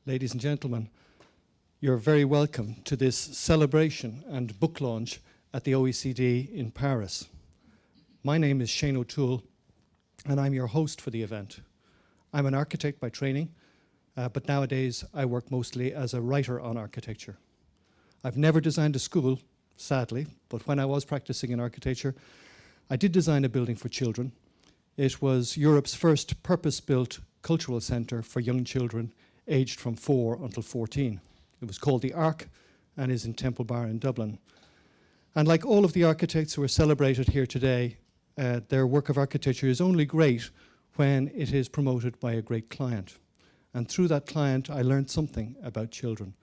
Ladies and gentlemen, you're very welcome to this celebration and book launch at the OECD in Paris. My name is Shane O'Toole, and I'm your host for the event. I'm an architect by training, but nowadays I work mostly as a writer on architecture. I've never designed a school, sadly, but when I was practicing in architecture, I did design a building for children. It was Europe's first purpose-built cultural centre for young children aged from 4 until 14. It was called the Arc and is in Temple Bar in Dublin. And like all of the architects who are celebrated here today, their work of architecture is only great when it is promoted by a great client. And through that client, I learned something about children.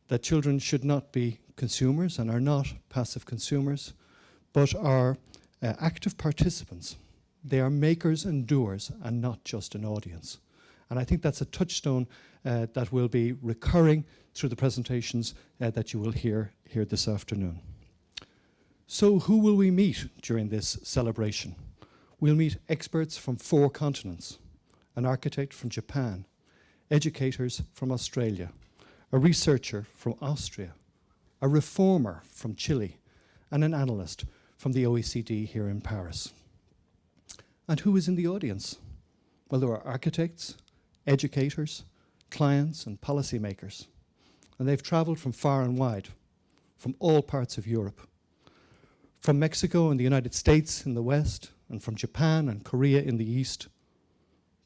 That children should not be consumers and are not passive consumers, but are active participants. They are makers and doers and not just an audience. And I think that's a touchstone that will be recurring through the presentations that you will hear here this afternoon. So who will we meet during this celebration? We'll meet experts from 4 continents, an architect from Japan, educators from Australia, a researcher from Austria, a reformer from Chile, and an analyst from the OECD here in Paris. And who is in the audience? Well, there are architects, educators, clients, and policymakers. And they've traveled from far and wide, from all parts of Europe, from Mexico and the United States in the West, and from Japan and Korea in the East.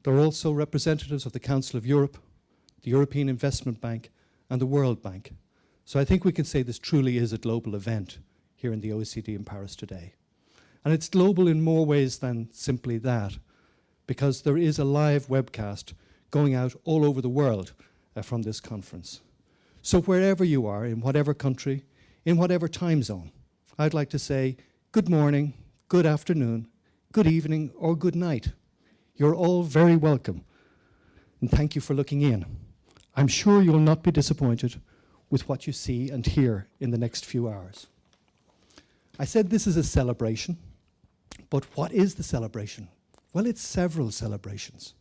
There are also representatives of the Council of Europe, the European Investment Bank, and the World Bank. So I think we can say this truly is a global event here in the OECD in Paris today. And it's global in more ways than simply that, because there is a live webcast going out all over the world from this conference. So wherever you are, in whatever country, in whatever time zone, I'd like to say good morning, good afternoon, good evening, or good night. You're all very welcome, and thank you for looking in. I'm sure you'll not be disappointed with what you see and hear in the next few hours. I said this is a celebration, but what is the celebration? Well, it's several celebrations.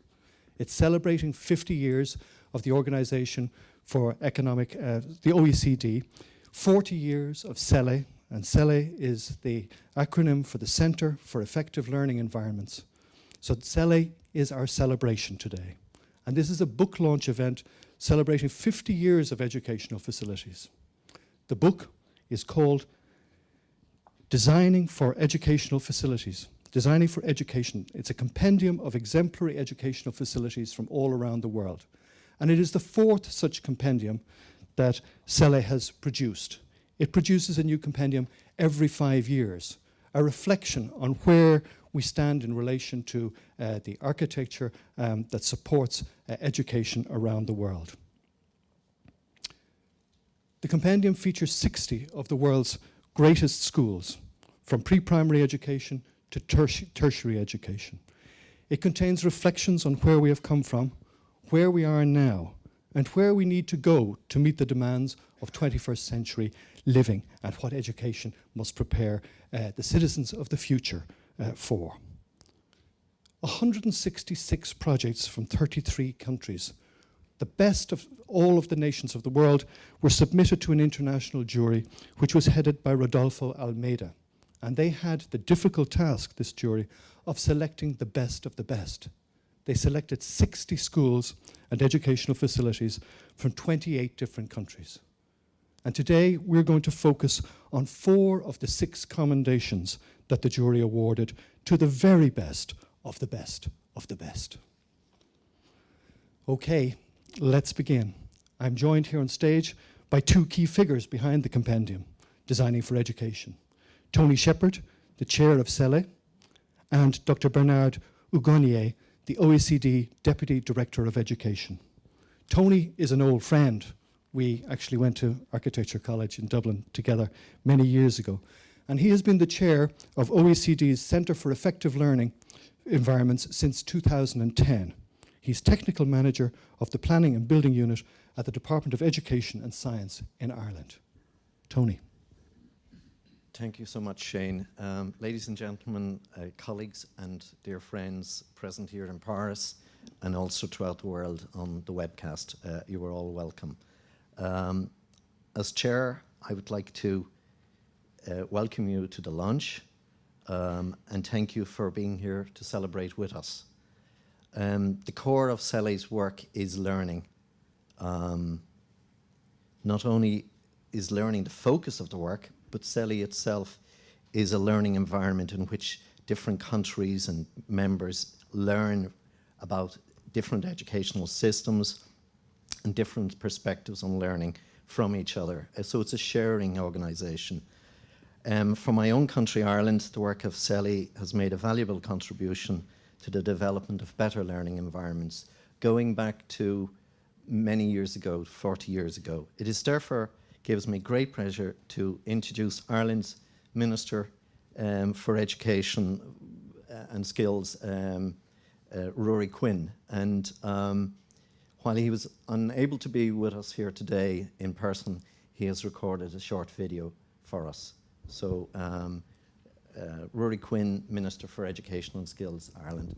It's celebrating 50 years of the Organization for Economic, the OECD, 40 years of CELE, and CELE is the acronym for the Center for Effective Learning Environments. So CELE is our celebration today. And this is a book launch event celebrating 50 years of educational facilities. The book is called Designing for Educational Facilities. Designing for Education. It's a compendium of exemplary educational facilities from all around the world. And it is the 4th such compendium that CELE has produced. It produces a new compendium every 5 years, a reflection on where we stand in relation to the architecture that supports education around the world. The compendium features 60 of the world's greatest schools, from pre-primary education to tertiary education. It contains reflections on where we have come from, where we are now, and where we need to go to meet the demands of 21st century living and what education must prepare the citizens of the future for. 166 projects from 33 countries, the best of all of the nations of the world, were submitted to an international jury which was headed by Rodolfo Almeida. And they had the difficult task, this jury, of selecting the best of the best. They selected 60 schools and educational facilities from 28 different countries. And today we're going to focus on 4 of the 6 commendations that the jury awarded to the very best of the best of the best. Okay, let's begin. I'm joined here on stage by 2 key figures behind the compendium, Designing for Education. Tony Shepard, the chair of CELE, and Dr. Bernard Hugonnier, the OECD Deputy Director of Education. Tony is an old friend. We actually went to Architecture College in Dublin together many years ago. And he has been the chair of OECD's Centre for Effective Learning Environments since 2010. He's technical manager of the Planning and Building Unit at the Department of Education and Science in Ireland. Tony. Thank you so much, Shane. Ladies and gentlemen, colleagues and dear friends present here in Paris and also throughout the world on the webcast, you are all welcome. As chair, I would like to welcome you to the lunch and thank you for being here to celebrate with us. The core of CELE's work is learning. Not only is learning the focus of the work, but CELE itself is a learning environment in which different countries and members learn about different educational systems and different perspectives on learning from each other. So it's a sharing organisation. For my own country, Ireland, the work of CELE has made a valuable contribution to the development of better learning environments, going back to many years ago, 40 years ago. It is therefore gives me great pleasure to introduce Ireland's Minister for Education and Skills, Rory Quinn. And while he was unable to be with us here today in person, he has recorded a short video for us. So Rory Quinn, Minister for Education and Skills, Ireland.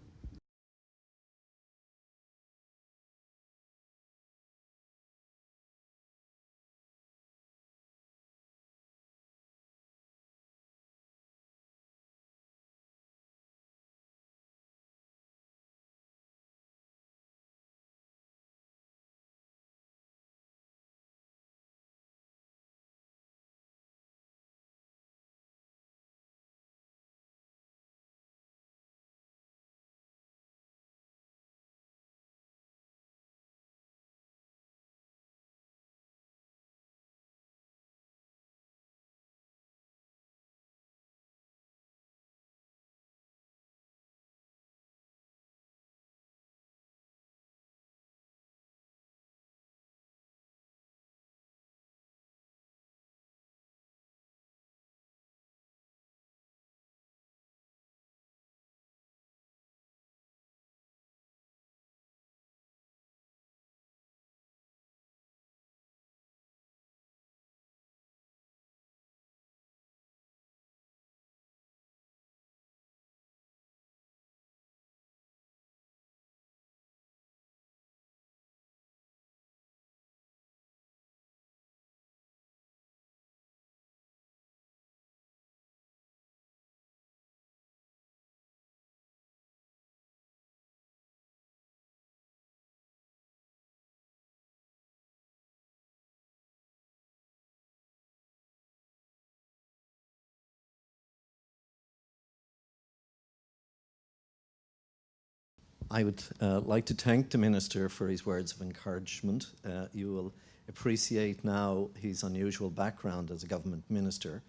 I would like to thank the Minister for his words of encouragement. You will appreciate now his unusual background as a government minister,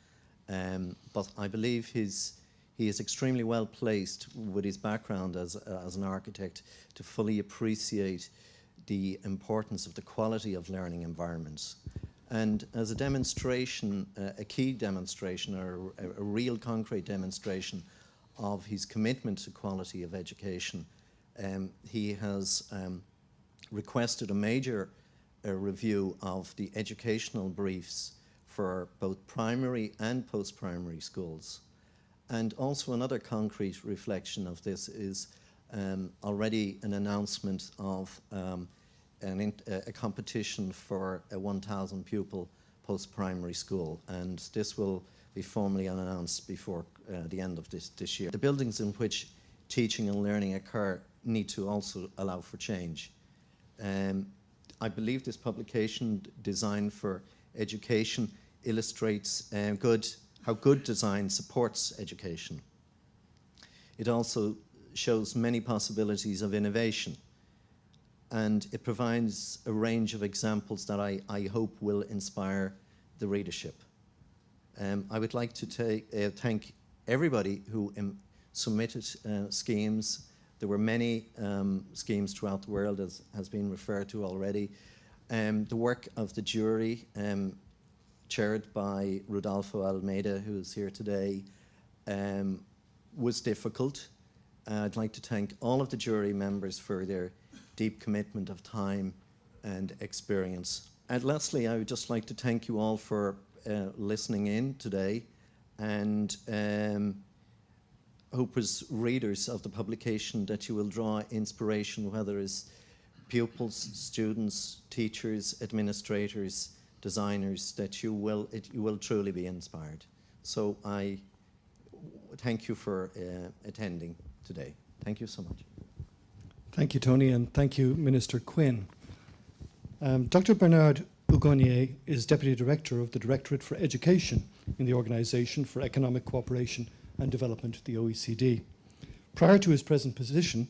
but I believe he is extremely well placed with his background as an architect to fully appreciate the importance of the quality of learning environments. And as a demonstration, a key demonstration or a real concrete demonstration of his commitment to quality of education, he has requested a major review of the educational briefs for both primary and post-primary schools. And also another concrete reflection of this is already an announcement of a competition for a 1,000 pupil post-primary school, and this will be formally announced before the end of this year. The buildings in which teaching and learning occur need to also allow for change. I believe this publication, Design for Education, illustrates how good design supports education. It also shows many possibilities of innovation, and it provides a range of examples that I hope will inspire the readership. I would like to thank everybody who submitted schemes. There were many schemes throughout the world, as has been referred to already. The work of the jury, chaired by Rodolfo Almeida, who is here today, was difficult. I'd like to thank all of the jury members for their deep commitment of time and experience. And lastly, I would just like to thank you all for listening in today and hope as readers of the publication that you will draw inspiration, whether as pupils, students, teachers, administrators, designers, that you will truly be inspired. So I thank you for attending today. Thank you so much. Thank you, Tony, and thank you, Minister Quinn. Dr. Bernard Hugonnier is Deputy Director of the Directorate for Education in the Organisation for Economic Cooperation and Development, the OECD. Prior to his present position,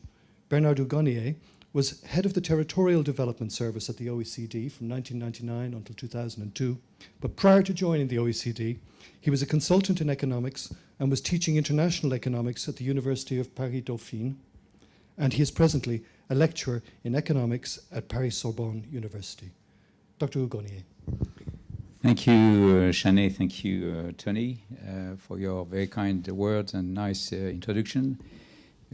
Bernard Hugonnier was head of the Territorial Development Service at the OECD from 1999 until 2002. But prior to joining the OECD, he was a consultant in economics and was teaching international economics at the University of Paris-Dauphine. And he is presently a lecturer in economics at Paris-Sorbonne University. Dr. Hugonnier. Thank you, Shanae. Thank you, Tony, for your very kind words and nice introduction.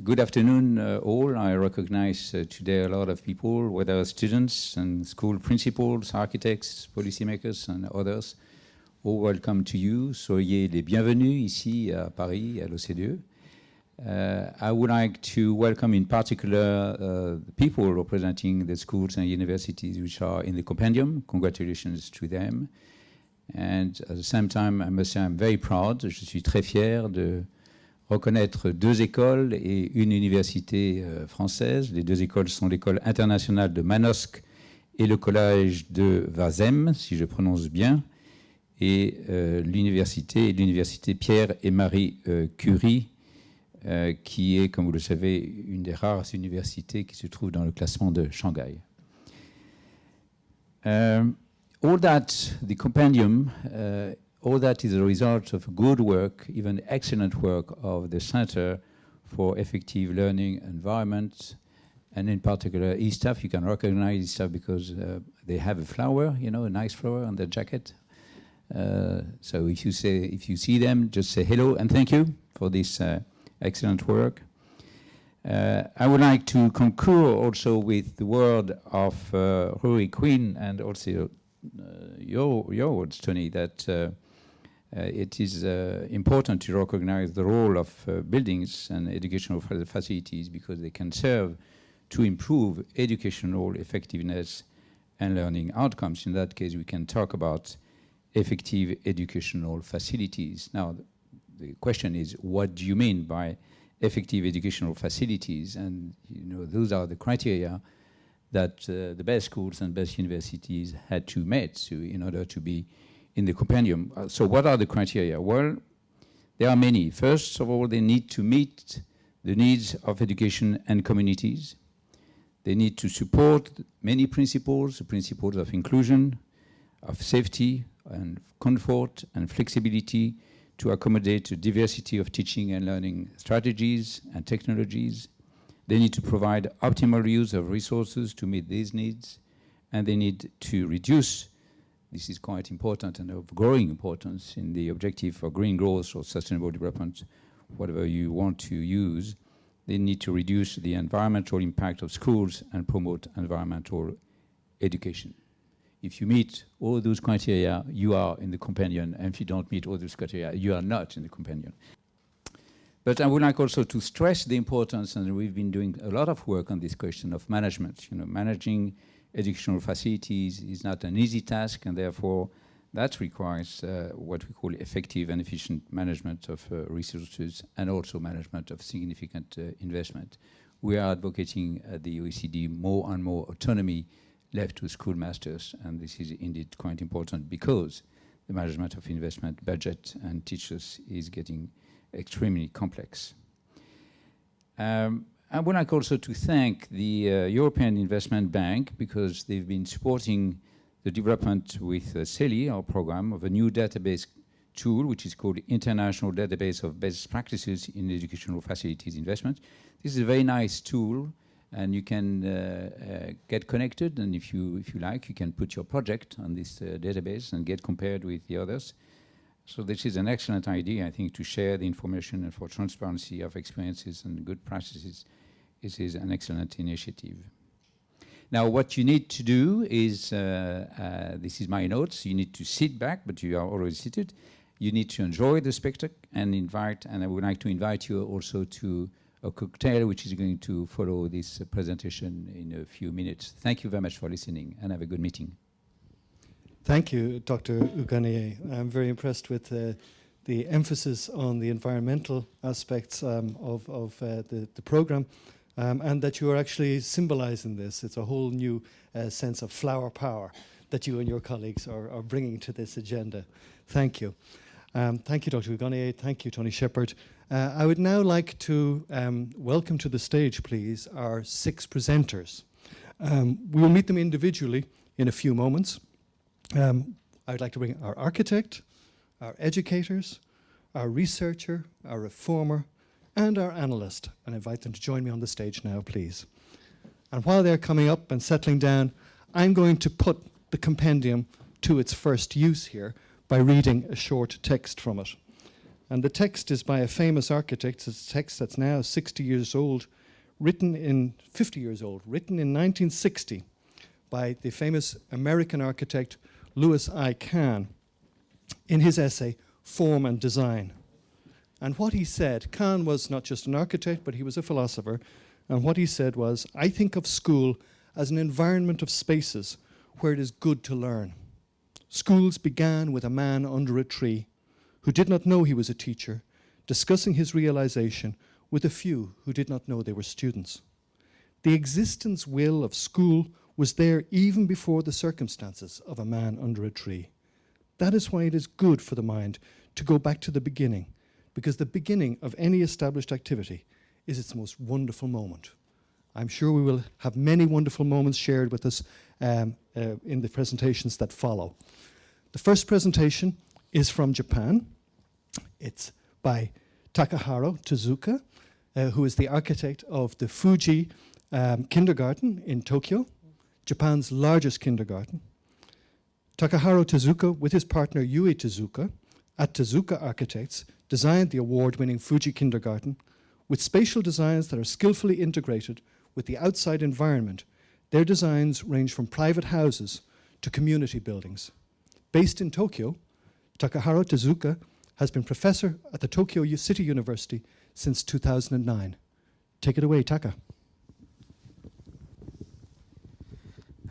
Good afternoon, all. I recognize today a lot of people, whether students and school principals, architects, policymakers, and others. All welcome to you. Soyez les bienvenus ici à Paris, à l'OCDE. I would like to welcome in particular the people representing the schools and universities which are in the Compendium. Congratulations to them. And at the same time, I must say I'm very proud. Je suis très fier de reconnaître deux écoles et une université française. Les deux écoles sont l'école internationale de Manosque et le collège de Vazem, si je prononce bien, et l'université Pierre et Marie Curie, qui est, comme vous le savez, une des rares universités qui se trouve dans le classement de Shanghai. All that, the compendium, all that is a result of good work, even excellent work of the Center for Effective Learning Environment, and in particular e-staff. You can recognize e-staff because they have a flower, you know, a nice flower on their jacket. So if you see them, just say hello and thank you for this excellent work. I would like to concur also with the word of Rory Quinn and also your words, Tony, that it is important to recognize the role of buildings and educational facilities because they can serve to improve educational effectiveness and learning outcomes. In that case, we can talk about effective educational facilities. Now, the question is, what do you mean by effective educational facilities? And you know, those are the criteria that the best schools and best universities had to meet in order to be in the compendium. So what are the criteria? Well, there are many. First of all, they need to meet the needs of education and communities. They need to support many principles, the principles of inclusion, of safety and comfort and flexibility to accommodate a diversity of teaching and learning strategies and technologies. They need to provide optimal use of resources to meet these needs, and they need to reduce, this is quite important and of growing importance in the objective for green growth or sustainable development, whatever you want to use, they need to reduce the environmental impact of schools and promote environmental education. If you meet all those criteria, you are in the compendium, and if you don't meet all those criteria, you are not in the compendium. But I would like also to stress the importance, and we've been doing a lot of work on this question of management. You know, managing educational facilities is not an easy task, and therefore that requires what we call effective and efficient management of resources and also management of significant investment. We are advocating at the OECD more and more autonomy left to schoolmasters, and this is indeed quite important because the management of investment, budget, and teachers is getting extremely complex. I would like also to thank the European Investment Bank because they've been supporting the development with CELE, our program, of a new database tool, which is called International Database of Best Practices in Educational Facilities Investment. This is a very nice tool, and you can get connected, and if you like, you can put your project on this database and get compared with the others. So this is an excellent idea, I think, to share the information and for transparency of experiences and good practices. This is an excellent initiative. Now, what you need to do is, this is my notes, you need to sit back, but you are already seated. You need to enjoy the spectacle and I would like to invite you also to a cocktail which is going to follow this presentation in a few minutes. Thank you very much for listening and have a good meeting. Thank you, Dr. Uganier. I'm very impressed with the emphasis on the environmental aspects of the program and that you are actually symbolizing this. It's a whole new sense of flower power that you and your colleagues are bringing to this agenda. Thank you. Thank you, Dr. Uganier. Thank you, Tony Shepherd. I would now like to welcome to the stage, please, our 6 presenters. We will meet them individually in a few moments. I would like to bring our architect, our educators, our researcher, our reformer, and our analyst, and invite them to join me on the stage now, please. And while they're coming up and settling down, I'm going to put the compendium to its first use here by reading a short text from it. And the text is by a famous architect. It's a text that's now 60 years old, 50 years old, written in 1960 by the famous American architect Louis I. Kahn in his essay, Form and Design. And what he said, Kahn was not just an architect, but he was a philosopher. And what he said was, I think of school as an environment of spaces where it is good to learn. Schools began with a man under a tree who did not know he was a teacher, discussing his realization with a few who did not know they were students. The existence will of school was there even before the circumstances of a man under a tree. That is why it is good for the mind to go back to the beginning, because the beginning of any established activity is its most wonderful moment. I'm sure we will have many wonderful moments shared with us in the presentations that follow. The first presentation is from Japan. It's by Takaharu Tezuka, who is the architect of the Fuji Kindergarten in Tokyo, Japan's largest kindergarten. Takaharu Tezuka, with his partner Yui Tezuka, at Tezuka Architects, designed the award-winning Fuji Kindergarten with spatial designs that are skillfully integrated with the outside environment. Their designs range from private houses to community buildings. Based in Tokyo, Takaharu Tezuka has been professor at the Tokyo City University since 2009. Take it away, Taka.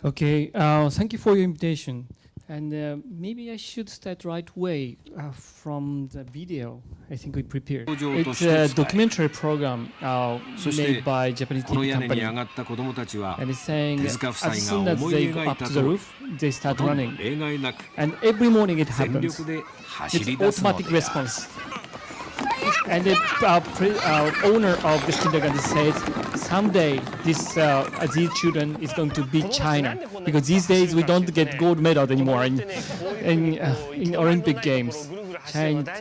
Okay, thank you for your invitation. And maybe I should start right away from the video I think we prepared. It's a documentary program made by Japanese TV company. And it's saying as soon as they go up to the roof, they start running. And every morning it happens. It's automatic response. And the owner of this kindergarten says, someday these children is going to beat China, because these days we don't get gold medal anymore in Olympic Games.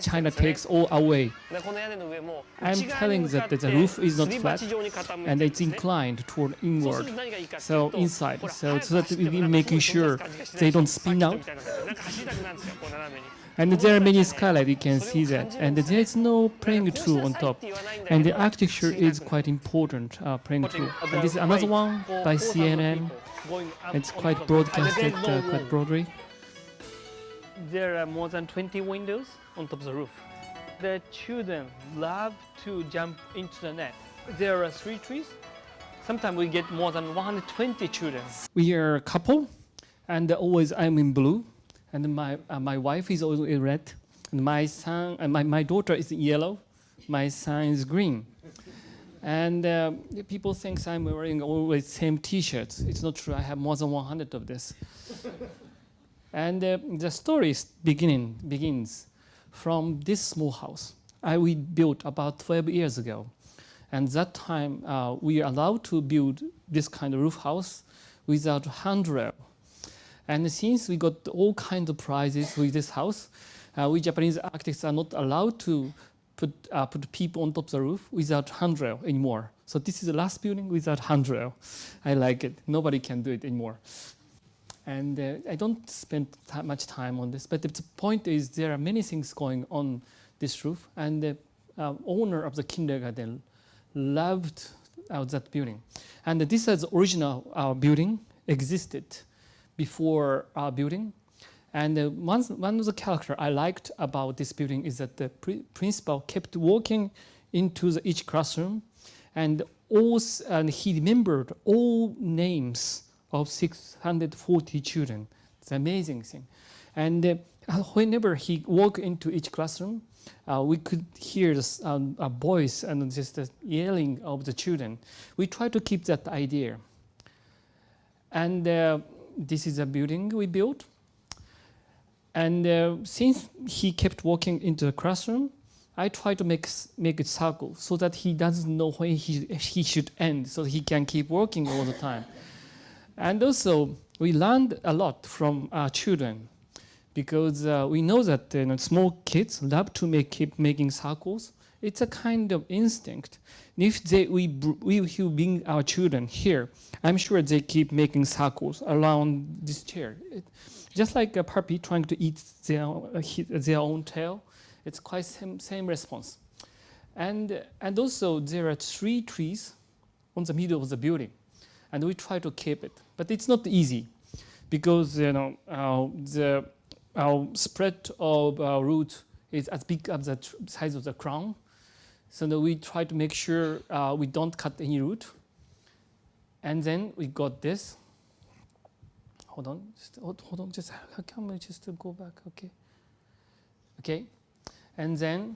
China takes all away. I'm telling that the roof is not flat and it's inclined toward inward, so inside, so that we're making sure they don't spin out. And there are many skylights, you can see that. And there is no playing tool on top. And the architecture is quite important, playing tool. And this is another one by CNN. It's quite broadcasted, quite broadly. There are more than 20 windows on top of the roof. The children love to jump into the net. There are 3 trees. Sometimes we get more than 120 children. We are a couple, and always I'm in blue. And my wife is always in red, and my son and my daughter is in yellow, my son is green. And people think I'm wearing always same T-shirts. It's not true. I have more than 100 of this. And the story begins from this small house we built about 12 years ago. And that time we are allowed to build this kind of roof house without handrail. And since we got all kinds of prizes with this house, we Japanese architects are not allowed to put people on top of the roof without handrail anymore. So this is the last building without handrail. I like it. Nobody can do it anymore. And I don't spend much time on this, but the point is there are many things going on this roof, and the owner of the kindergarten loved that building. And this is the original building existed before our building, And one of the character I liked about this building is that the principal kept walking into each classroom, and he remembered all names of 640 children. It's an amazing thing. And whenever he walked into each classroom, we could hear a voice and just the yelling of the children. We try to keep that idea. And this is a building we built. And since he kept walking into the classroom, I try to make it circle so that he doesn't know when he should end, so he can keep working all the time. And also, we learned a lot from our children, because we know that small kids love to keep making circles. It's a kind of instinct. If we bring our children here, I'm sure they keep making circles around this chair. Just like a puppy trying to eat their own tail, it's quite same response. And also there are 3 trees on the middle of the building, and we try to keep it. But it's not easy, because the spread of our root is as big as the size of the crown. So we try to make sure we don't cut any root. And then we got this. Hold on, just can we just go back? Okay. And then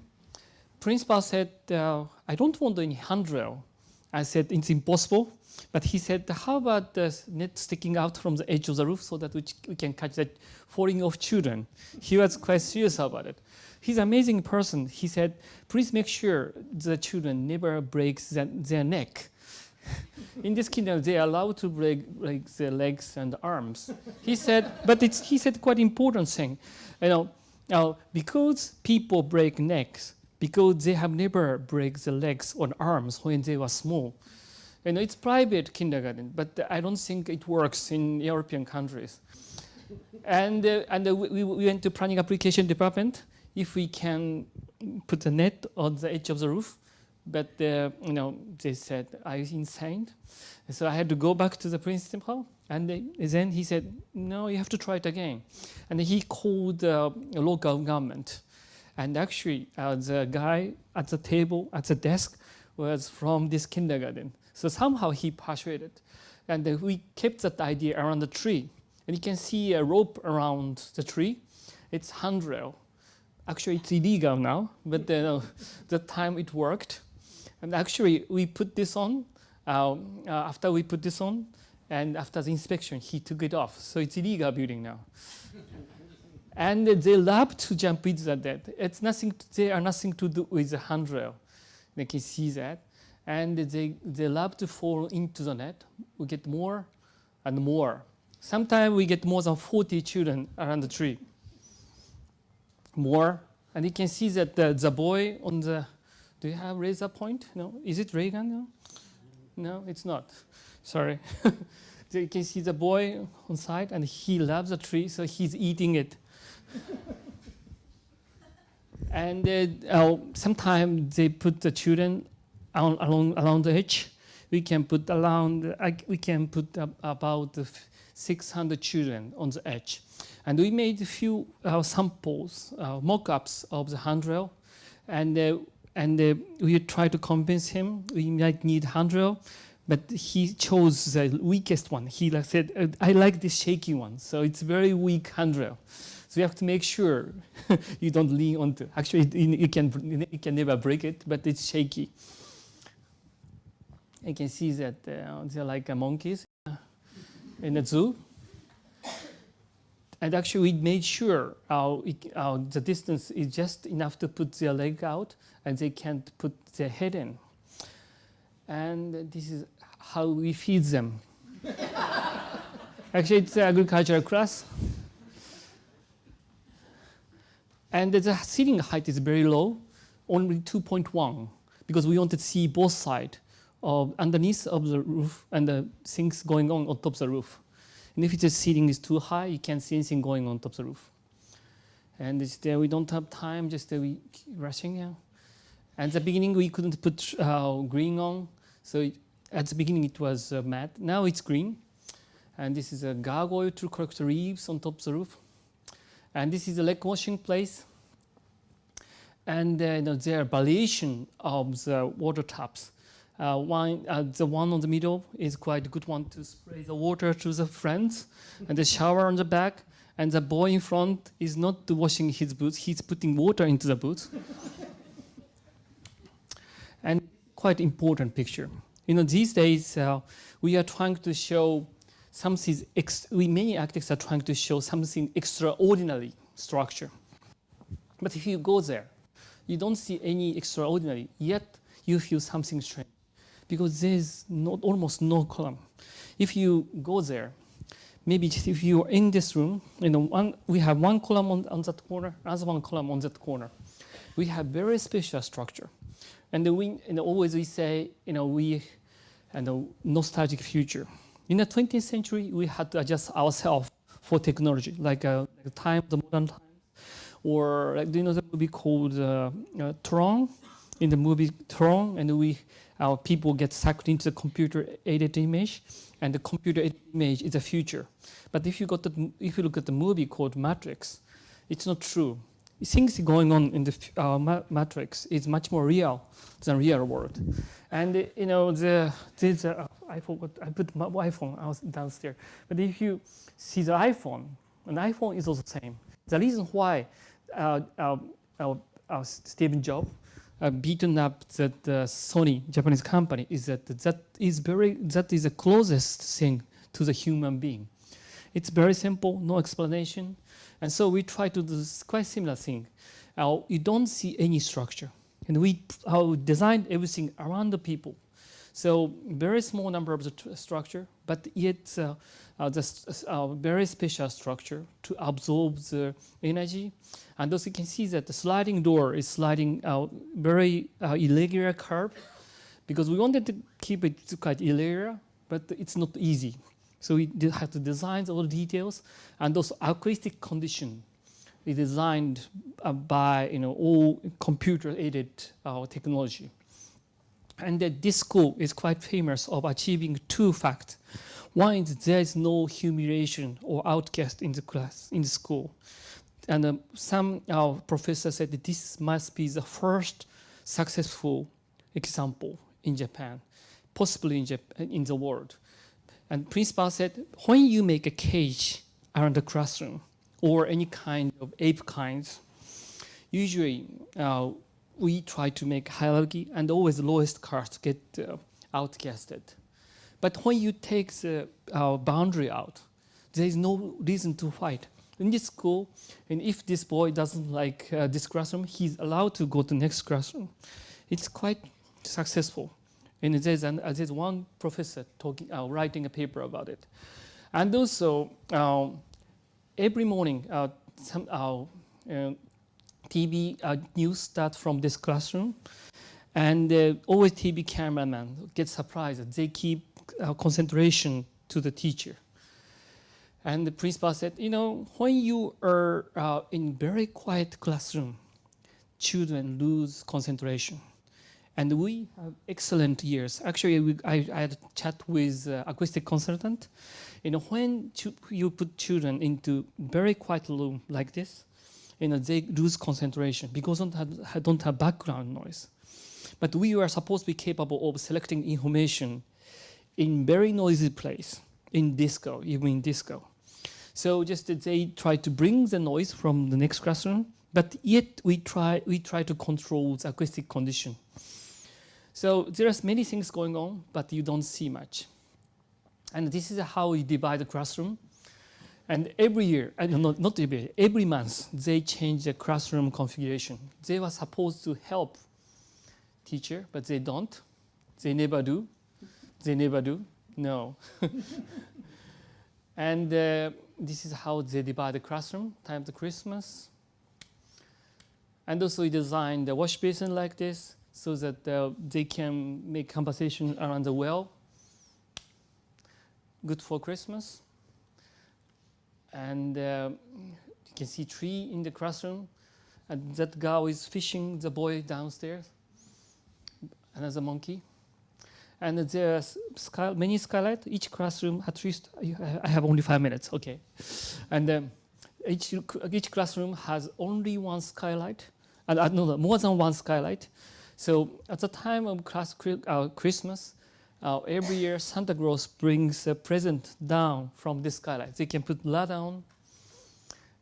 principal said, I don't want any handrail. I said, it's impossible. But he said, how about the net sticking out from the edge of the roof so that we can catch that falling off children? He was quite serious about it. He's an amazing person. He said, please make sure the children never break their neck. In this kindergarten, they are allowed to break their legs and arms. He said, but he said quite important thing. Because people break necks, because they have never break the legs or arms when they were small. It's private kindergarten, but I don't think it works in European countries. And we went to planning application department if we can put a net on the edge of the roof. But they said I was insane, so I had to go back to the principal. And then he said, "No, you have to try it again." And he called the local government. And actually, the guy at the table at the desk was from this kindergarten. So somehow he persuaded, and we kept that idea around the tree. And you can see a rope around the tree. It's handrail. Actually, it's illegal now, but the time it worked. And actually, we put this on. After we put this on, and after the inspection, he took it off. So it's illegal building now. And they love to jump into the net. It's nothing. They are nothing to do with the handrail. They can see that, and they love to fall into the net. We get more and more. Sometimes we get more than 40 children around the tree. More, and you can see that the boy on the. Do you have razor point? No. Is it ray gun? No. No, it's not. Sorry. So you can see the boy on side, and he loves the tree, so he's eating it. And sometimes they put the children along the edge. We can put about 600 children on the edge, and we made a few samples, mock-ups of the handrail, and we tried to convince him we might need handrail, but he chose the weakest one. He said, "I like this shaky one, so it's very weak handrail." So you have to make sure you don't lean onto. Actually, you can never break it, but it's shaky. You can see that they're like monkeys in the zoo. And actually, we made sure the distance is just enough to put their leg out, and they can't put their head in. And this is how we feed them. Actually, it's an agricultural class. And the ceiling height is very low, only 2.1, because we wanted to see both sides of underneath of the roof and the things going on top of the roof. And if the ceiling is too high, you can't see anything going on top of the roof. And we don't have time, we keep rushing. Yeah. At the beginning, we couldn't put green on. So at the beginning, it was matte. Now it's green. And this is a gargoyle to collect the leaves on top of the roof. And this is a leg washing place. And there are variation of the water taps. The one on the middle is quite a good one to spray the water to the friends, and the shower on the back. And the boy in front is not washing his boots; he's putting water into the boots. And quite important picture. These days we are trying to show something. Many architects are trying to show something extraordinary structure. But if you go there, you don't see any extraordinary, yet you feel something strange because there's almost no column. If you go there, maybe if you're in this room, we have one column on that corner, another one column on that corner. We have very special structure. And always we say, we nostalgic future. In the 20th century, we had to adjust ourselves for technology, like the modern times. Or the movie called Tron? In the movie Tron, and our people get sucked into the computer-aided image, and the computer-aided image is the future. But if you look at the movie called Matrix, it's not true. Things going on in the Matrix is much more real than real world. And I forgot, I put my iPhone downstairs. But if you see the iPhone, an iPhone is also the same. The reason why Steve Jobs beaten up that Sony Japanese company is that is the closest thing to the human being. It's very simple, no explanation, and so we try to do quite similar thing. You don't see any structure, and we designed everything around the people. So very small number of the structure, but yet very special structure to absorb the energy. And also you can see that the sliding door is sliding out very irregular curve, because we wanted to keep it quite irregular, but it's not easy. So we have to design all the details, and those acoustic condition is designed by all computer-aided technology. And this school is quite famous of achieving two facts. One is there is no humiliation or outcast in the class, in the school. And some professors said that this must be the first successful example in Japan, possibly in the world. And principal said, when you make a cage around the classroom or any kind of ape kinds, usually we try to make hierarchy, and always the lowest caste get outcasted. But when you take the boundary out, there is no reason to fight. In this school, and if this boy doesn't like this classroom, he's allowed to go to the next classroom. It's quite successful. And there's one professor writing a paper about it. And also, every morning, TV news starts from this classroom, and always TV cameraman gets surprised that they keep concentration to the teacher. And the principal said, when you are in very quiet classroom, children lose concentration. And we have excellent years. Actually, I had a chat with acoustic consultant. When you put children into very quiet room like this, they lose concentration because they don't have background noise. But we are supposed to be capable of selecting information in very noisy place, even in disco. So just that they try to bring the noise from the next classroom, but yet we try to control the acoustic condition. So there's many things going on, but you don't see much. And this is how we divide the classroom. And every year, not every year, every month, they change the classroom configuration. They were supposed to help teacher, but they don't. They never do. They never do. No. And this is how they divide the classroom, time to Christmas. And also we designed the wash basin like this so that they can make conversation around the well. Good for Christmas. And you can see tree in the classroom. And that girl is fishing the boy downstairs. Another monkey. And there's many skylights. Each classroom, at least, I have only 5 minutes, okay. And Each classroom has only one skylight, and no, more than one skylight. So at the time of Christmas, every year Santa Claus brings a present down from this skylight. They can put ladder on.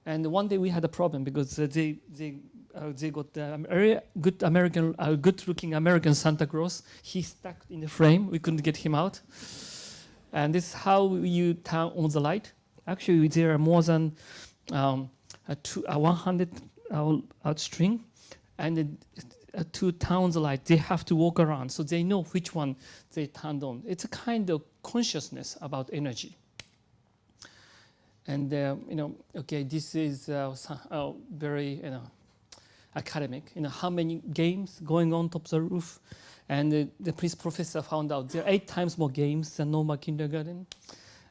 And one day we had a problem because they got a very good-looking American Santa Claus. He stuck in the frame. We couldn't get him out. And this is how you turn on the light. Actually, there are more than 100 string, and to turn the light, they have to walk around, so they know which one they turned on. It's a kind of consciousness about energy. And okay, this is very academic. How many games going on top of the roof, and the professor found out there are 8 times more games than normal kindergarten.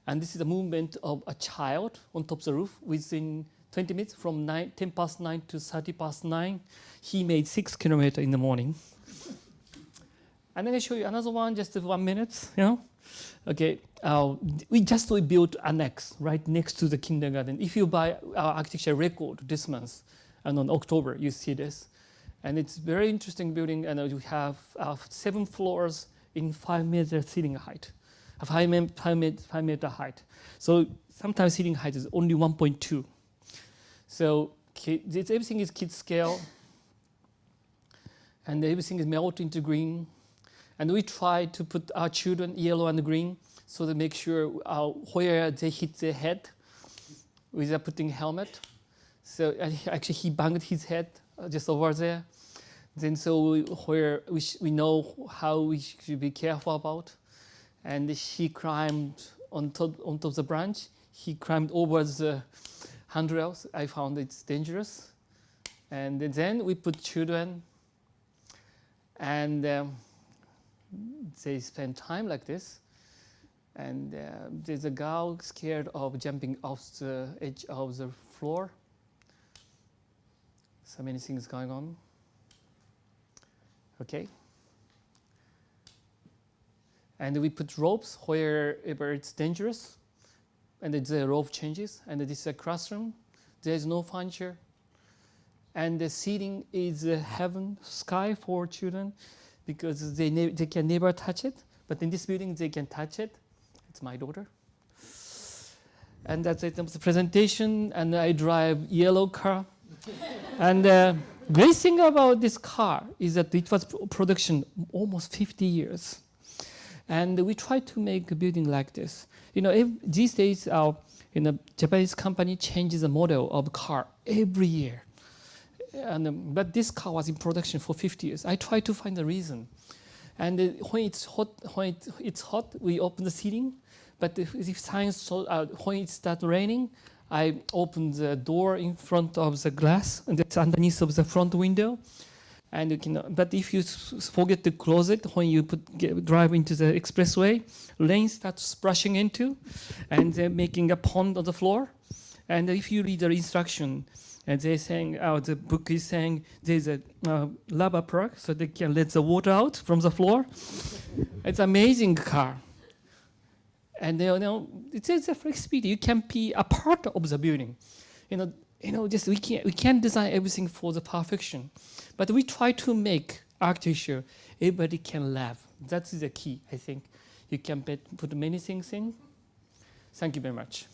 And this is the movement of a child on top of the roof within 20 minutes, from 10 past 9 to 30 past 9. He made 6 kilometers in the morning. And then I show you another one, just 1 minute. Okay, we built annex right next to the kindergarten. If you buy our architecture record this month, and on October, you see this. And it's very interesting building, and we have 7 floors in 5-meter ceiling height. 5 meter height. So sometimes ceiling height is only 1.2. So everything is kid scale, and everything is melted into green. And we try to put our children yellow and green, so to make sure where they hit their head without putting helmet. So actually he banged his head just over there. Then so where we know how we should be careful about. And he climbed on top of the branch. He climbed over the handrails. I found it's dangerous. And then we put children, and they spend time like this. And there's a girl scared of jumping off the edge of the floor. So many things going on. Okay. And we put ropes wherever it's dangerous, and the rope changes. And this is a classroom. There's no furniture, and the ceiling is heaven, sky for children, because they can never touch it. But in this building, they can touch it. It's my daughter. And that's it. The presentation. And I drive yellow car. And great thing about this car is that it was production almost 50 years. And we try to make a building like this. These days, Japanese company changes the model of car every year. But this car was in production for 50 years. I try to find the reason. And when it's hot, we open the ceiling. But if when it starts raining, I open the door in front of the glass, and that's underneath of the front window. And but if you forget to close it, when you drive into the expressway, rain starts splashing into, and they're making a pond on the floor. And if you read the instruction, and they're saying, the book is saying there's a lava plug, so they can let the water out from the floor. It's amazing car. And it's a flexibility. You can be a part of the building. Just we can't design everything for the perfection, but we try to make architecture everybody can laugh. That's the key, I think. You can put many things in. Thank you very much.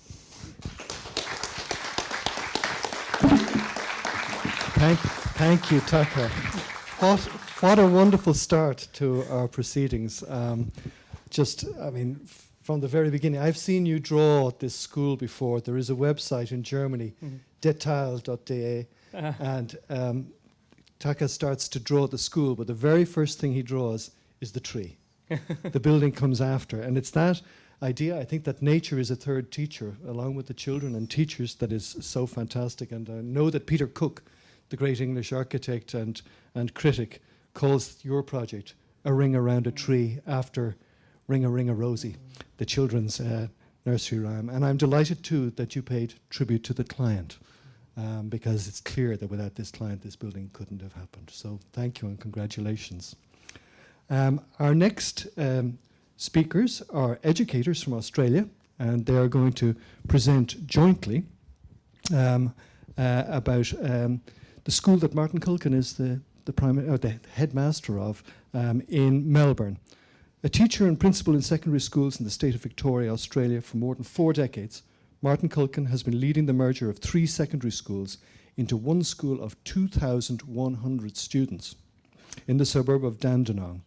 Thank you, Taka. What a wonderful start to our proceedings. From the very beginning, I've seen you draw this school before. There is a website in Germany, detail.de, and Taka starts to draw the school, but the very first thing he draws is the tree. The building comes after, and it's that idea, I think, that nature is a third teacher, along with the children and teachers, that is so fantastic. And I know that Peter Cook, the great English architect and critic, calls your project A Ring Around a Tree, after Ring a Ring a Rosie, the children's nursery rhyme. And I'm delighted too that you paid tribute to the client, because it's clear that without this client, this building couldn't have happened. So thank you and congratulations. Our next speakers are educators from Australia, and they are going to present jointly about the school that Martin Culkin is the headmaster of in Melbourne. A teacher and principal in secondary schools in the state of Victoria, Australia for more than 4 decades, Martin Culkin has been leading the merger of 3 secondary schools into one school of 2,100 students in the suburb of Dandenong.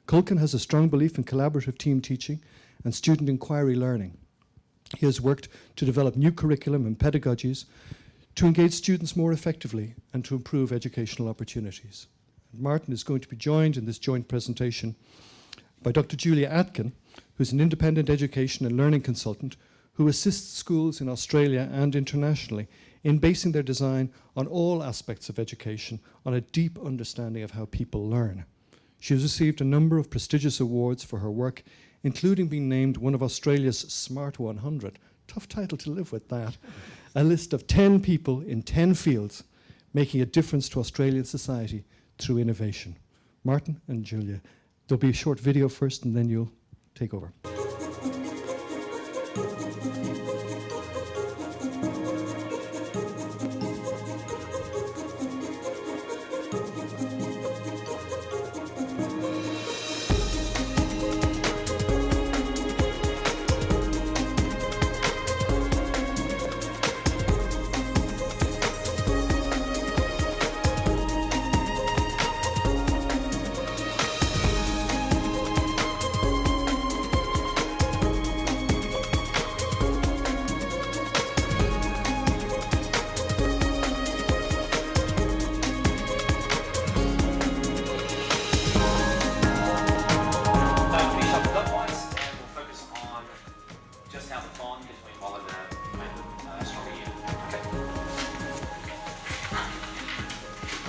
Culkin has a strong belief in collaborative team teaching and student inquiry learning. He has worked to develop new curriculum and pedagogies to engage students more effectively and to improve educational opportunities. Martin is going to be joined in this joint presentation by Dr. Julia Atkin, who's an independent education and learning consultant who assists schools in Australia and internationally in basing their design on all aspects of education on a deep understanding of how people learn. She has received a number of prestigious awards for her work, including being named one of Australia's Smart 100. Tough title to live with, that. A list of 10 people in 10 fields making a difference to Australian society through innovation. Martin and Julia, there'll be a short video first and then you'll take over.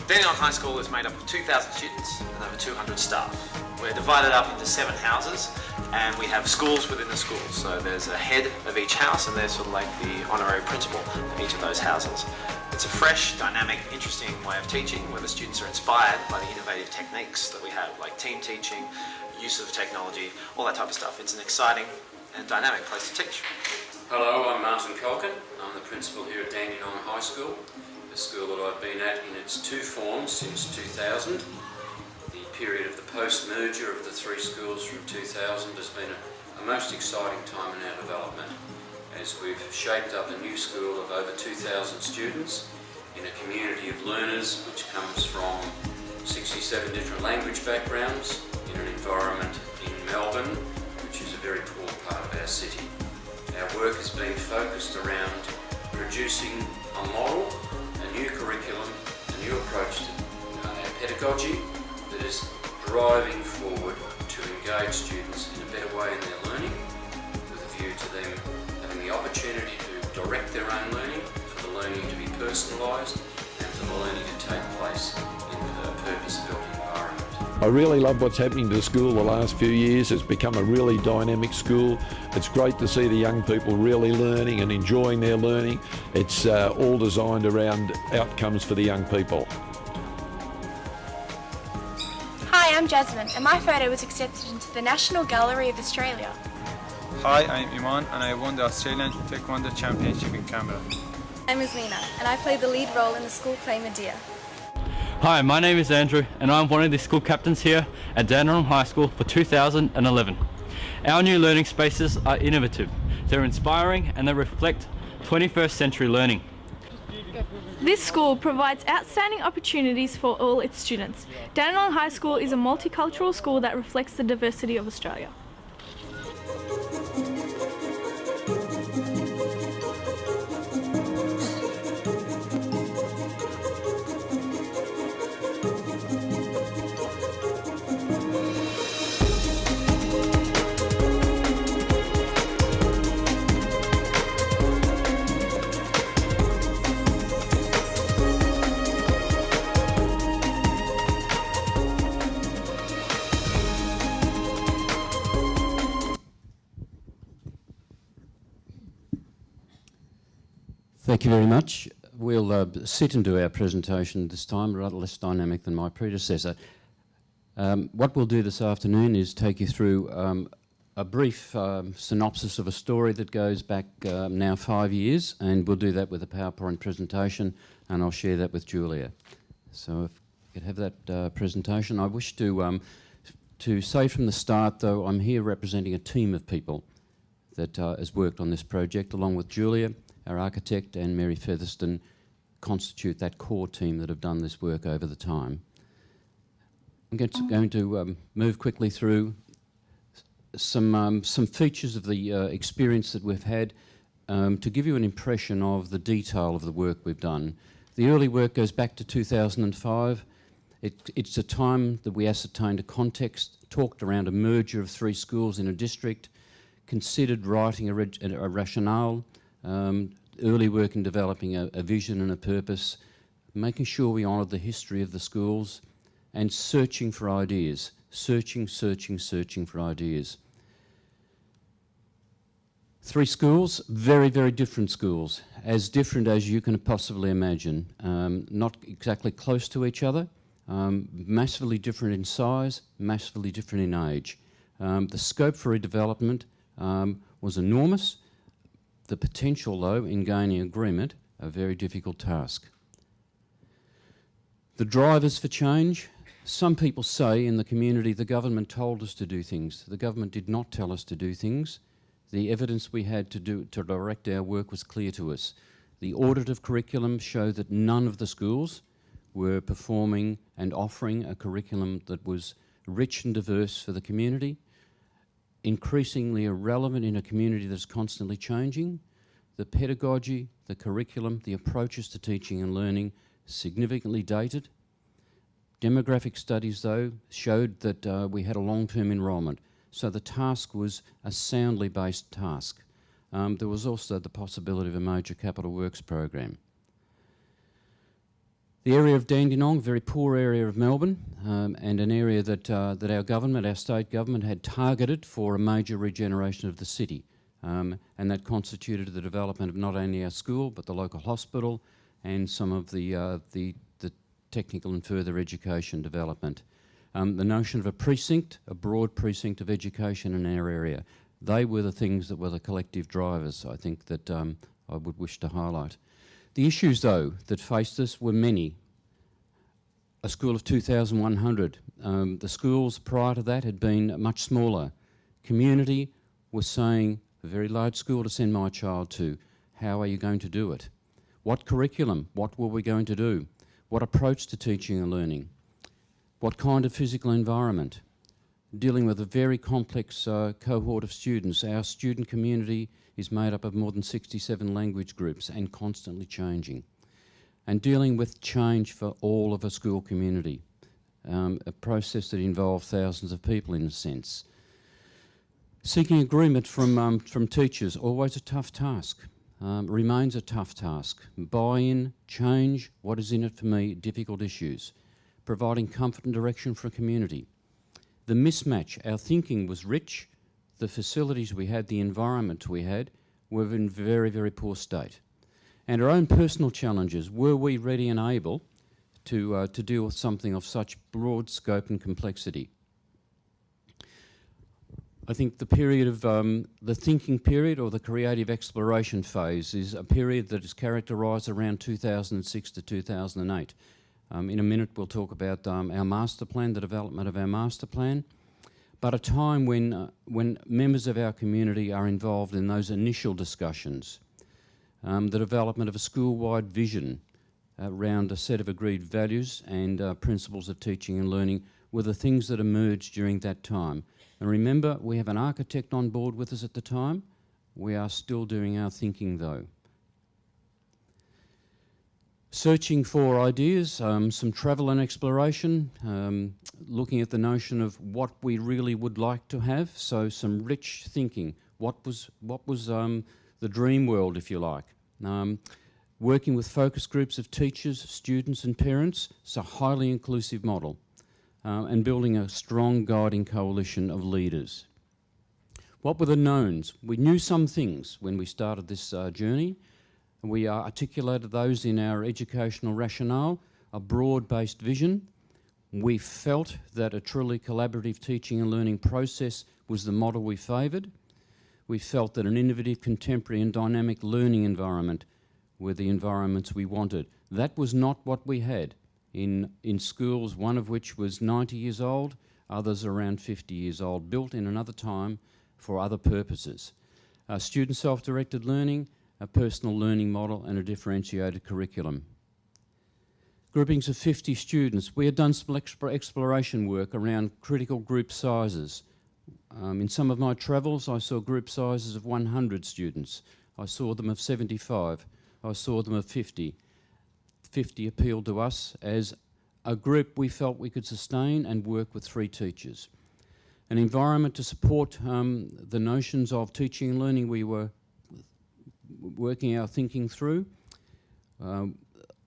Dandenong High School is made up of 2,000 students and over 200 staff. We're divided up into 7 houses and we have schools within the schools. So there's a head of each house and there's sort of like the honorary principal of each of those houses. It's a fresh, dynamic, interesting way of teaching where the students are inspired by the innovative techniques that we have, like team teaching, use of technology, all that type of stuff. It's an exciting and dynamic place to teach. Hello, I'm Martin Culkin. I'm the principal here at Dandenong High School, a school that I've been at in its 2 forms since 2000. The period of the post-merger of the 3 schools from 2000 has been a most exciting time in our development, as we've shaped up a new school of over 2,000 students in a community of learners which comes from 67 different language backgrounds in an environment in Melbourne, which is a very poor part of our city. Our work has been focused around producing a model, a new curriculum, a new approach to our pedagogy that is driving forward to engage students in a better way in their learning, with a view to them having the opportunity to direct their own learning, for the learning to be personalised, and for the learning to take place in a purpose-built environment. I really love what's happening to the school the last few years. It's become a really dynamic school. It's great to see the young people really learning and enjoying their learning. It's all designed around outcomes for the young people. Hi, I'm Jasmine and my photo was accepted into the National Gallery of Australia. Hi, I'm Iman and I won the Australian Taekwondo Championship in Canberra. I'm Ismina and I played the lead role in the school play Medea. Hi, my name is Andrew and I'm one of the school captains here at Dandenong High School for 2011. Our new learning spaces are innovative, they're inspiring and they reflect 21st century learning. This school provides outstanding opportunities for all its students. Dandenong High School is a multicultural school that reflects the diversity of Australia. Thank you very much. We'll sit into our presentation this time, rather less dynamic than my predecessor. What we'll do this afternoon is take you through a brief synopsis of a story that goes back now 5 years, and we'll do that with a PowerPoint presentation, and I'll share that with Julia. So if we could have that presentation. I wish to say from the start, though, I'm here representing a team of people that has worked on this project, along with Julia, our architect, and Mary Featherston, constitute that core team that have done this work over the time. I'm going to move quickly through some features of the experience that we've had to give you an impression of the detail of the work we've done. The early work goes back to 2005. It's a time that we ascertained a context, talked around a merger of 3 schools in a district, considered writing a rationale, early work in developing a vision and a purpose, making sure we honoured the history of the schools, and searching for ideas. Searching for ideas. 3 schools, very, very different schools, as different as you can possibly imagine. Not exactly close to each other, massively different in size, massively different in age. The scope for redevelopment was enormous. The potential, though, in gaining agreement, a very difficult task. The drivers for change. Some people say in the community the government told us to do things. The government did not tell us to do things. The evidence we had to direct our work was clear to us. The audit of curriculum showed that none of the schools were performing and offering a curriculum that was rich and diverse for the community, increasingly irrelevant in a community that's constantly changing. The pedagogy, the curriculum, the approaches to teaching and learning, significantly dated. Demographic studies, though, showed that we had a long-term enrolment, so the task was a soundly based task. There was also the possibility of a major capital works program. The area of Dandenong, very poor area of Melbourne, and an area that our government, our state government, had targeted for a major regeneration of the city. And that constituted the development of not only our school, but the local hospital and some of the technical and further education development. The notion of a precinct, a broad precinct of education in our area, they were the things that were the collective drivers, I think, that I would wish to highlight. The issues, though, that faced us were many. A school of 2,100. The schools prior to that had been much smaller. Community was saying, a very large school to send my child to. How are you going to do it? What curriculum? What were we going to do? What approach to teaching and learning? What kind of physical environment? Dealing with a very complex cohort of students. Our student community is made up of more than 67 language groups and constantly changing. And dealing with change for all of a school community. A process that involved thousands of people in a sense. Seeking agreement from teachers, always a tough task. Remains a tough task. Buy-in, change, what is in it for me, difficult issues. Providing comfort and direction for a community. The mismatch, our thinking was rich, the facilities we had, the environment we had, were in very, very poor state. And our own personal challenges, were we ready and able to deal with something of such broad scope and complexity? I think the period of the thinking period or the creative exploration phase is a period that is characterised around 2006 to 2008. In a minute we'll talk about our master plan, the development of our master plan, but a time when members of our community are involved in those initial discussions. The development of a school-wide vision around a set of agreed values and principles of teaching and learning were the things that emerged during that time. And remember, we have an architect on board with us at the time. We are still doing our thinking, though. Searching for ideas, some travel and exploration, looking at the notion of what we really would like to have, so some rich thinking. What was the dream world, if you like? Working with focus groups of teachers, students and parents, it's a highly inclusive model. And building a strong guiding coalition of leaders. What were the knowns? We knew some things when we started this journey. We articulated those in our educational rationale, a broad-based vision. We felt that a truly collaborative teaching and learning process was the model we favoured. We felt that an innovative, contemporary and dynamic learning environment were the environments we wanted. That was not what we had in schools, one of which was 90 years old, others around 50 years old, built in another time for other purposes. Student self-directed learning, a personal learning model and a differentiated curriculum. Groupings of 50 students. We had done some exploration work around critical group sizes. In some of my travels, I saw group sizes of 100 students. I saw them of 75. I saw them of 50. 50 appealed to us as a group we felt we could sustain and work with 3 teachers. An environment to support the notions of teaching and learning we were working our thinking through.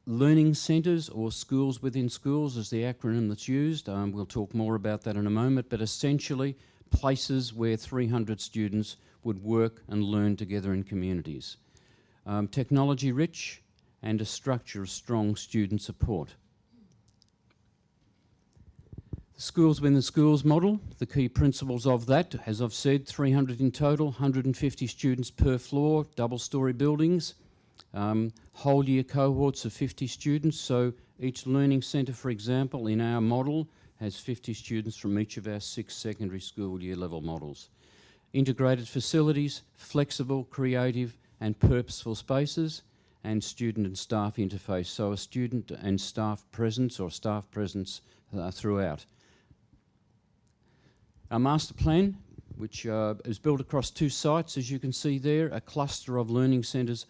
Learning centres, or schools within schools, is the acronym that's used. We'll talk more about that in a moment, but essentially places where 300 students would work and learn together in communities. Technology rich and a structure of strong student support. The schools within the schools model, the key principles of that, as I've said, 300 in total, 150 students per floor, double-storey buildings, whole year cohorts of 50 students. So each learning centre, for example, in our model has 50 students from each of our 6 secondary school year level models. Integrated facilities, flexible, creative and purposeful spaces, and student and staff interface. So a student and staff presence or staff presence throughout. Our master plan, which is built across 2 sites, as you can see there, a cluster of learning centres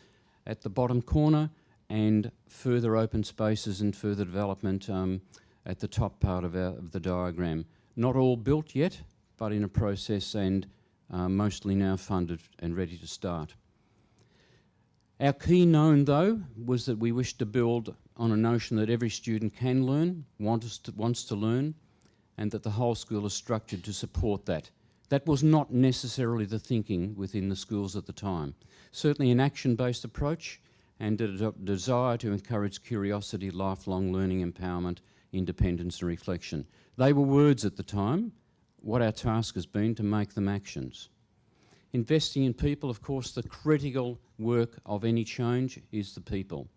at the bottom corner and further open spaces and further development at the top part of the diagram. Not all built yet, but in a process and mostly now funded and ready to start. Our key known, though, was that we wished to build on a notion that every student can learn, wants to learn, and that the whole school is structured to support that. That was not necessarily the thinking within the schools at the time. Certainly an action-based approach and a desire to encourage curiosity, lifelong learning, empowerment, independence and reflection. They were words at the time. What our task has been to make them actions. Investing in people, of course, the critical work of any change is the people.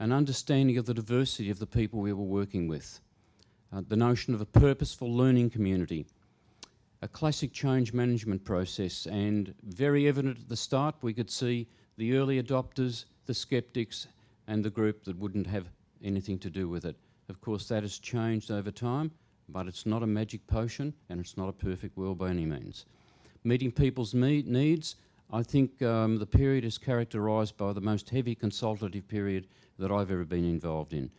An understanding of the diversity of the people we were working with. The notion of a purposeful learning community. A classic change management process, and very evident at the start we could see the early adopters, the skeptics and the group that wouldn't have anything to do with it. Of course that has changed over time, but it's not a magic potion and it's not a perfect world by any means. Meeting people's needs, I think the period is characterised by the most heavy consultative period that I've ever been involved in.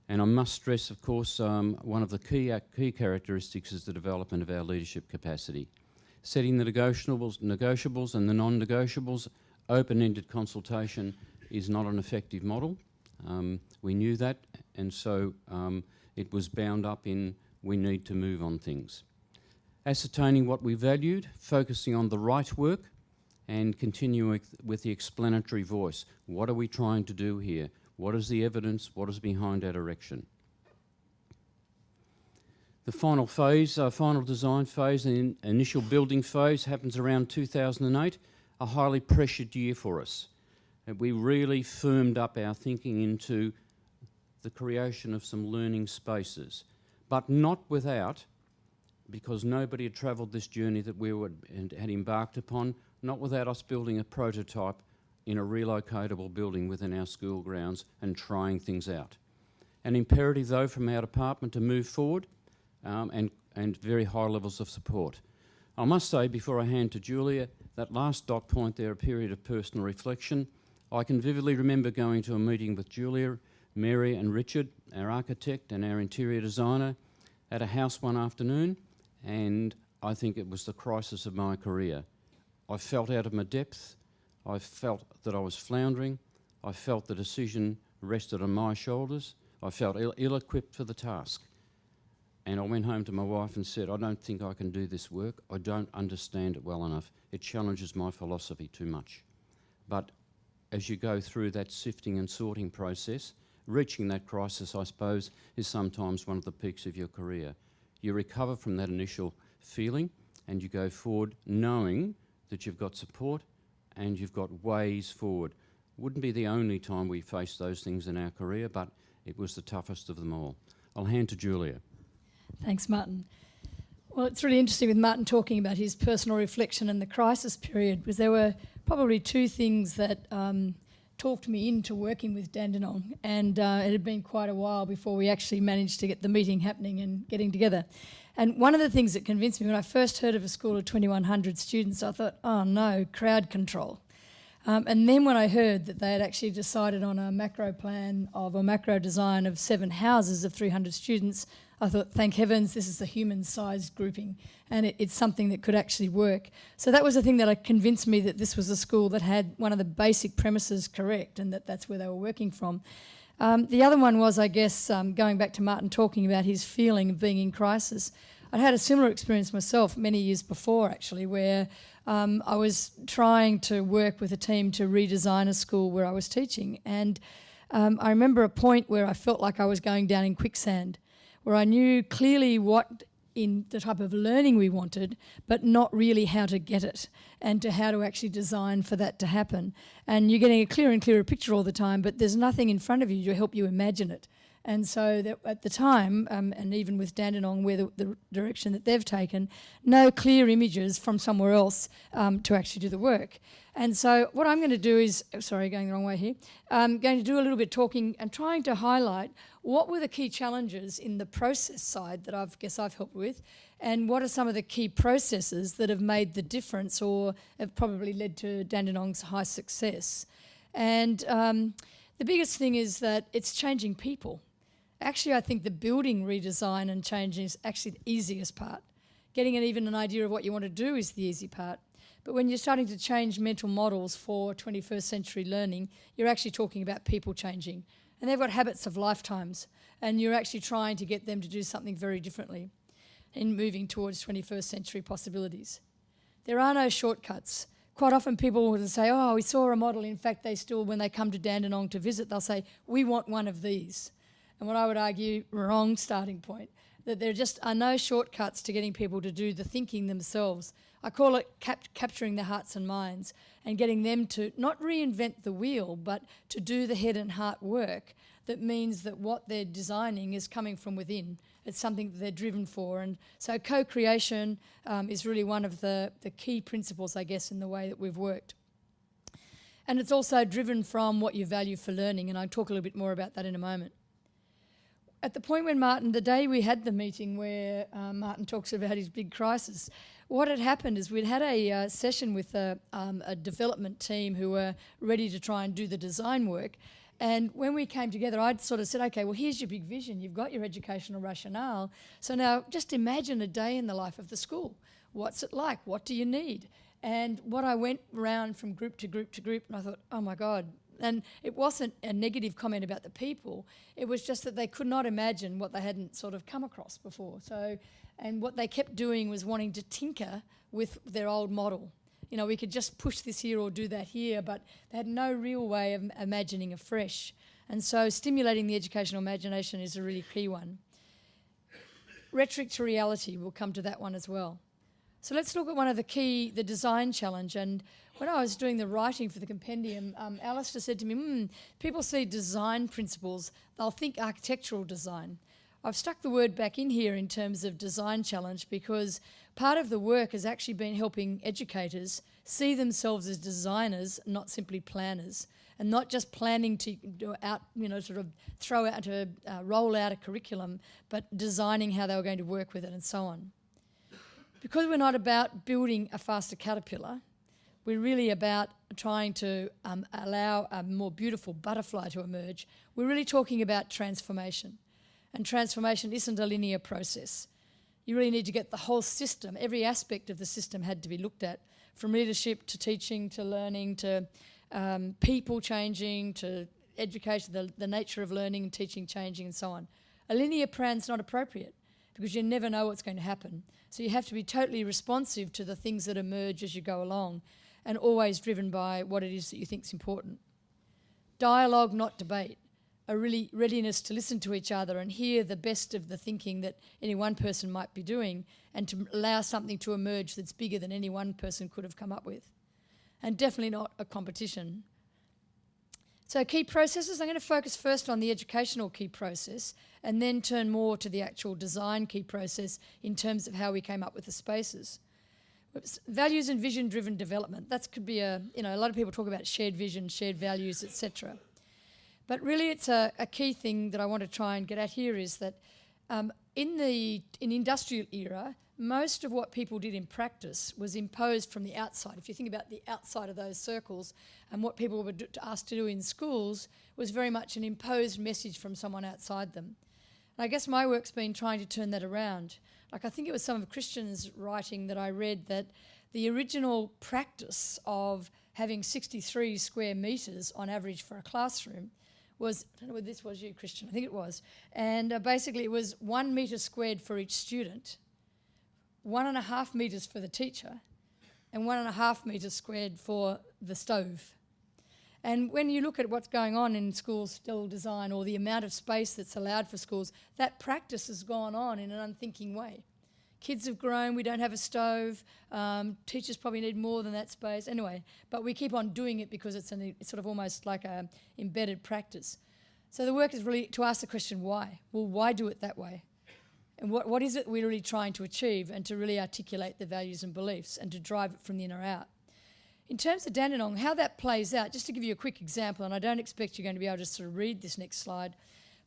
And I must stress, of course, one of the key characteristics is the development of our leadership capacity. Setting the negotiables and the non-negotiables, open-ended consultation is not an effective model. We knew that, and so it was bound up in we need to move on things. Ascertaining what we valued, focusing on the right work, and continuing with the explanatory voice. What are we trying to do here? What is the evidence? What is behind our direction? The final phase, final design phase and initial building phase happens around 2008, a highly pressured year for us. And we really firmed up our thinking into the creation of some learning spaces, but not without, because nobody had travelled this journey that we had embarked upon, not without us building a prototype in a relocatable building within our school grounds and trying things out. An imperative, though, from our department to move forward and very high levels of support. I must say, before I hand to Julia, that last dot point there, a period of personal reflection. I can vividly remember going to a meeting with Julia, Mary and Richard, our architect and our interior designer, at a house one afternoon, and I think it was the crisis of my career. I felt out of my depth. I felt that I was floundering. I felt the decision rested on my shoulders. I felt ill-equipped for the task. And I went home to my wife and said, I don't think I can do this work. I don't understand it well enough. It challenges my philosophy too much. But as you go through that sifting and sorting process, reaching that crisis, I suppose, is sometimes one of the peaks of your career. You recover from that initial feeling and you go forward knowing that you've got support and you've got ways forward. Wouldn't be the only time we faced those things in our career, but it was the toughest of them all. I'll hand to Julia. Thanks, Martin. Well, it's really interesting with Martin talking about his personal reflection in the crisis period, because there were probably two things that talked me into working with Dandenong, and it had been quite a while before we actually managed to get the meeting happening and getting together. And one of the things that convinced me, when I first heard of a school of 2,100 students, I thought, oh no, crowd control. And then when I heard that they had actually decided on a macro plan of a macro design of 7 houses of 300 students, I thought, thank heavens, this is a human-sized grouping, and it's something that could actually work. So that was the thing that convinced me that this was a school that had one of the basic premises correct, and that's where they were working from. The other one was, I guess, going back to Martin talking about his feeling of being in crisis. I'd had a similar experience myself many years before, actually, where I was trying to work with a team to redesign a school where I was teaching. And I remember a point where I felt like I was going down in quicksand, where I knew clearly what in the type of learning we wanted, but not really how to get it and to how to actually design for that to happen. And you're getting a clearer and clearer picture all the time, but there's nothing in front of you to help you imagine it. And so that at the time, and even with Dandenong, where the direction that they've taken, no clear images from somewhere else to actually do the work. And so what I'm going to do is, sorry, going the wrong way here, I'm going to do a little bit talking and trying to highlight what were the key challenges in the process side that I've helped with, and what are some of the key processes that have made the difference or have probably led to Dandenong's high success. And the biggest thing is that it's changing people. Actually, I think the building redesign and changing is actually the easiest part. Getting even an idea of what you want to do is the easy part. But when you're starting to change mental models for 21st century learning, you're actually talking about people changing. And they've got habits of lifetimes, and you're actually trying to get them to do something very differently in moving towards 21st century possibilities. There are no shortcuts. Quite often people will say, oh, we saw a model. In fact, they still, when they come to Dandenong to visit, they'll say, we want one of these. And what I would argue, wrong starting point, that there just are no shortcuts to getting people to do the thinking themselves. I call it capturing their hearts and minds and getting them to not reinvent the wheel, but to do the head and heart work that means that what they're designing is coming from within. It's something that they're driven for. And so co-creation is really one of the key principles, I guess, in the way that we've worked. And it's also driven from what you value for learning, and I'll talk a little bit more about that in a moment. At the point when Martin, the day we had the meeting where Martin talks about his big crisis, what had happened is we'd had a session with a development team who were ready to try and do the design work. And when we came together, I'd sort of said, okay, well, here's your big vision. You've got your educational rationale. So now just imagine a day in the life of the school. What's it like? What do you need? And what I went around from group to group to group, and I thought, oh my God. And it wasn't a negative comment about the people. It was just that they could not imagine what they hadn't sort of come across before. So, and what they kept doing was wanting to tinker with their old model. You know, we could just push this here or do that here, but they had no real way of imagining afresh. And so stimulating the educational imagination is a really key one. Rhetoric to reality, we'll come to that one as well. So let's look at one of the design challenge. And when I was doing the writing for the compendium, Alistair said to me, people see design principles, they'll think architectural design. I've stuck the word back in here in terms of design challenge because part of the work has actually been helping educators see themselves as designers, not simply planners, and not just planning to do out, sort of throw out roll out a curriculum, but designing how they were going to work with it and so on. Because we're not about building a faster caterpillar, we're really about trying to allow a more beautiful butterfly to emerge. We're really talking about transformation. And transformation isn't a linear process. You really need to get the whole system, every aspect of the system had to be looked at, from leadership to teaching to learning to people changing to education, the nature of learning and teaching changing and so on. A linear plan's not appropriate because you never know what's going to happen. So you have to be totally responsive to the things that emerge as you go along and always driven by what it is that you think is important. Dialogue, not debate. a really readiness to listen to each other and hear the best of the thinking that any one person might be doing, and to allow something to emerge that's bigger than any one person could have come up with. And definitely not a competition. So key processes, I'm going to focus first on the educational key process and then turn more to the actual design key process in terms of how we came up with the spaces. Values and vision driven development. That could be a lot of people talk about shared vision, shared values, etc. But really it's a key thing that I want to try and get at here is that in the industrial era, most of what people did in practice was imposed from the outside. If you think about the outside of those circles, and what people were asked to do in schools was very much an imposed message from someone outside them. And I guess my work's been trying to turn that around. Like, I think it was some of Christian's writing that I read that the original practice of having 63 square metres on average for a classroom was, I don't know whether this was you, Christian, I think it was, and basically it was 1 metre squared for each student, 1.5 metres for the teacher, and 1.5 metres squared for the stove. And when you look at what's going on in schools still design, or the amount of space that's allowed for schools, that practice has gone on in an unthinking way. Kids have grown, we don't have a stove, teachers probably need more than that space. Anyway, but we keep on doing it because it's sort of almost like a embedded practice. So the work is really to ask the question, why? Well, why do it that way? And what is it we're really trying to achieve, and to really articulate the values and beliefs and to drive it from the inner out. In terms of Dandenong, how that plays out, just to give you a quick example, and I don't expect you're going to be able to sort of read this next slide,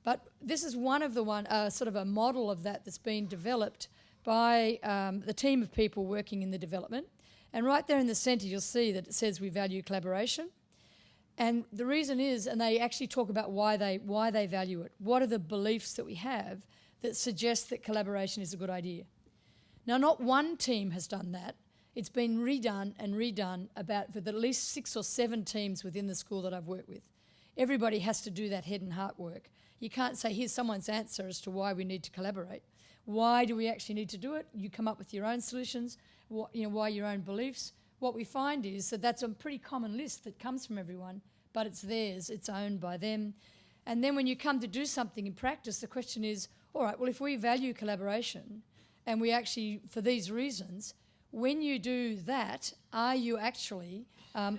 but this is one of the sort of a model of that's been developed by the team of people working in the development. And right there in the centre, you'll see that it says we value collaboration. And the reason is, and they actually talk about why they value it. What are the beliefs that we have that suggest that collaboration is a good idea? Now, not one team has done that. It's been redone and redone with at least 6 or 7 teams within the school that I've worked with. Everybody has to do that head and heart work. You can't say, here's someone's answer as to why we need to collaborate. Why do we actually need to do it? You come up with your own solutions, why your own beliefs. What we find is that that's a pretty common list that comes from everyone, but it's theirs, it's owned by them. And then when you come to do something in practice, the question is, all right, well, if we value collaboration and we actually, for these reasons, when you do that, are you actually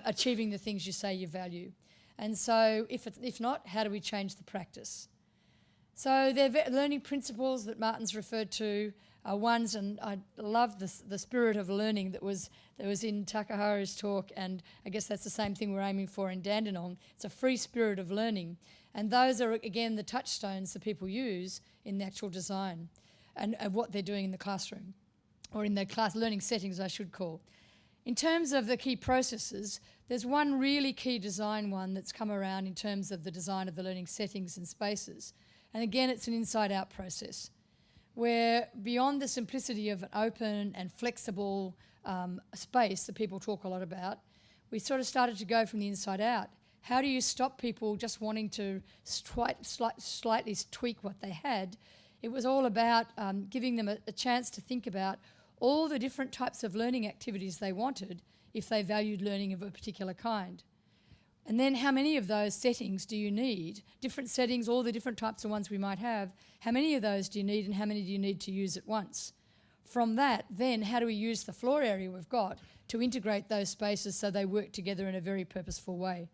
achieving the things you say you value? And so if not, how do we change the practice? So they're learning principles that Martin's referred to are ones, and I love the spirit of learning that was in Takaharu's talk, and I guess that's the same thing we're aiming for in Dandenong. It's a free spirit of learning. And those are, again, the touchstones that people use in the actual design and what they're doing in the classroom, or in the class learning settings, I should call. In terms of the key processes, there's one really key design one that's come around in terms of the design of the learning settings and spaces. And again, it's an inside-out process, where beyond the simplicity of an open and flexible space that people talk a lot about, we sort of started to go from the inside out. How do you stop people just wanting to slightly tweak what they had? It was all about giving them a chance to think about all the different types of learning activities they wanted if they valued learning of a particular kind. And then how many of those settings do you need? Different settings, all the different types of ones we might have. How many of those do you need, and how many do you need to use at once? From that, then, how do we use the floor area we've got to integrate those spaces so they work together in a very purposeful way?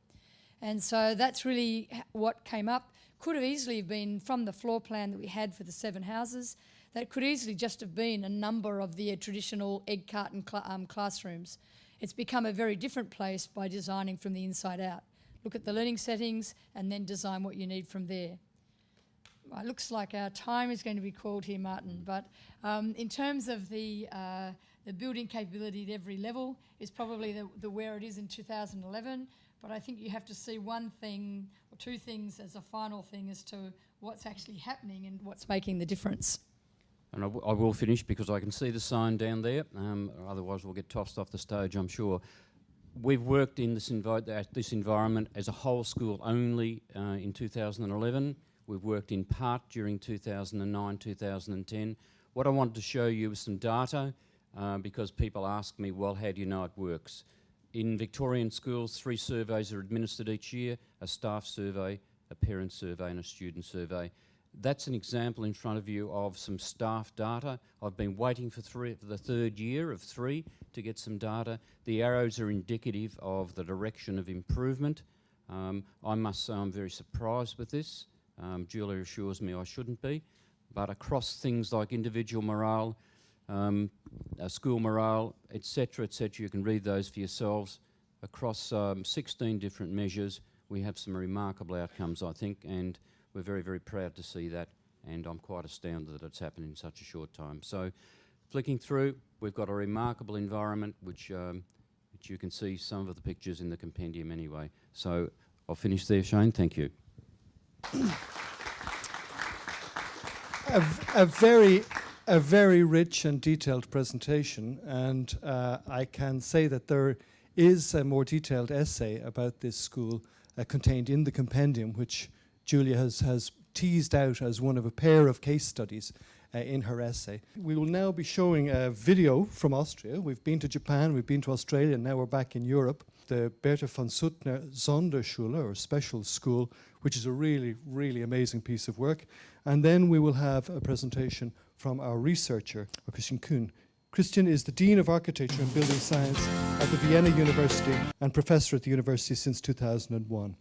And so that's really what came up. Could have easily been from the floor plan that we had for the 7 houses. That could easily just have been a number of the traditional egg carton classrooms. It's become a very different place by designing from the inside out. Look at the learning settings and then design what you need from there. Well, it looks like our time is going to be called here, Martin, but in terms of the building capability at every level is probably the where it is in 2011, but I think you have to see one thing or two things as a final thing as to what's actually happening and what's making the difference. And I will finish because I can see the sign down there, otherwise we'll get tossed off the stage, I'm sure. We've worked in this environment as a whole school only in 2011. We've worked in part during 2009, 2010. What I wanted to show you is some data because people ask me, well, how do you know it works? In Victorian schools, 3 surveys are administered each year, a staff survey a parent survey and a student survey. That's an example in front of you of some staff data. I've been waiting for the third year of 3 to get some data. The arrows are indicative of the direction of improvement. I must say I'm very surprised with this. Julia assures me I shouldn't be, but across things like individual morale, school morale, etc., you can read those for yourselves. Across 16 different measures, we have some remarkable outcomes, I think, and we're very, very proud to see that, and I'm quite astounded that it's happened in such a short time. So, flicking through, we've got a remarkable environment, which you can see some of the pictures in the compendium anyway. So, I'll finish there, Shane. Thank you. A very rich and detailed presentation, and I can say that there is a more detailed essay about this school contained in the compendium, which Julia has teased out as one of a pair of case studies in her essay. We will now be showing a video from Austria. We've been to Japan, we've been to Australia, and now we're back in Europe. The Bertha von Suttner Sonderschule, or special school, which is a really, really amazing piece of work. And then we will have a presentation from our researcher, Christian Kuhn. Christian is the Dean of Architecture and Building Science at the Vienna University and professor at the university since 2001.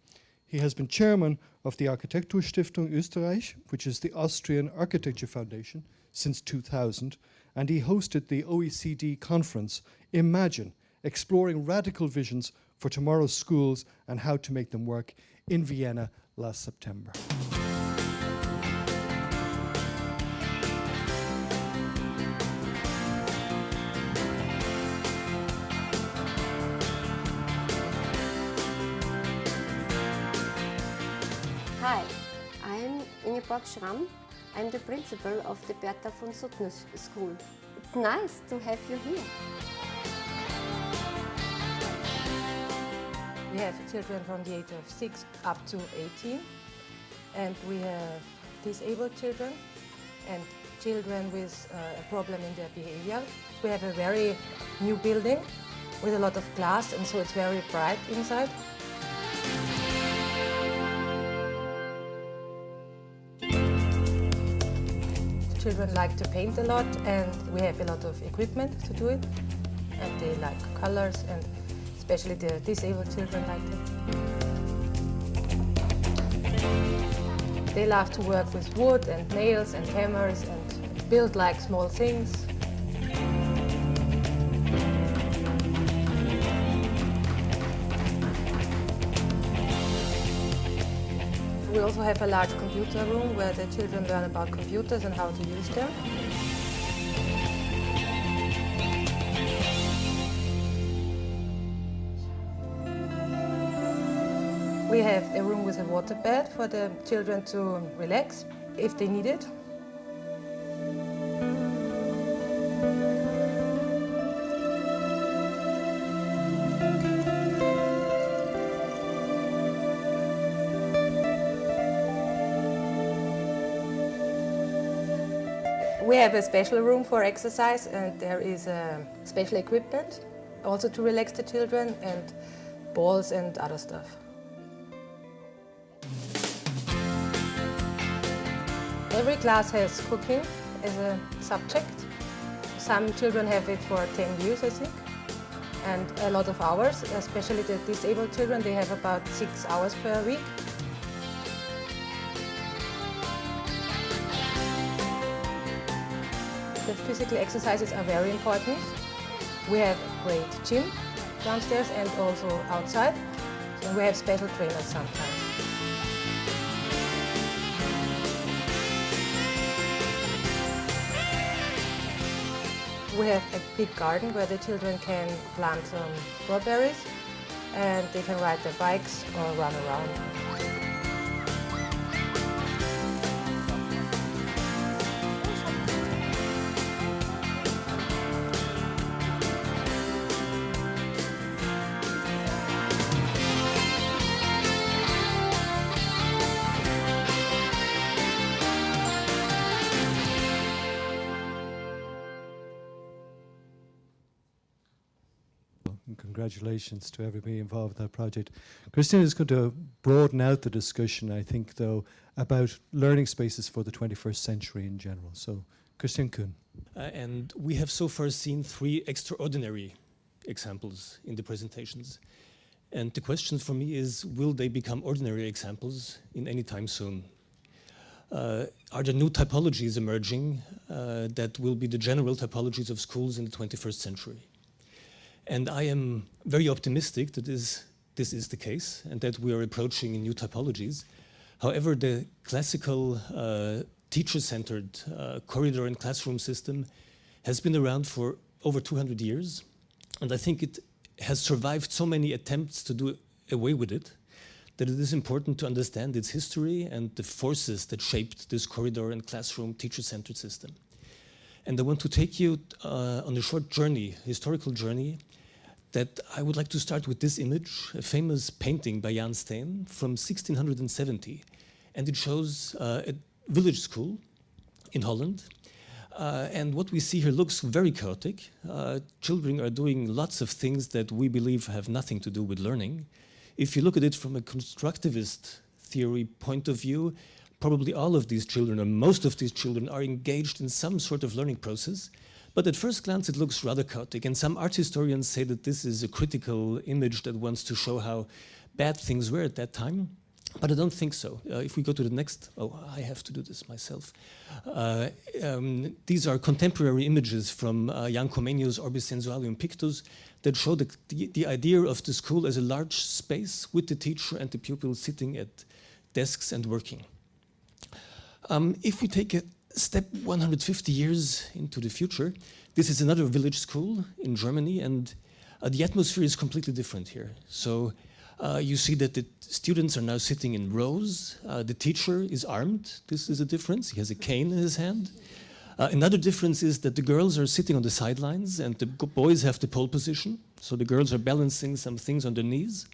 He has been chairman of the Architekturstiftung Österreich, which is the Austrian Architecture Foundation, since 2000, and he hosted the OECD conference, Imagine, Exploring Radical Visions for Tomorrow's Schools and How to Make Them Work, in Vienna last September. Hi, I'm Ingeborg Schramm. I'm the principal of the Bertha von Suttner School. It's nice to have you here. We have children from the age of 6 up to 18, and we have disabled children and children with a problem in their behavior. We have a very new building with a lot of glass, and so it's very bright inside. Children like to paint a lot, and we have a lot of equipment to do it, and they like colors, and especially the disabled children like it. They love to work with wood and nails and hammers and build like small things. We also have a large computer room where the children learn about computers and how to use them. We have a room with a water bed for the children to relax if they need it. We have a special room for exercise, and there is special equipment also to relax the children, and balls and other stuff. Every class has cooking as a subject. Some children have it for 10 years, I think, and a lot of hours, especially the disabled children. They have about 6 hours per week. The physical exercises are very important. We have a great gym downstairs and also outside, and we have special trainers sometimes. We have a big garden where the children can plant some strawberries, and they can ride their bikes or run around. congratulations to everybody involved in that project. Christina is going to broaden out the discussion, I think, though, about learning spaces for the 21st century in general. So, Christian Kuhn. And we have so far seen 3 extraordinary examples in the presentations. And the question for me is, will they become ordinary examples in any time soon? Are there new typologies emerging that will be the general typologies of schools in the 21st century? And I am very optimistic that this is the case and that we are approaching new typologies. However, the classical teacher-centered corridor and classroom system has been around for over 200 years. And I think it has survived so many attempts to do away with it that it is important to understand its history and the forces that shaped this corridor and classroom teacher-centered system. And I want to take you on a short journey, historical journey, that I would like to start with this image, a famous painting by Jan Steen from 1670. And it shows a village school in Holland. And what we see here looks very chaotic. Children are doing lots of things that we believe have nothing to do with learning. If you look at it from a constructivist theory point of view, probably all of these children, or most of these children, are engaged in some sort of learning process. But at first glance, it looks rather chaotic. And some art historians say that this is a critical image that wants to show how bad things were at that time. But I don't think so. If we go to the next, I have to do this myself. These are contemporary images from Jan Comenius' Orbis Sensualium Pictus that show the idea of the school as a large space with the teacher and the pupil sitting at desks and working. If we take a step 150 years into the future, this is another village school in Germany, and the atmosphere is completely different here. So you see that the students are now sitting in rows. The teacher is armed. This is a difference. He has a cane in his hand. Another difference is that the girls are sitting on the sidelines and the boys have the pole position. So the girls are balancing some things on their knees.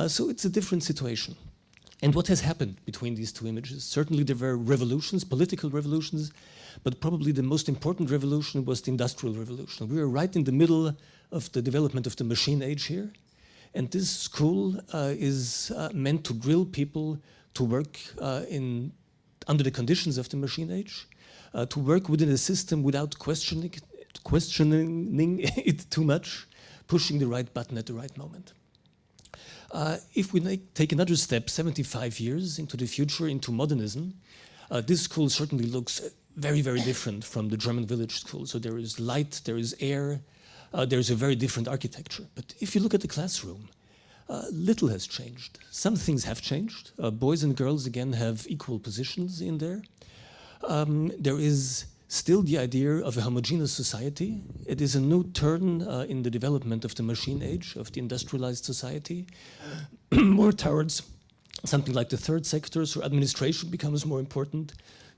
So it's a different situation. And what has happened between these two images? Certainly there were revolutions, political revolutions, but probably the most important revolution was the Industrial Revolution. We are right in the middle of the development of the machine age here. And this school is meant to drill people to work under the conditions of the machine age, to work within a system without questioning it too much, pushing the right button at the right moment. If we take another step, 75 years into the future, into modernism, this school certainly looks very, very different from the German village school. So there is light, there is air, there's a very different architecture. But if you look at the classroom, little has changed. Some things have changed. Boys and girls, again, have equal positions in there. There is still the idea of a homogeneous society. It is a new turn in the development of the machine age, of the industrialized society, more towards something like the third sector, so administration becomes more important.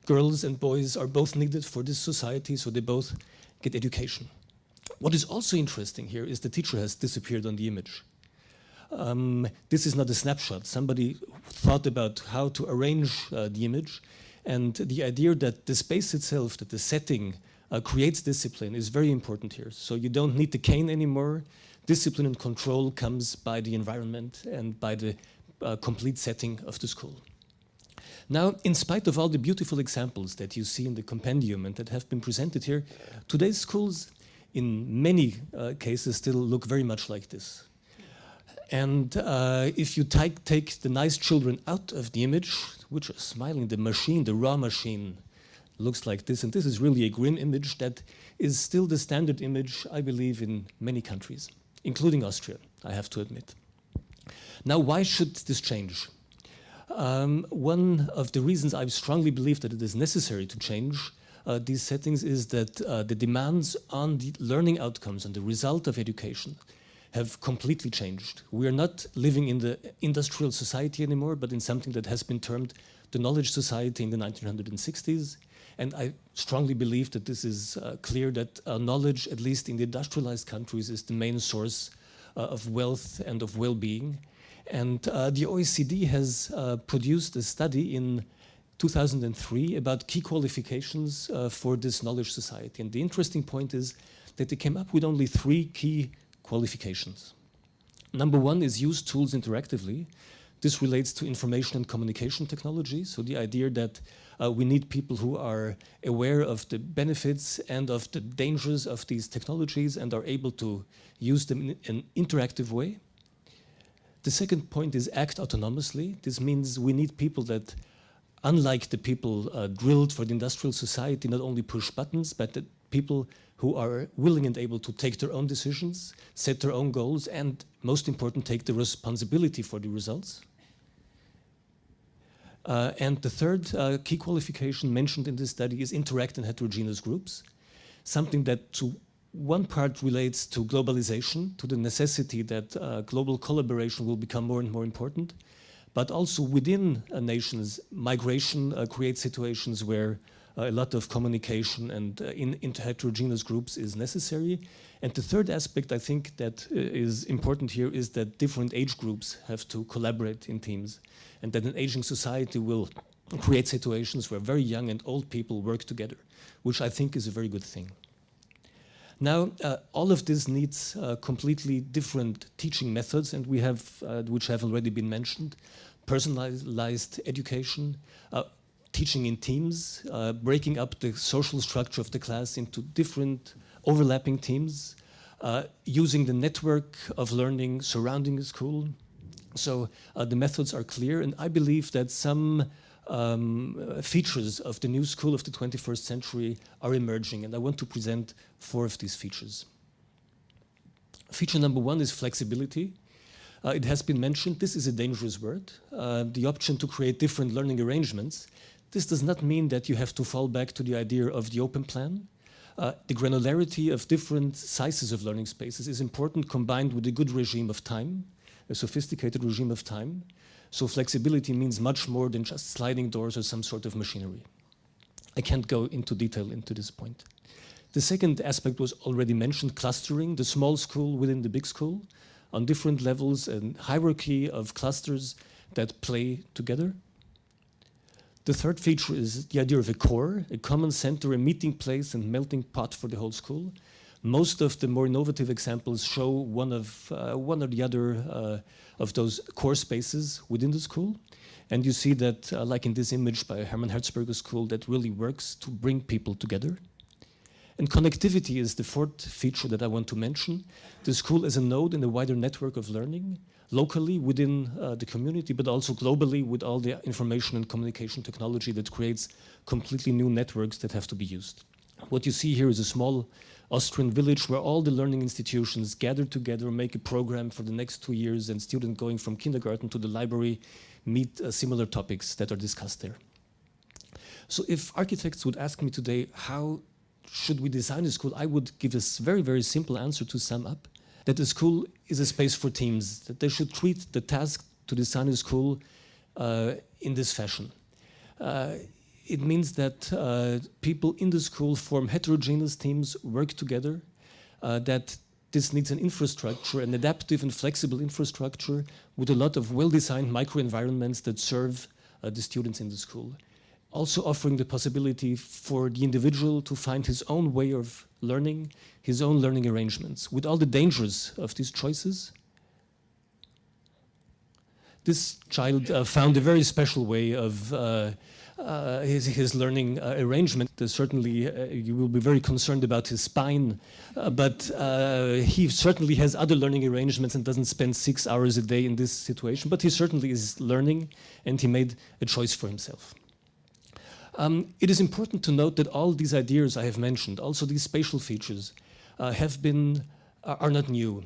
Girls and boys are both needed for this society, so they both get education. What is also interesting here is the teacher has disappeared on the image. This is not a snapshot. Somebody thought about how to arrange the image, and the idea that the space itself, that the setting creates discipline is very important here. So you don't need the cane anymore. Discipline and control comes by the environment and by the complete setting of the school. Now, in spite of all the beautiful examples that you see in the compendium and that have been presented here, today's schools in many cases still look very much like this. And if you take the nice children out of the image, which are smiling, the machine, the raw machine, looks like this. And this is really a grim image that is still the standard image, I believe, in many countries, including Austria, I have to admit. Now, why should this change? One of the reasons I strongly believe that it is necessary to change these settings is that the demands on the learning outcomes and the result of education have completely changed. We are not living in the industrial society anymore, but in something that has been termed the knowledge society in the 1960s. And I strongly believe that this is clear that knowledge, at least in the industrialized countries, is the main source of wealth and of well-being. And the OECD has produced a study in 2003 about key qualifications for this knowledge society. And the interesting point is that they came up with only 3 key qualifications. Number one is use tools interactively. This relates to information and communication technology. So the idea that we need people who are aware of the benefits and of the dangers of these technologies and are able to use them in an interactive way. The second point is act autonomously. This means we need people that, unlike the people drilled for the industrial society, not only push buttons, but that people who are willing and able to take their own decisions, set their own goals, and most important, take the responsibility for the results. And the third key qualification mentioned in this study is interact in heterogeneous groups, something that to one part relates to globalization, to the necessity that global collaboration will become more and more important, but also within nations, migration creates situations where a lot of communication and in heterogeneous groups is necessary. And the third aspect I think that is important here is that different age groups have to collaborate in teams, and that an aging society will create situations where very young and old people work together, which I think is a very good thing. Now, all of this needs completely different teaching methods, and we have, which have already been mentioned, personalized education, teaching in teams, breaking up the social structure of the class into different overlapping teams, using the network of learning surrounding the school. So the methods are clear, and I believe that some features of the new school of the 21st century are emerging, and I want to present 4 of these features. Feature number 1 is flexibility. It has been mentioned, this is a dangerous word, the option to create different learning arrangements. This does not mean that you have to fall back to the idea of the open plan. The granularity of different sizes of learning spaces is important, combined with a good regime of time, a sophisticated regime of time. So flexibility means much more than just sliding doors or some sort of machinery. I can't go into detail into this point. The second aspect was already mentioned, clustering, the small school within the big school, on different levels and hierarchy of clusters that play together. The third feature is the idea of a core, a common center, a meeting place and melting pot for the whole school. Most of the more innovative examples show one or the other of those core spaces within the school. And you see that, like in this image by Hermann Herzberger School, that really works to bring people together. And connectivity is the fourth feature that I want to mention. The school is a node in a wider network of learning, locally within the community, but also globally with all the information and communication technology that creates completely new networks that have to be used. What you see here is a small Austrian village where all the learning institutions gather together, make a program for the next 2 years, and students going from kindergarten to the library meet similar topics that are discussed there. So if architects would ask me today, how should we design a school, I would give a very, very simple answer to sum up, that the school is a space for teams, that they should treat the task to design a school in this fashion. It means that people in the school form heterogeneous teams, work together, that this needs an infrastructure, an adaptive and flexible infrastructure with a lot of well-designed microenvironments that serve the students in the school. Also offering the possibility for the individual to find his own way of learning, his own learning arrangements, with all the dangers of these choices. This child found a very special way of his learning arrangement. Certainly, you will be very concerned about his spine, but he certainly has other learning arrangements and doesn't spend 6 hours a day in this situation, but he certainly is learning, and he made a choice for himself. It is important to note that all these ideas I have mentioned, also these spatial features, are not new.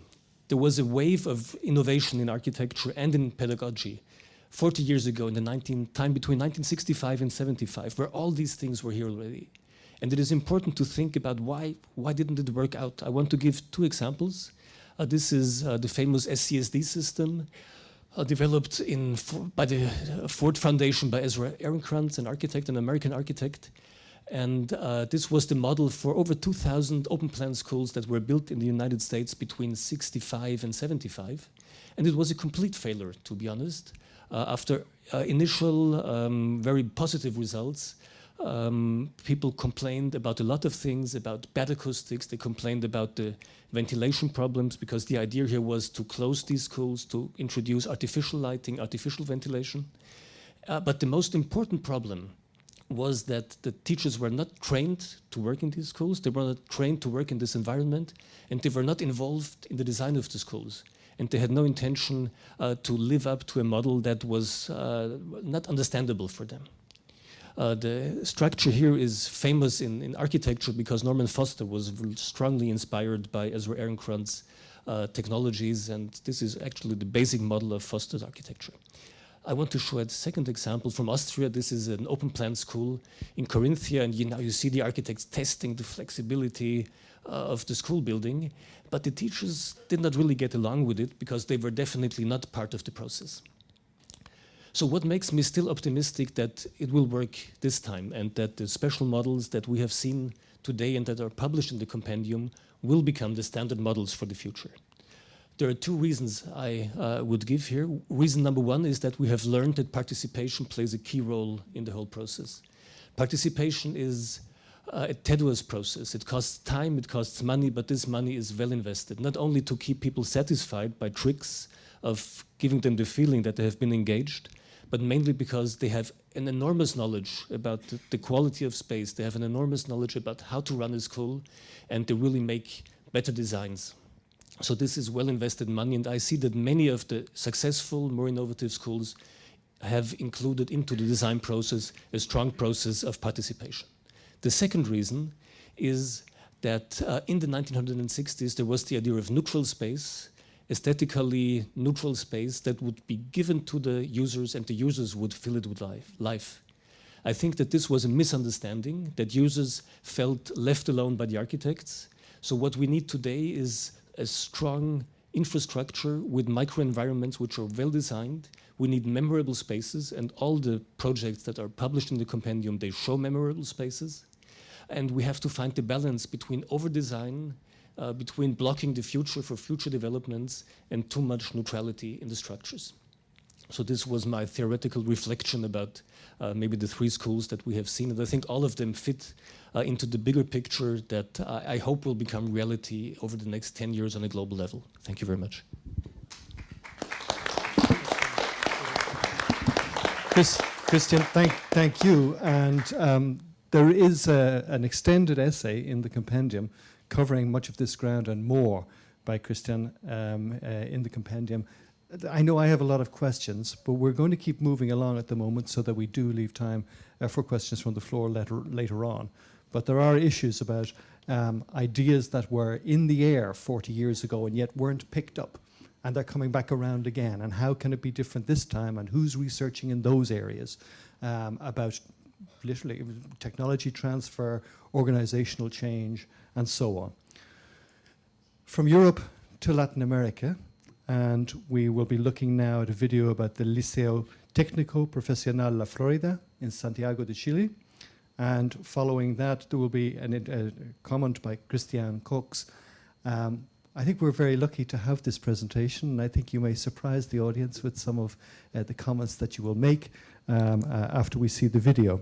There was a wave of innovation in architecture and in pedagogy 40 years ago, in the time between 1965 and 75, where all these things were here already. And it is important to think about why didn't it work out? I want to give 2 examples. This is the famous SCSD system, developed by the Ford Foundation by Ezra Ehrenkrantz, an architect, an American architect. And this was the model for over 2,000 open plan schools that were built in the United States between 65 and 75. And it was a complete failure, to be honest. After initial very positive results, People complained about a lot of things, about bad acoustics. They complained about the ventilation problems, because the idea here was to close these schools, to introduce artificial lighting, artificial ventilation. But the most important problem was that the teachers were not trained to work in these schools. They were not trained to work in this environment, and they were not involved in the design of the schools. And they had no intention to live up to a model that was not understandable for them. The structure here is famous in architecture because Norman Foster was strongly inspired by Ezra Ehrenkrantz technologies, and this is actually the basic model of Foster's architecture. I want to show a second example from Austria. This is an open plan school in Carinthia, and now you see the architects testing the flexibility of the school building, but the teachers did not really get along with it because they were definitely not part of the process. So what makes me still optimistic that it will work this time, and that the special models that we have seen today and that are published in the compendium will become the standard models for the future? There are two reasons I would give here. Reason number one is that we have learned that participation plays a key role in the whole process. Participation is a tedious process. It costs time, it costs money, but this money is well invested, not only to keep people satisfied by tricks of giving them the feeling that they have been engaged, but mainly because they have an enormous knowledge about the quality of space. They have an enormous knowledge about how to run a school, and they really make better designs. So this is well invested money, and I see that many of the successful, more innovative schools have included into the design process a strong process of participation. The second reason is that in the 1960s there was the idea of neutral space, aesthetically neutral space that would be given to the users, and the users would fill it with life. I think that this was a misunderstanding, that users felt left alone by the architects. So what we need today is a strong infrastructure with microenvironments which are well designed. We need memorable spaces, and all the projects that are published in the compendium, they show memorable spaces. And we have to find the balance between over-design, between blocking the future for future developments, and too much neutrality in the structures. So this was my theoretical reflection about maybe the three schools that we have seen, and I think all of them fit into the bigger picture that I hope will become reality over the next 10 years on a global level. Thank you very much. Christian, thank you. And there is an extended essay in the compendium covering much of this ground and more by Christian in the compendium. I know I have a lot of questions, but we're going to keep moving along at the moment so that we do leave time for questions from the floor later on. But there are issues about ideas that were in the air 40 years ago and yet weren't picked up, and they're coming back around again. And how can it be different this time, and who's researching in those areas about literally technology transfer, organizational change, and so on. From Europe to Latin America, and we will be looking now at a video about the Liceo Técnico Profesional La Florida in Santiago de Chile. And following that, there will be a comment by Christian Cox. I think we're very lucky to have this presentation, and I think you may surprise the audience with some of the comments that you will make after we see the video.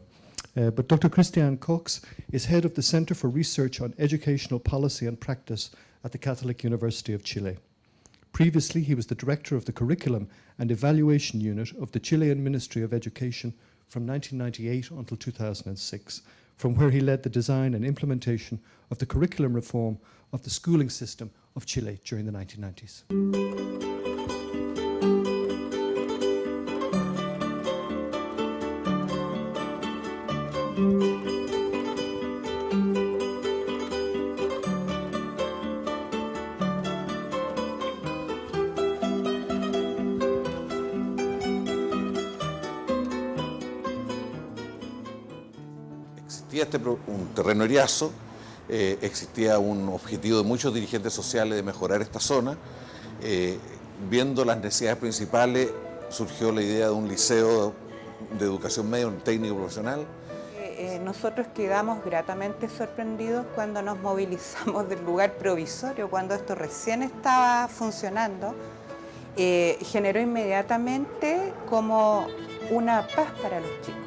But Dr. Christian Cox is head of the Center for Research on Educational Policy and Practice at the Catholic University of Chile. Previously, he was the director of the Curriculum and Evaluation Unit of the Chilean Ministry of Education from 1998 until 2006, from where he led the design and implementation of the curriculum reform of the schooling system of Chile during the 1990s. Un terreno eriazo, existía un objetivo de muchos dirigentes sociales de mejorar esta zona. Viendo las necesidades principales, surgió la idea de un liceo de educación media, un técnico profesional. Nosotros quedamos gratamente sorprendidos cuando nos movilizamos del lugar provisorio, cuando esto recién estaba funcionando. Generó inmediatamente como una paz para los chicos.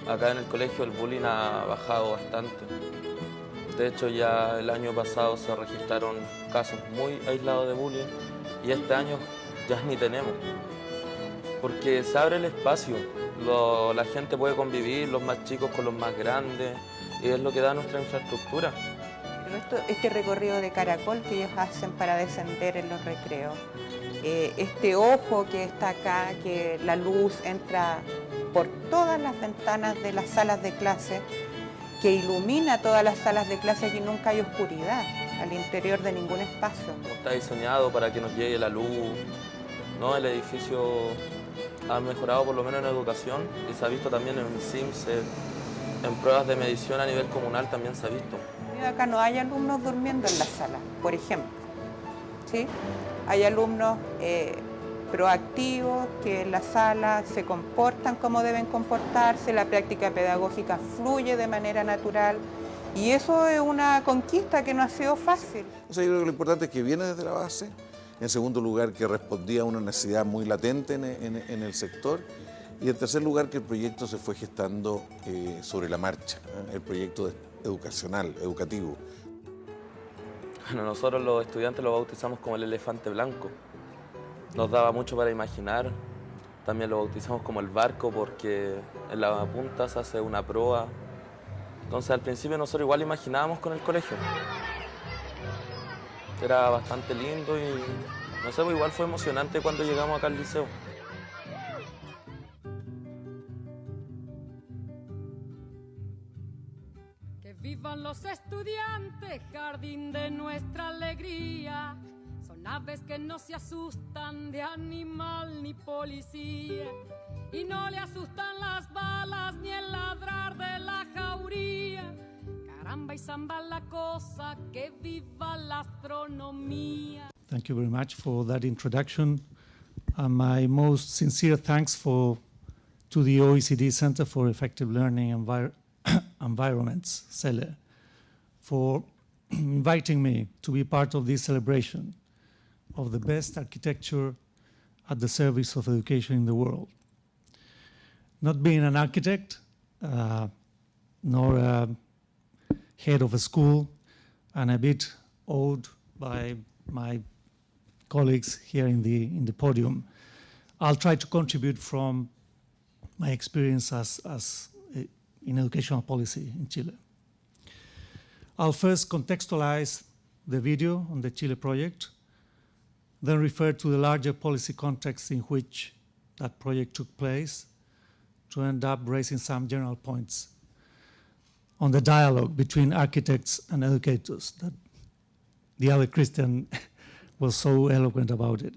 Acá en el colegio el bullying ha bajado bastante. De hecho, ya el año pasado se registraron casos muy aislados de bullying y este año ya ni tenemos. Porque se abre el espacio, la gente puede convivir, los más chicos con los más grandes, y es lo que da nuestra infraestructura. Este recorrido de caracol que ellos hacen para descender en los recreos, este ojo que está acá, que la luz entra por todas las ventanas de las salas de clase, que ilumina todas las salas de clase, aquí nunca hay oscuridad al interior de ningún espacio. Está diseñado para que nos llegue la luz, ¿no? El edificio ha mejorado por lo menos en educación y se ha visto también en SIMS, en pruebas de medición a nivel comunal también se ha visto. Acá no hay alumnos durmiendo en la sala, por ejemplo, ¿sí? Hay alumnos proactivos que en la sala se comportan como deben comportarse, la práctica pedagógica fluye de manera natural y eso es una conquista que no ha sido fácil. O sea, yo creo que lo importante es que viene desde la base, en segundo lugar que respondía a una necesidad muy latente en el sector y en tercer lugar que el proyecto se fue gestando sobre la marcha, el proyecto educacional, educativo. Bueno, nosotros los estudiantes lo bautizamos como el elefante blanco. Nos daba mucho para imaginar. También lo bautizamos como el barco porque en la punta se hace una proa. Entonces al principio nosotros igual imaginábamos con el colegio. Era bastante lindo y no sé, igual fue emocionante cuando llegamos acá al liceo. Que vivan los estudiantes, jardín de nuestra alegría. Son aves que no se asustan de animal ni policía. Y no le asustan las balas ni el ladrar de la jauría. Caramba y zamba la cosa, que viva la astronomía. Thank you very much for that introduction. My most sincere thanks to the OECD Center for Effective Learning Environments, CELE, for inviting me to be part of this celebration of the best architecture at the service of education in the world. Not being an architect, nor a head of a school, and a bit awed by my colleagues here in the podium, I'll try to contribute from my experience in educational policy in Chile. I'll first contextualize the video on the Chile project, then refer to the larger policy context in which that project took place, to end up raising some general points on the dialogue between architects and educators that the other Christian was so eloquent about it.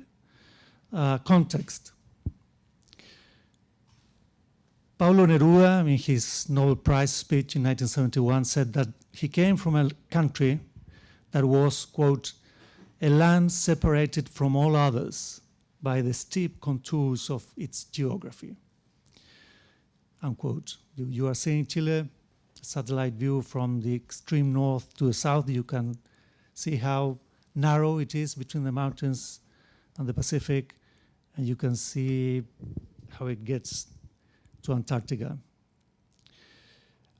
Context. Paulo Neruda, in his Nobel Prize speech in 1971, said that he came from a country that was, quote, a land separated from all others by the steep contours of its geography, unquote. You are seeing Chile, satellite view from the extreme north to the south. You can see how narrow it is between the mountains and the Pacific, and you can see how it gets to Antarctica.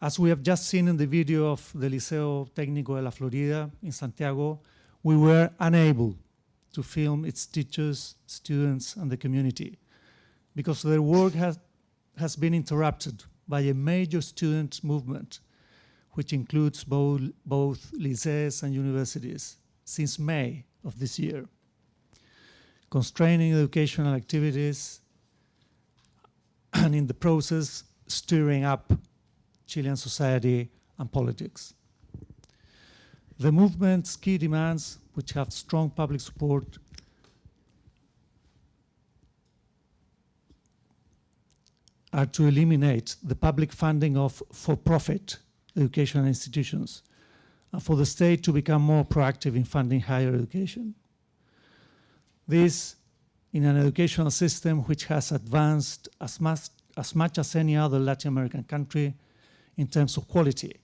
As we have just seen in the video of the Liceo Técnico de la Florida in Santiago, we were unable to film its teachers, students, and the community because their work has been interrupted by a major student movement, which includes both lycées and universities, since May of this year, constraining educational activities and in the process stirring up Chilean society and politics. The movement's key demands, which have strong public support, are to eliminate the public funding of for-profit educational institutions and for the state to become more proactive in funding higher education. This in an educational system which has advanced as much as any other Latin American country in terms of quality,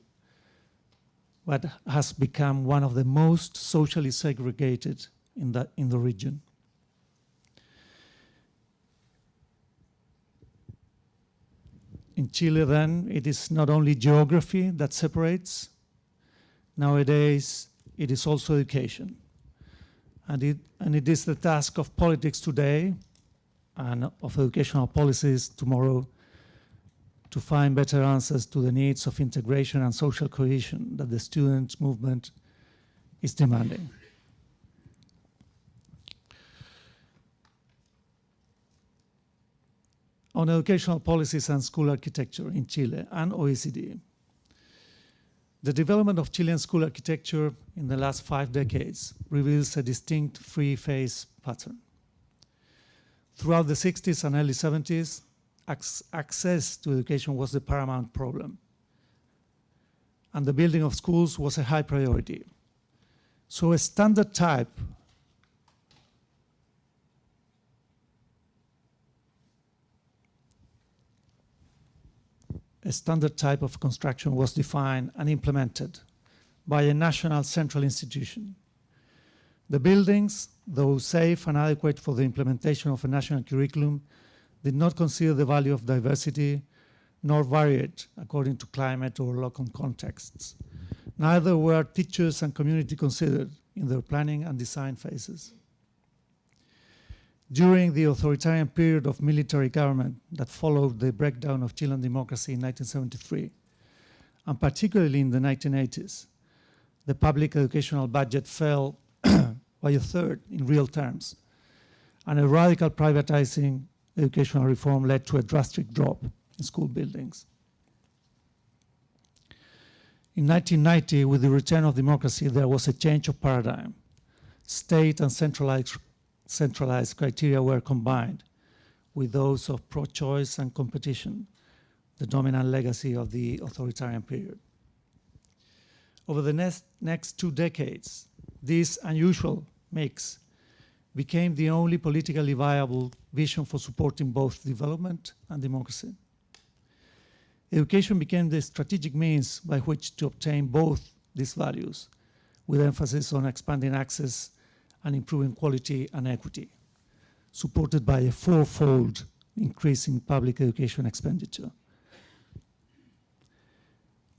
but has become one of the most socially segregated in the region. in Chile then, it is not only geography that separates. Nowadays, it is also education. And it is the task of politics today and of educational policies tomorrow to find better answers to the needs of integration and social cohesion that the student movement is demanding. On educational policies and school architecture in Chile and OECD. The development of Chilean school architecture in the last 5 decades reveals a distinct three-phase pattern. Throughout the 60s and early 70s, access to education was the paramount problem, and the building of schools was a high priority. So a standard type of construction was defined and implemented by a national central institution. The buildings, though safe and adequate for the implementation of a national curriculum, did not consider the value of diversity, nor vary it according to climate or local contexts. Neither were teachers and community considered in their planning and design phases. During the authoritarian period of military government that followed the breakdown of Chilean democracy in 1973, and particularly in the 1980s, the public educational budget fell by a third in real terms, and a radical privatizing educational reform led to a drastic drop in school buildings. In 1990, with the return of democracy, there was a change of paradigm. State and centralized criteria were combined with those of pro-choice and competition, the dominant legacy of the authoritarian period. Over the next 2 decades, this unusual mix became the only politically viable vision for supporting both development and democracy. Education became the strategic means by which to obtain both these values, with emphasis on expanding access and improving quality and equity, supported by a 4-fold increase in public education expenditure.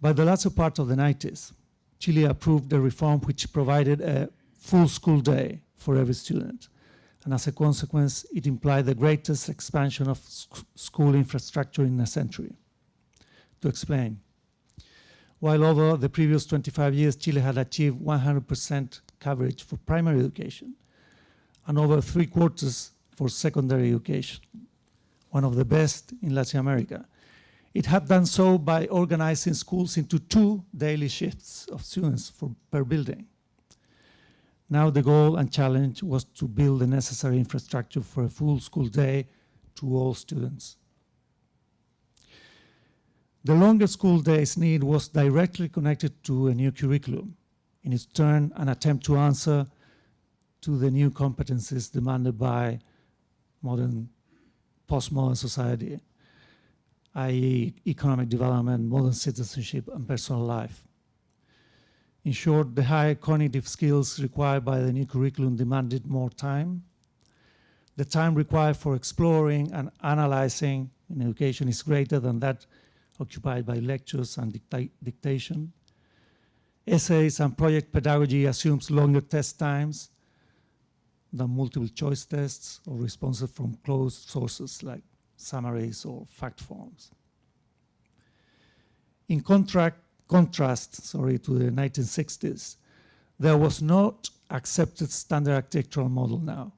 By the latter part of the 90s, Chile approved a reform which provided a full school day for every student, and as a consequence, it implied the greatest expansion of school infrastructure in a century. To explain, while over the previous 25 years, Chile had achieved 100% coverage for primary education and over 3/4 for secondary education, one of the best in Latin America. It had done so by organizing schools into 2 daily shifts of students per building. Now the goal and challenge was to build the necessary infrastructure for a full school day to all students. The longer school days need was directly connected to a new curriculum, in its turn an attempt to answer to the new competencies demanded by postmodern society, i.e. economic development, modern citizenship, and personal life. In short, the higher cognitive skills required by the new curriculum demanded more time. The time required for exploring and analyzing in education is greater than that occupied by lectures and dictation. Essays and project pedagogy assumes longer test times than multiple choice tests or responses from closed sources like summaries or fact forms. In contrast to the 1960s, there was not accepted standard architectural model now,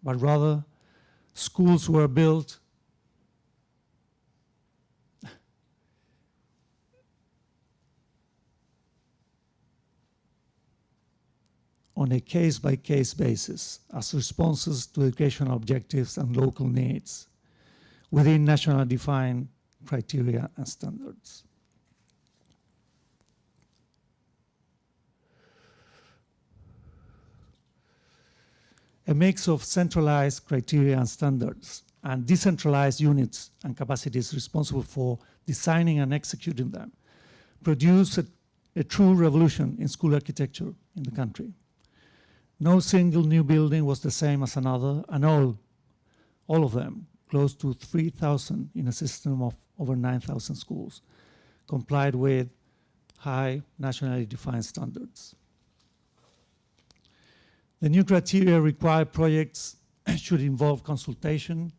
but rather schools were built on a case-by-case basis as responses to educational objectives and local needs within nationally defined criteria and standards. A mix of centralized criteria and standards and decentralized units and capacities responsible for designing and executing them produced a true revolution in school architecture in the country. No single new building was the same as another, and all of them close to 3,000 in a system of over 9,000 schools, complied with high nationally defined standards. The new criteria require projects should involve consultation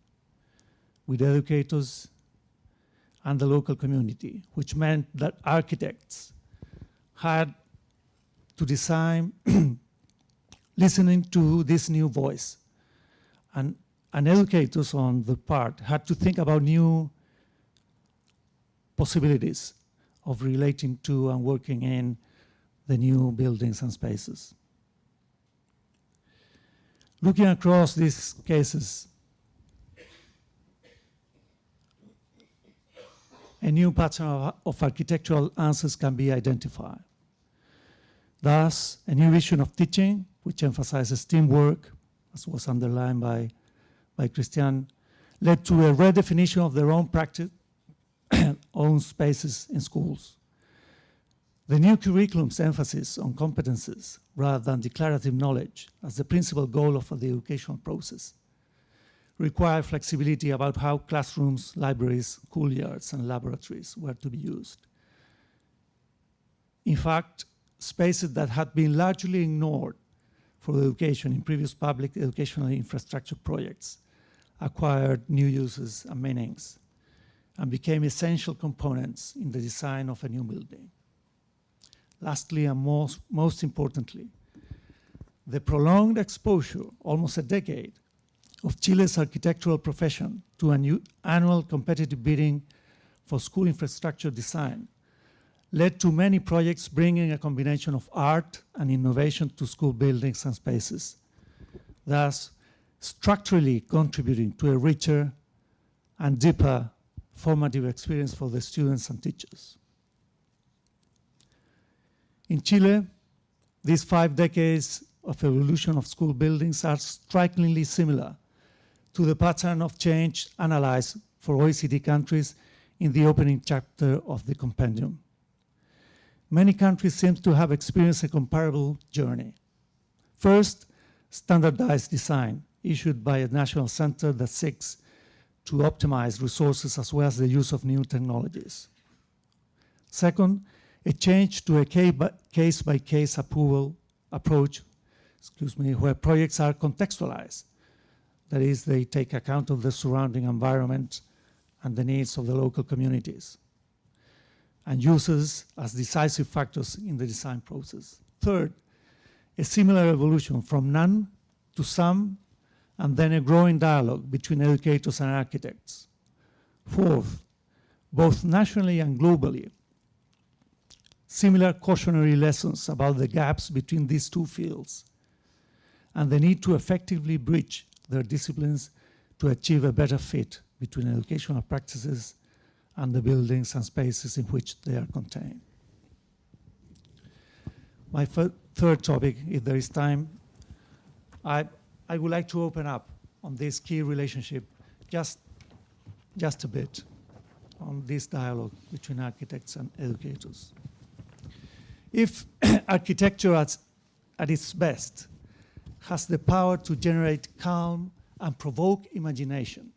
with educators and the local community, which meant that architects had to design listening to this new voice. And educators on the part had to think about new possibilities of relating to and working in the new buildings and spaces. Looking across these cases, a new pattern of architectural answers can be identified. Thus, a new vision of teaching, which emphasizes teamwork, as was underlined by Christian, led to a redefinition of their own practice, own spaces in schools. The new curriculum's emphasis on competences rather than declarative knowledge as the principal goal of the educational process required flexibility about how classrooms, libraries, schoolyards, and laboratories were to be used. In fact, spaces that had been largely ignored for education in previous public educational infrastructure projects acquired new uses and meanings and became essential components in the design of a new building. Lastly, and most importantly, the prolonged exposure, almost a decade, of Chile's architectural profession to an annual competitive bidding for school infrastructure design led to many projects bringing a combination of art and innovation to school buildings and spaces, thus structurally contributing to a richer and deeper formative experience for the students and teachers. In Chile, these 5 decades of evolution of school buildings are strikingly similar to the pattern of change analyzed for OECD countries in the opening chapter of the Compendium. Many countries seem to have experienced a comparable journey. First, standardized design issued by a national center that seeks to optimize resources as well as the use of new technologies. Second, a change to a case-by-case approval approach, where projects are contextualized. That is, they take account of the surrounding environment and the needs of the local communities, and uses as decisive factors in the design process. Third, a similar evolution from none to some, and then a growing dialogue between educators and architects. Fourth, both nationally and globally, similar cautionary lessons about the gaps between these two fields and the need to effectively bridge their disciplines to achieve a better fit between educational practices and the buildings and spaces in which they are contained. My third topic, if there is time, I would like to open up on this key relationship just a bit on this dialogue between architects and educators. If architecture at its best has the power to generate calm and provoke imagination,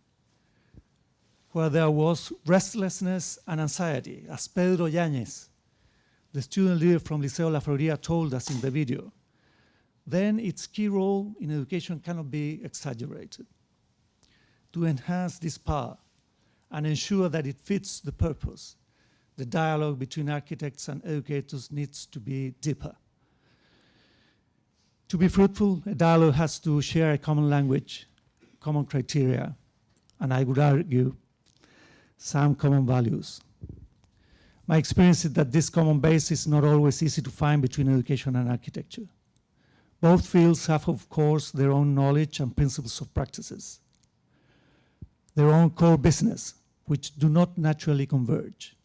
where there was restlessness and anxiety, as Pedro Yáñez, the student leader from Liceo La Florida, told us in the video, then its key role in education cannot be exaggerated. To enhance this power and ensure that it fits the purpose, the dialogue between architects and educators needs to be deeper. To be fruitful, a dialogue has to share a common language, common criteria, and I would argue some common values. My experience is that this common base is not always easy to find between education and architecture. Both fields have, of course, their own knowledge and principles of practices, their own core business, which do not naturally converge.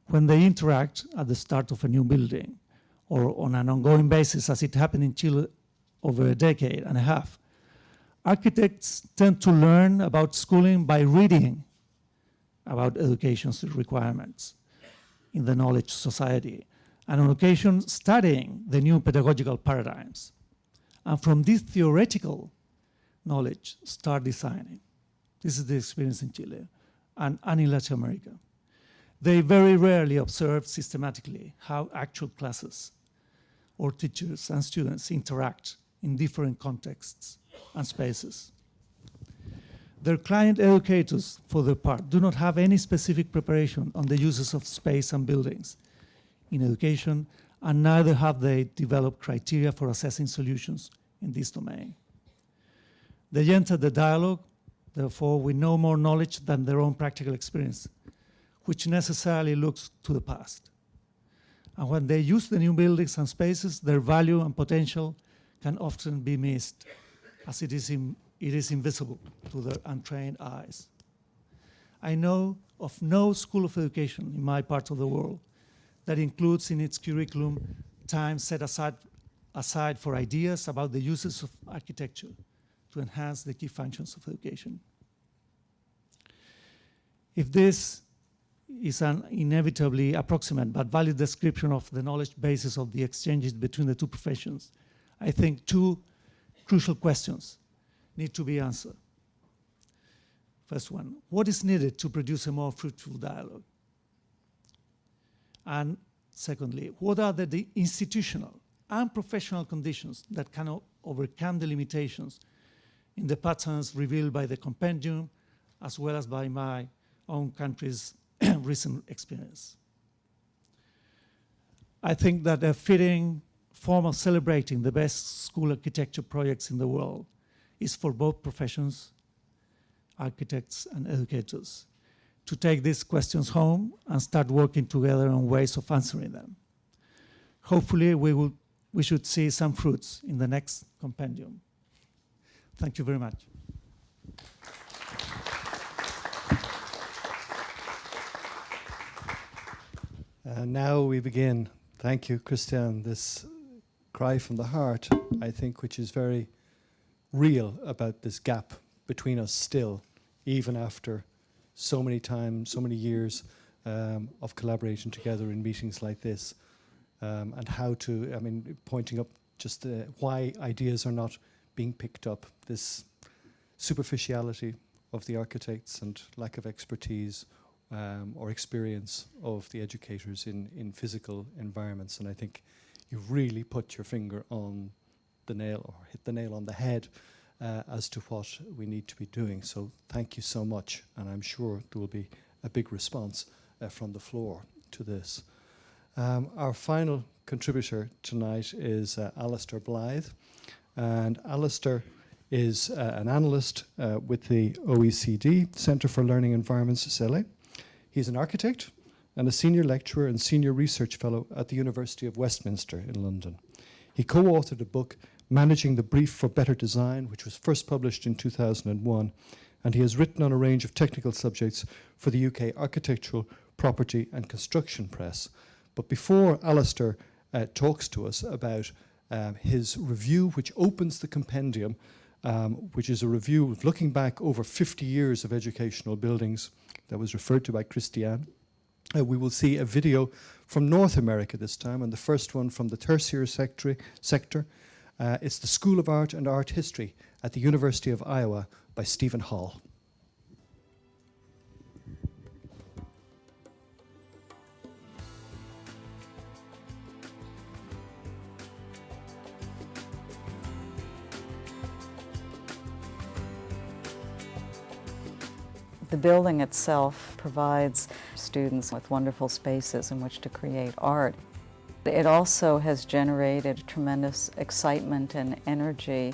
When they interact at the start of a new building or on an ongoing basis, as it happened in Chile over a decade and a half, architects tend to learn about schooling by reading about education's requirements in the knowledge society, and on occasion studying the new pedagogical paradigms. And from this theoretical knowledge, start designing. This is the experience in Chile and in Latin America. They very rarely observe systematically how actual classes or teachers and students interact in different contexts and spaces. Their client educators, for their part, do not have any specific preparation on the uses of space and buildings in education, and neither have they developed criteria for assessing solutions in this domain. They enter the dialogue, therefore, with no more knowledge than their own practical experience, which necessarily looks to the past. And when they use the new buildings and spaces, their value and potential can often be missed, as it is invisible to their untrained eyes. I know of no school of education in my part of the world that includes in its curriculum time set aside for ideas about the uses of architecture to enhance the key functions of education. If this is an inevitably approximate but valid description of the knowledge basis of the exchanges between the two professions, I think two crucial questions need to be answered. First one, what is needed to produce a more fruitful dialogue? And secondly, what are the institutional and professional conditions that can overcome the limitations in the patterns revealed by the Compendium, as well as by my own country's recent experience? I think that a fitting form of celebrating the best school architecture projects in the world is for both professions, architects and educators, to take these questions home and start working together on ways of answering them. Hopefully we should see some fruits in the next Compendium. Thank you very much. Now we begin. Thank you, Christian. This cry from the heart, I think, which is very real about this gap between us still, even after so many times, so many years of collaboration together in meetings like this, and how to, I mean, pointing up just why ideas are not being picked up, this superficiality of the architects and lack of expertise or experience of the educators in physical environments. And I think you've really put your finger on the nail, or hit the nail on the head, as to what we need to be doing. So thank you so much, and I'm sure there will be a big response from the floor to this. Our final contributor tonight is Alistair Blythe, and Alistair is an analyst with the OECD Centre for Learning Environments, CELE. He's an architect and a senior lecturer and senior research fellow at the University of Westminster in London. He co-authored a book, Managing the Brief for Better Design, which was first published in 2001, and he has written on a range of technical subjects for the UK Architectural, Property and Construction Press. But before Alistair talks to us about his review, which opens the Compendium, which is a review of looking back over 50 years of educational buildings that was referred to by Christiane, we will see a video from North America this time, and the first one from the tertiary sector. It's the School of Art and Art History at the University of Iowa by Stephen Hall. The building itself provides students with wonderful spaces in which to create art. It also has generated tremendous excitement and energy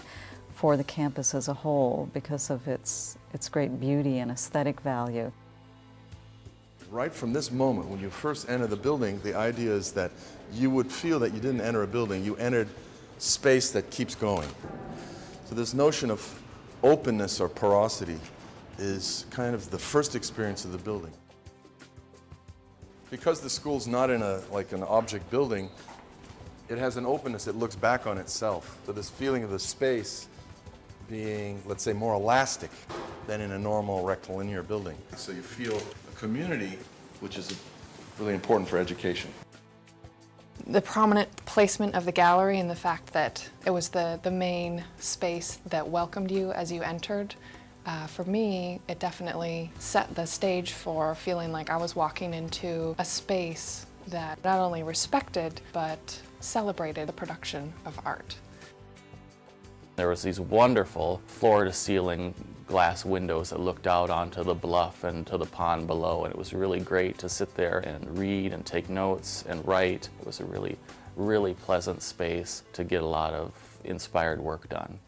for the campus as a whole because of its great beauty and aesthetic value. Right from this moment, when you first enter the building, the idea is that you would feel that you didn't enter a building, you entered space that keeps going. So this notion of openness or porosity is kind of the first experience of the building. Because the school's not in like an object building, it has an openness, it looks back on itself. So this feeling of the space being, let's say, more elastic than in a normal rectilinear building. So you feel a community, which is really important for education. The prominent placement of the gallery and the fact that it was the main space that welcomed you as you entered For me, it definitely set the stage for feeling like I was walking into a space that not only respected, but celebrated the production of art. There was these wonderful floor-to-ceiling glass windows that looked out onto the bluff and to the pond below, and it was really great to sit there and read and take notes and write. It was a really, really pleasant space to get a lot of inspired work done.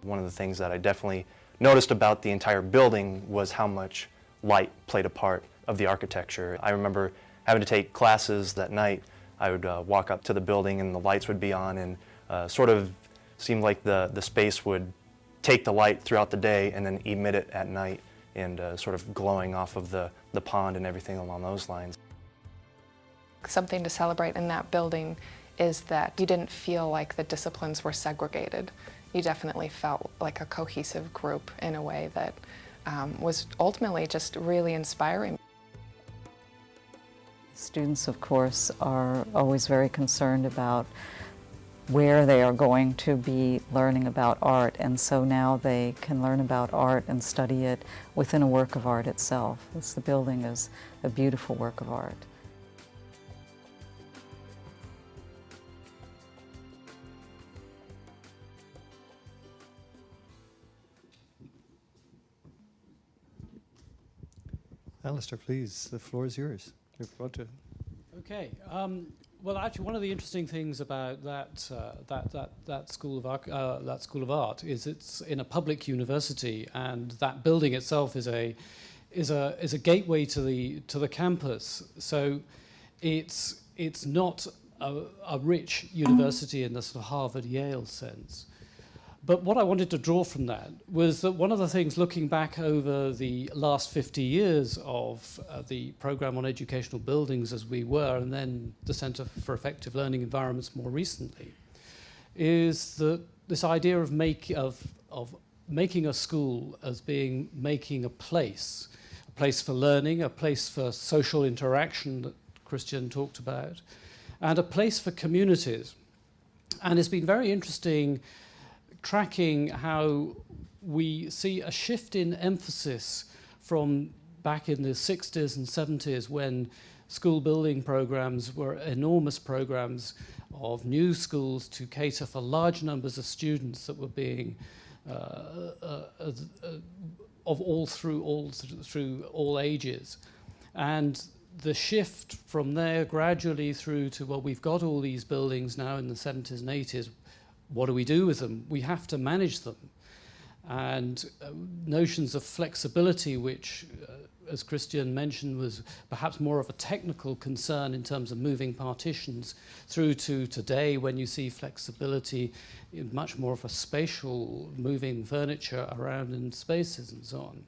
One of the things that I definitely noticed about the entire building was how much light played a part of the architecture. I remember having to take classes that night. I would walk up to the building and the lights would be on, and sort of seemed like the space would take the light throughout the day and then emit it at night, and sort of glowing off of the pond and everything along those lines. Something to celebrate in that building is that you didn't feel like the disciplines were segregated. You definitely felt like a cohesive group in a way that was ultimately just really inspiring. Students, of course, are always very concerned about where they are going to be learning about art, and so now they can learn about art and study it within a work of art itself. The building is a beautiful work of art. Alistair, please, the floor is yours. You're about to. Okay. Well, actually, one of the interesting things about that school of art is it's in a public university, and that building itself is a gateway to the campus. So it's not a rich university in the sort of Harvard Yale sense. But what I wanted to draw from that was that one of the things, looking back over the last 50 years of the Programme on Educational Buildings as we were, and then the Centre for Effective Learning Environments more recently, is that this idea of making a school as being making a place for learning, a place for social interaction that Christian talked about, and a place for communities. And it's been very interesting tracking how we see a shift in emphasis from back in the 60s and 70s, when school building programs were enormous programs of new schools to cater for large numbers of students that were being through all ages. And the shift from there gradually through to, well, we've got all these buildings now in the 70s and 80s. What do we do with them? We have to manage them. And notions of flexibility, which, as Christian mentioned, was perhaps more of a technical concern in terms of moving partitions, through to today when you see flexibility in much more of a spatial, moving furniture around in spaces and so on.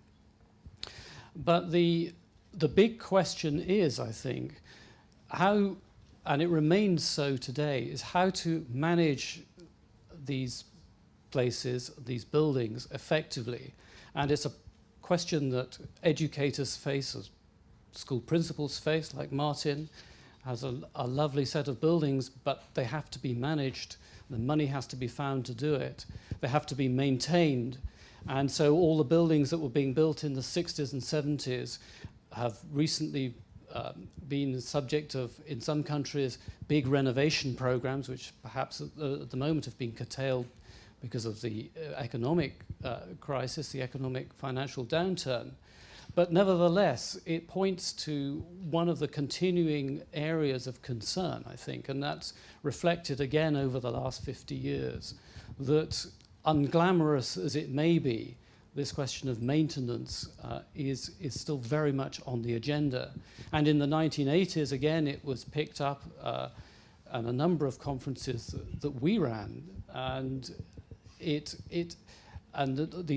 But the big question is, I think, how, and it remains so today, is how to manage these places, these buildings, effectively. And it's a question that educators face, as school principals face, like Martin, has a lovely set of buildings, but they have to be managed. The money has to be found to do it. They have to be maintained. And so all the buildings that were being built in the 60s and 70s have recently been the subject of, in some countries, big renovation programs, which perhaps at the moment have been curtailed because of the economic crisis, the economic financial downturn. But nevertheless, it points to one of the continuing areas of concern, I think, and that's reflected again over the last 50 years, that unglamorous as it may be, this question of maintenance is still very much on the agenda. And in the 1980s, again, it was picked up at a number of conferences that we ran, and these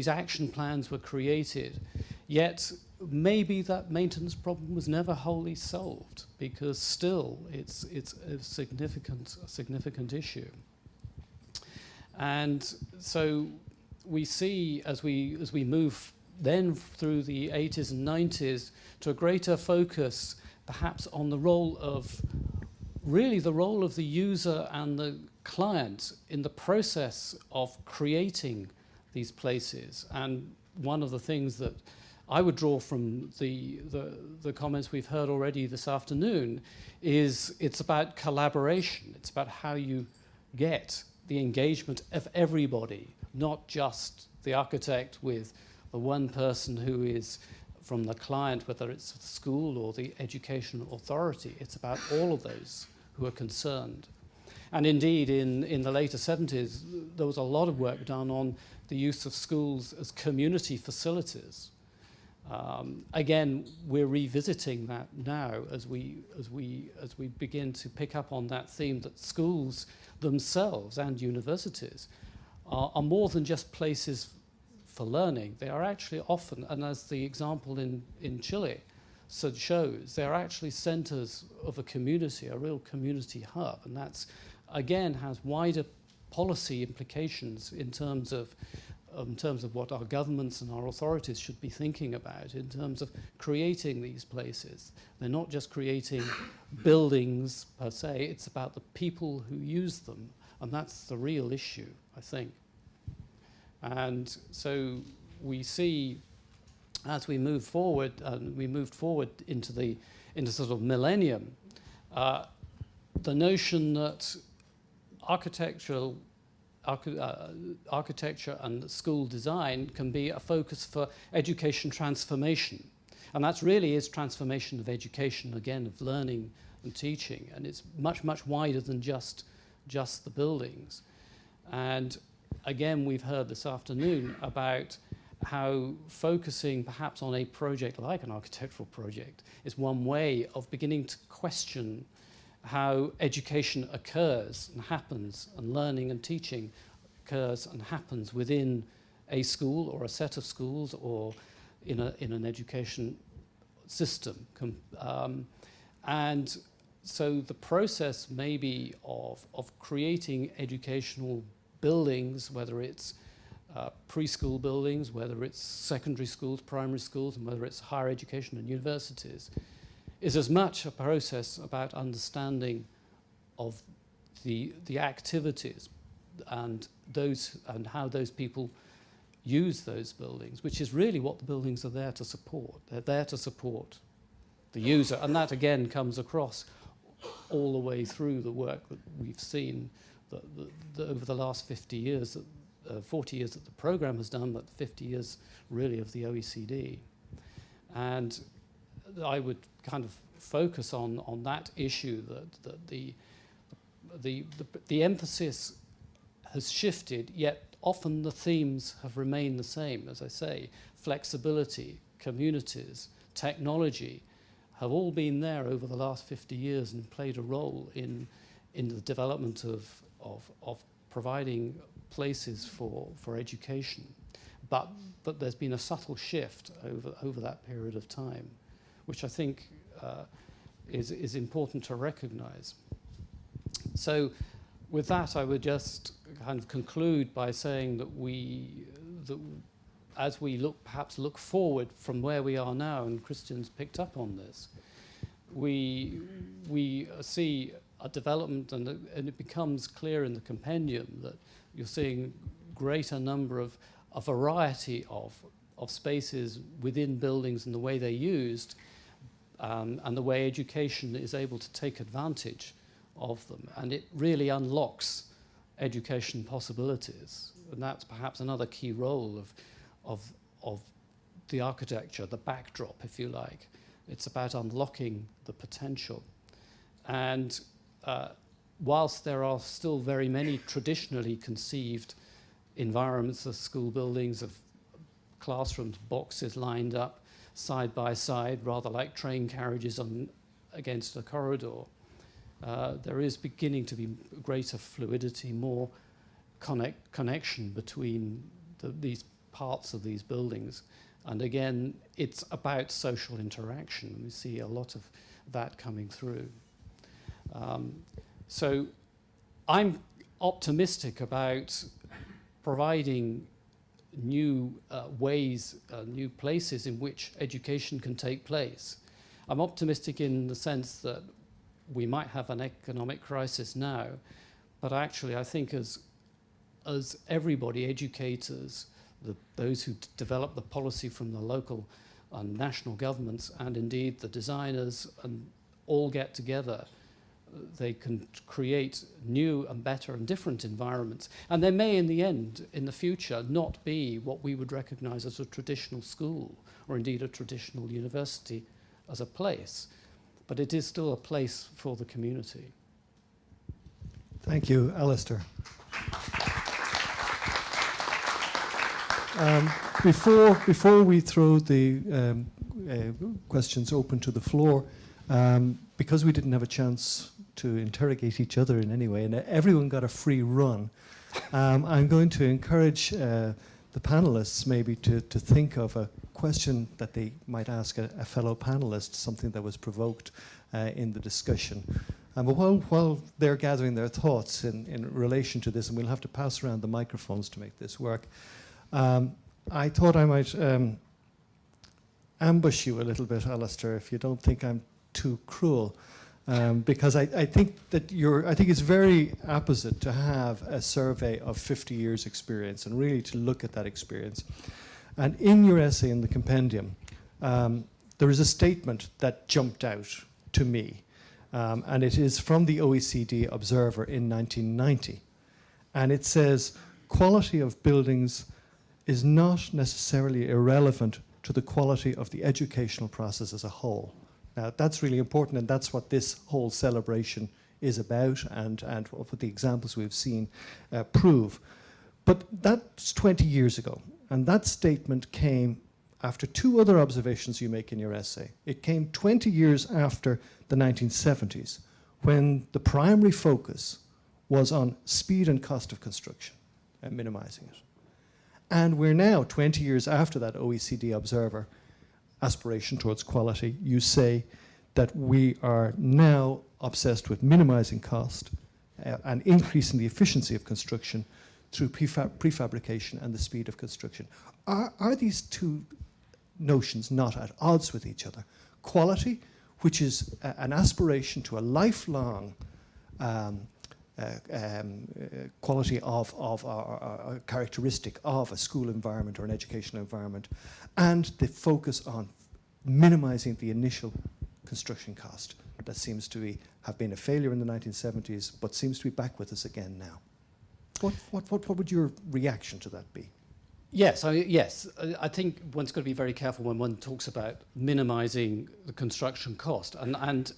action plans were created. Yet maybe that maintenance problem was never wholly solved, because still it's a significant issue. And so we see, as we move then through the 80s and 90s, to a greater focus perhaps on the role of the user and the client in the process of creating these places. And one of the things that I would draw from the comments we've heard already this afternoon is it's about collaboration. It's about how you get the engagement of everybody, not just the architect with the one person who is from the client, whether it's the school or the educational authority. It's about all of those who are concerned. And indeed, in the later 70s, there was a lot of work done on the use of schools as community facilities. Again, we're revisiting that now as we begin to pick up on that theme that schools themselves and universities are more than just places for learning. They are actually often, and as the example in Chile shows, they are actually centers of a community, a real community hub, and that's again has wider policy implications in terms of what our governments and our authorities should be thinking about in terms of creating these places. They're not just creating buildings per se, it's about the people who use them, and that's the real issue, I think. And so we see, as we move forward, into sort of millennium, the notion that architecture and school design can be a focus for education transformation. And that really is transformation of education, again, of learning and teaching. And it's much, much wider than just the buildings. And again, we've heard this afternoon about how focusing perhaps on a project like an architectural project is one way of beginning to question how education occurs and happens, and learning and teaching occurs and happens within a school or a set of schools or in an education system. And so the process maybe of creating educational buildings, whether it's preschool buildings, whether it's secondary schools, primary schools, and whether it's higher education and universities, is as much a process about understanding of the activities and how those people use those buildings, which is really what the buildings are there to support. They're there to support the user, and that again comes across all the way through the work that we've seen over the last 50 years, 40 years that the program has done, but 50 years really of the OECD. And I would kind of focus on that issue, that the emphasis has shifted, yet often the themes have remained the same. As I say, flexibility, communities, technology have all been there over the last 50 years and played a role in the development of providing places for education. But there's been a subtle shift over that period of time, which I think is important to recognize. So with that, I would just kind of conclude by saying that as we perhaps look forward from where we are now, and Christian's picked up on this, we see a development, and it becomes clear in the compendium that you're seeing greater number of a variety of spaces within buildings and the way they're used, and the way education is able to take advantage of them. And it really unlocks education possibilities. And that's perhaps another key role of the architecture, the backdrop, if you like. It's about unlocking the potential. And whilst there are still very many traditionally conceived environments of school buildings, of classrooms, boxes lined up side by side, rather like train carriages against a corridor, there is beginning to be greater fluidity, more connection between these parts of these buildings. And again, it's about social interaction. We see a lot of that coming through. So I'm optimistic about providing new ways, new places in which education can take place. I'm optimistic in the sense that we might have an economic crisis now, but actually I think as everybody, educators, those who develop the policy from the local and national governments, and indeed the designers, and all get together. They can create new and better and different environments. And they may, in the end, in the future, not be what we would recognize as a traditional school, or indeed a traditional university as a place. But it is still a place for the community. Thank you, Alistair. Before we throw the questions open to the floor, because we didn't have a chance to interrogate each other in any way, and everyone got a free run, I'm going to encourage the panelists maybe to think of a question that they might ask a fellow panelist, something that was provoked in the discussion. But while they're gathering their thoughts in relation to this, and we'll have to pass around the microphones to make this work, I thought I might ambush you a little bit, Alistair, if you don't think I'm too cruel, because I think that I think it's very apposite to have a survey of 50 years' experience and really to look at that experience. And in your essay in the Compendium, there is a statement that jumped out to me, and it is from the OECD Observer in 1990, and it says, "Quality of buildings is not necessarily irrelevant to the quality of the educational process as a whole." Now, that's really important, and that's what this whole celebration is about, and what the examples we've seen prove. But that's 20 years ago, and that statement came after two other observations you make in your essay. It came 20 years after the 1970s, when the primary focus was on speed and cost of construction and minimizing it. And we're now, 20 years after that OECD Observer aspiration towards quality, you say that we are now obsessed with minimizing cost and increasing the efficiency of construction through prefabrication and the speed of construction. Are these two notions not at odds with each other? Quality, which is an aspiration to a lifelong quality of a characteristic of a school environment or an educational environment, and the focus on minimizing the initial construction cost that seems to have been a failure in the 1970s, but seems to be back with us again now. What would your reaction to that be? Yes, I think one's got to be very careful when one talks about minimizing the construction cost, and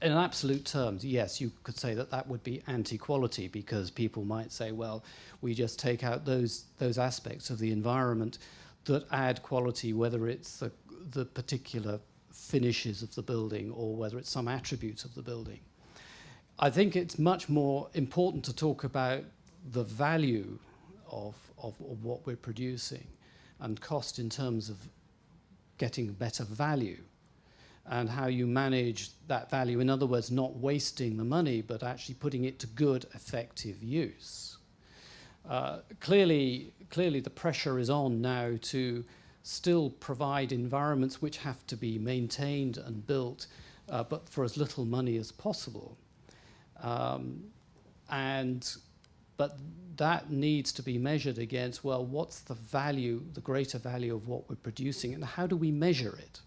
in absolute terms, yes, you could say that that would be anti-quality, because people might say, well, we just take out those aspects of the environment that add quality, whether it's the particular finishes of the building or whether it's some attributes of the building. I think it's much more important to talk about the value of what we're producing, and cost in terms of getting better value, and how you manage that value. In other words, not wasting the money, but actually putting it to good, effective use. Clearly the pressure is on now to still provide environments which have to be maintained and built, but for as little money as possible. But that needs to be measured against, well, what's the value, the greater value of what we're producing, and how do we measure it?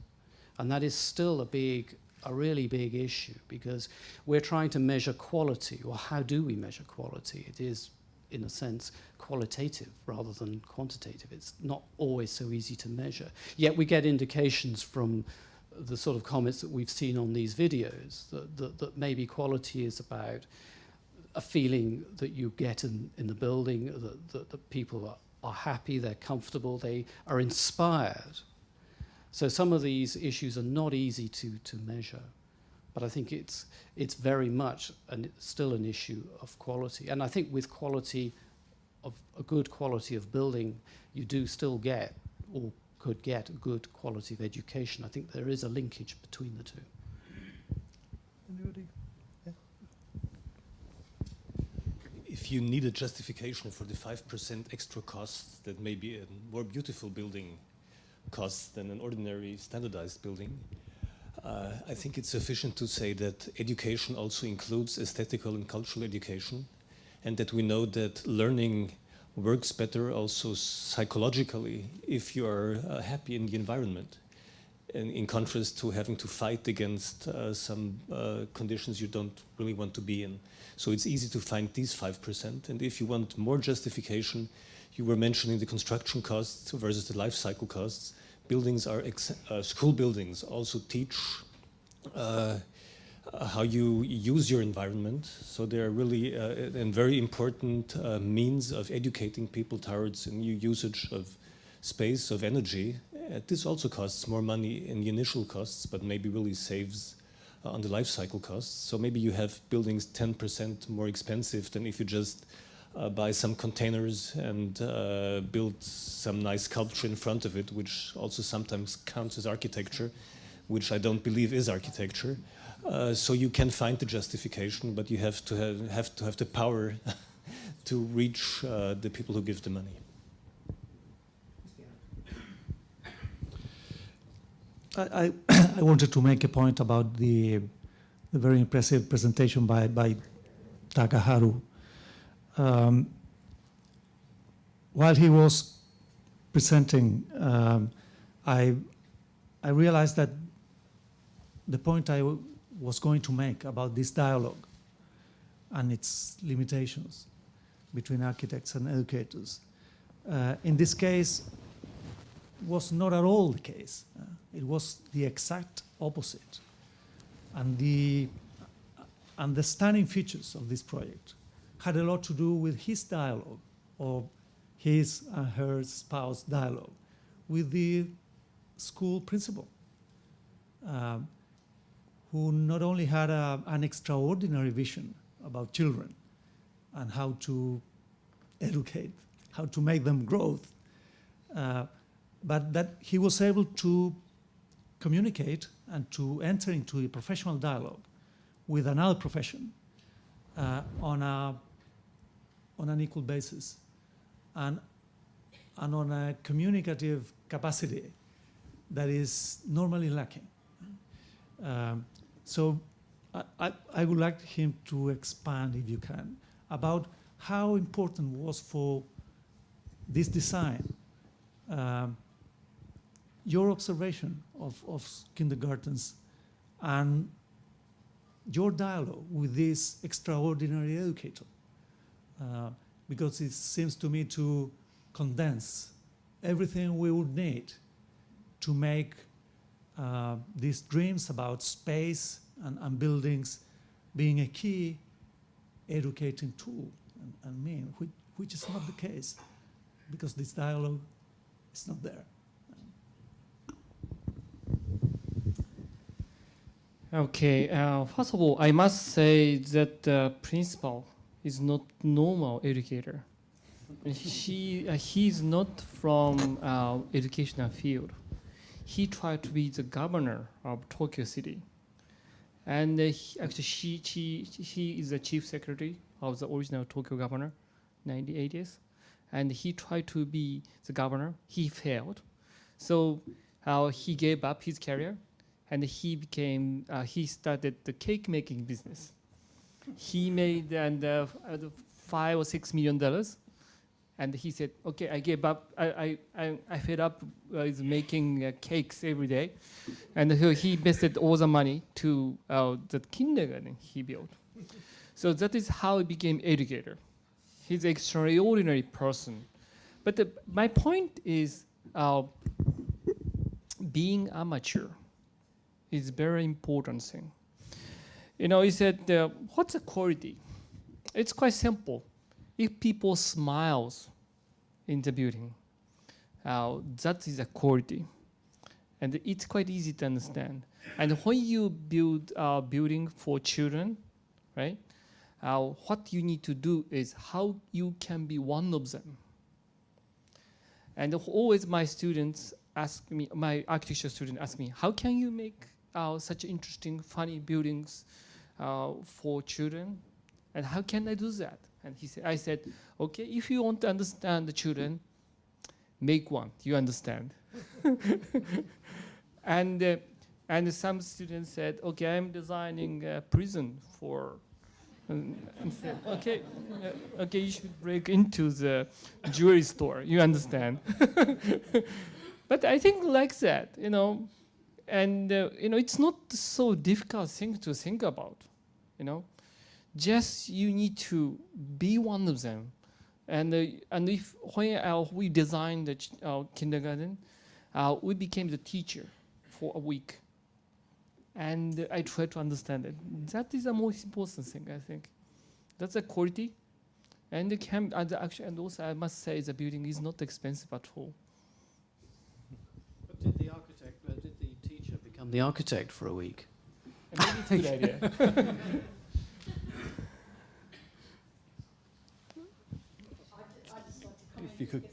And that is still a really big issue, because we're trying to measure quality. Or how do we measure quality? It is, in a sense, qualitative rather than quantitative. It's not always so easy to measure. Yet we get indications from the sort of comments that we've seen on these videos that maybe quality is about a feeling that you get in the building, that people are happy, they're comfortable, they are inspired. So some of these issues are not easy to measure, but I think it's very much still an issue of quality. And I think with quality, of a good quality of building, you do still get, or could get, a good quality of education. I think there is a linkage between the two. If you need a justification for the 5% extra cost that may be a more beautiful building costs than an ordinary standardized building, I think it's sufficient to say that education also includes aesthetical and cultural education, and that we know that learning works better also psychologically if you are happy in the environment, and in contrast to having to fight against some conditions you don't really want to be in. So it's easy to find these 5%, and if you want more justification, you were mentioning the construction costs versus the life cycle costs. Buildings are, school buildings also teach how you use your environment. So they're really a very important means of educating people towards a new usage of space, of energy. This also costs more money in the initial costs, but maybe really saves on the life cycle costs. So maybe you have buildings 10% more expensive than if you just buy some containers and build some nice sculpture in front of it, which also sometimes counts as architecture, which I don't believe is architecture. So you can find the justification, but you have to have the power to reach the people who give the money. I wanted to make a point about the very impressive presentation by Takaharu. While he was presenting, I realized that the point I was going to make about this dialogue and its limitations between architects and educators, in this case, was not at all the case. It was the exact opposite. And the stunning features of this project had a lot to do with his dialogue, or his and her spouse dialogue, with the school principal, who not only had an extraordinary vision about children and how to educate, how to make them grow, but that he was able to communicate and to enter into a professional dialogue with another profession on an equal basis, and on a communicative capacity that is normally lacking. So I would like him to expand, if you can, about how important was for this design your observation of kindergartens and your dialogue with this extraordinary educator, because it seems to me to condense everything we would need to make these dreams about space and buildings being a key educating tool and mean, which is not the case, because this dialogue is not there. Okay, first of all, I must say that the principal is not normal educator. He's not from educational field. He tried to be the governor of Tokyo City. And actually, he is the chief secretary of the original Tokyo governor, 1980s. And he tried to be the governor. He failed. So he gave up his career, and he started the cake making business. He made $5 or $6 million. And he said, okay, I gave up. I fed up with making cakes every day. And he invested all the money to the kindergarten he built. So that is how he became educator. He's an extraordinary person. But my point is being amateur is a very important thing. You know, he said, what's the quality? It's quite simple. If people smiles in the building, that is a quality. And it's quite easy to understand. And when you build a building for children, right, what you need to do is how you can be one of them. And always my students ask me, my architecture students ask me, how can you make such interesting, funny buildings for children? And how can I do that? And I said, okay, if you want to understand the children, make one, you understand. And some students said, okay, I'm designing a prison for And said, okay, okay, you should break into the jewelry store. You understand? But I think like that, you know, and you know, it's not so difficult thing to think about, you know. Just you need to be one of them, and if when we designed the kindergarten, we became the teacher for a week. And I try to understand it. That is the most important thing, I think. That's the quality. And it can, and also I must say the building is not expensive at all. But did the teacher become the architect for a week? Maybe it's a good idea. If you could,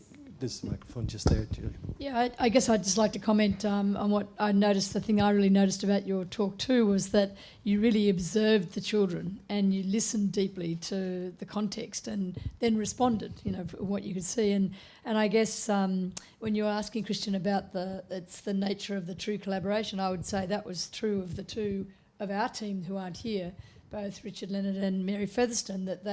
this microphone just there, Julie. Yeah, I guess I'd just like to comment on what I noticed. The thing I really noticed about your talk too was that you really observed the children and you listened deeply to the context and then responded, you know, for what you could see. And I guess when you were asking Christian about it's the nature of the true collaboration, I would say that was true of the two of our team who aren't here, both Richard Leonard and Mary Featherstone, that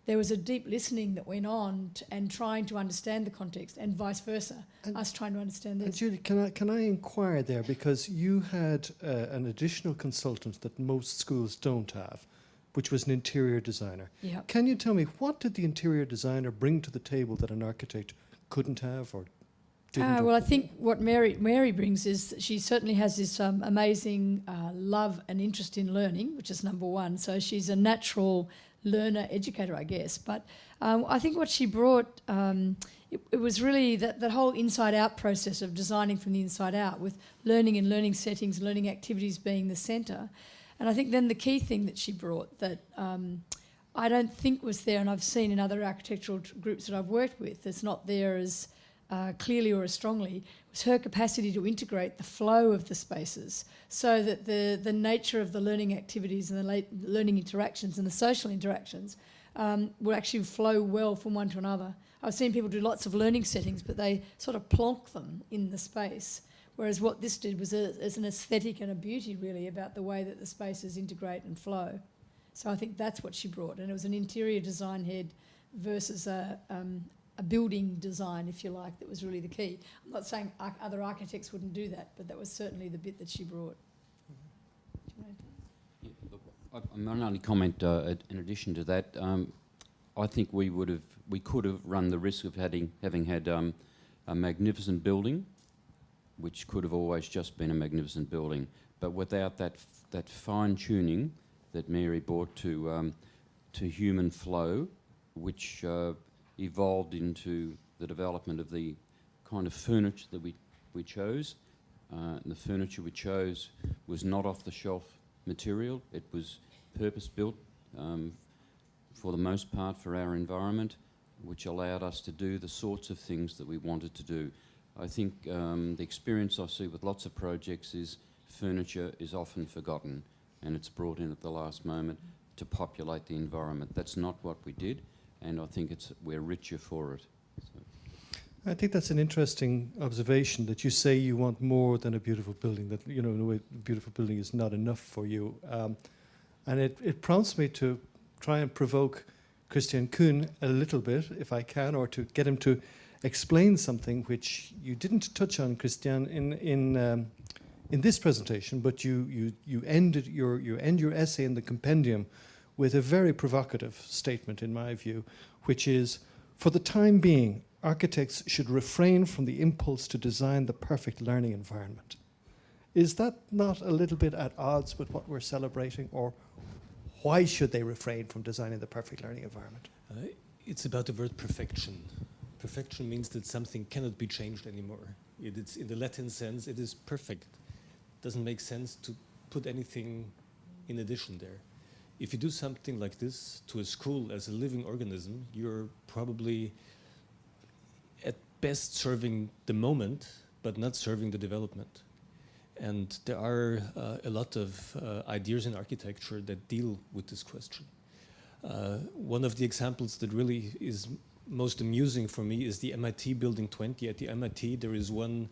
there was a deep listening that went on and trying to understand the context, and vice versa, us trying to understand this. And Julie, can I inquire there, because you had an additional consultant that most schools don't have, which was an interior designer. Yeah. Can you tell me, what did the interior designer bring to the table that an architect couldn't have or didn't? Well, I think what Mary brings is that she certainly has this amazing love and interest in learning, which is number one. So she's a natural learner, educator, I guess. But I think what she brought, it was really that whole inside-out process of designing from the inside out, with learning and learning settings, learning activities being the centre. And I think then the key thing that she brought that I don't think was there, and I've seen in other architectural groups that I've worked with, it's not there as clearly or as strongly, was her capacity to integrate the flow of the spaces so that the nature of the learning activities and the learning interactions and the social interactions will actually flow well from one to another. I've seen people do lots of learning settings, but they sort of plonk them in the space, whereas what this did was as an aesthetic and a beauty really about the way that the spaces integrate and flow. So I think that's what she brought, and it was an interior design head versus a building design, if you like, that was really the key. I'm not saying other architects wouldn't do that, but that was certainly the bit that she brought. Yeah, look, I'm going to only comment in addition to that. I think we could have run the risk of having had a magnificent building, which could have always just been a magnificent building, but without that fine tuning that Mary brought to human flow, which evolved into the development of the kind of furniture that we chose. And the furniture we chose was not off-the-shelf material. It was purpose-built for the most part for our environment, which allowed us to do the sorts of things that we wanted to do. I think the experience I see with lots of projects is furniture is often forgotten and it's brought in at the last moment to populate the environment. That's not what we did, and I think we're richer for it. So. I think that's an interesting observation, that you say you want more than a beautiful building, that, you know, in a way, a beautiful building is not enough for you. And it prompts me to try and provoke Christian Kuhn a little bit, if I can, or to get him to explain something which you didn't touch on, Christian, in this presentation, but you end your essay in the Compendium with a very provocative statement, in my view, which is, for the time being, architects should refrain from the impulse to design the perfect learning environment. Is that not a little bit at odds with what we're celebrating, or why should they refrain from designing the perfect learning environment? It's about the word perfection. Perfection means that something cannot be changed anymore. It's, in the Latin sense, it is perfect. It doesn't make sense to put anything in addition there. If you do something like this to a school as a living organism, you're probably at best serving the moment, but not serving the development. And there are a lot of ideas in architecture that deal with this question. One of the examples that really is most amusing for me is the MIT Building 20. At the MIT, there is one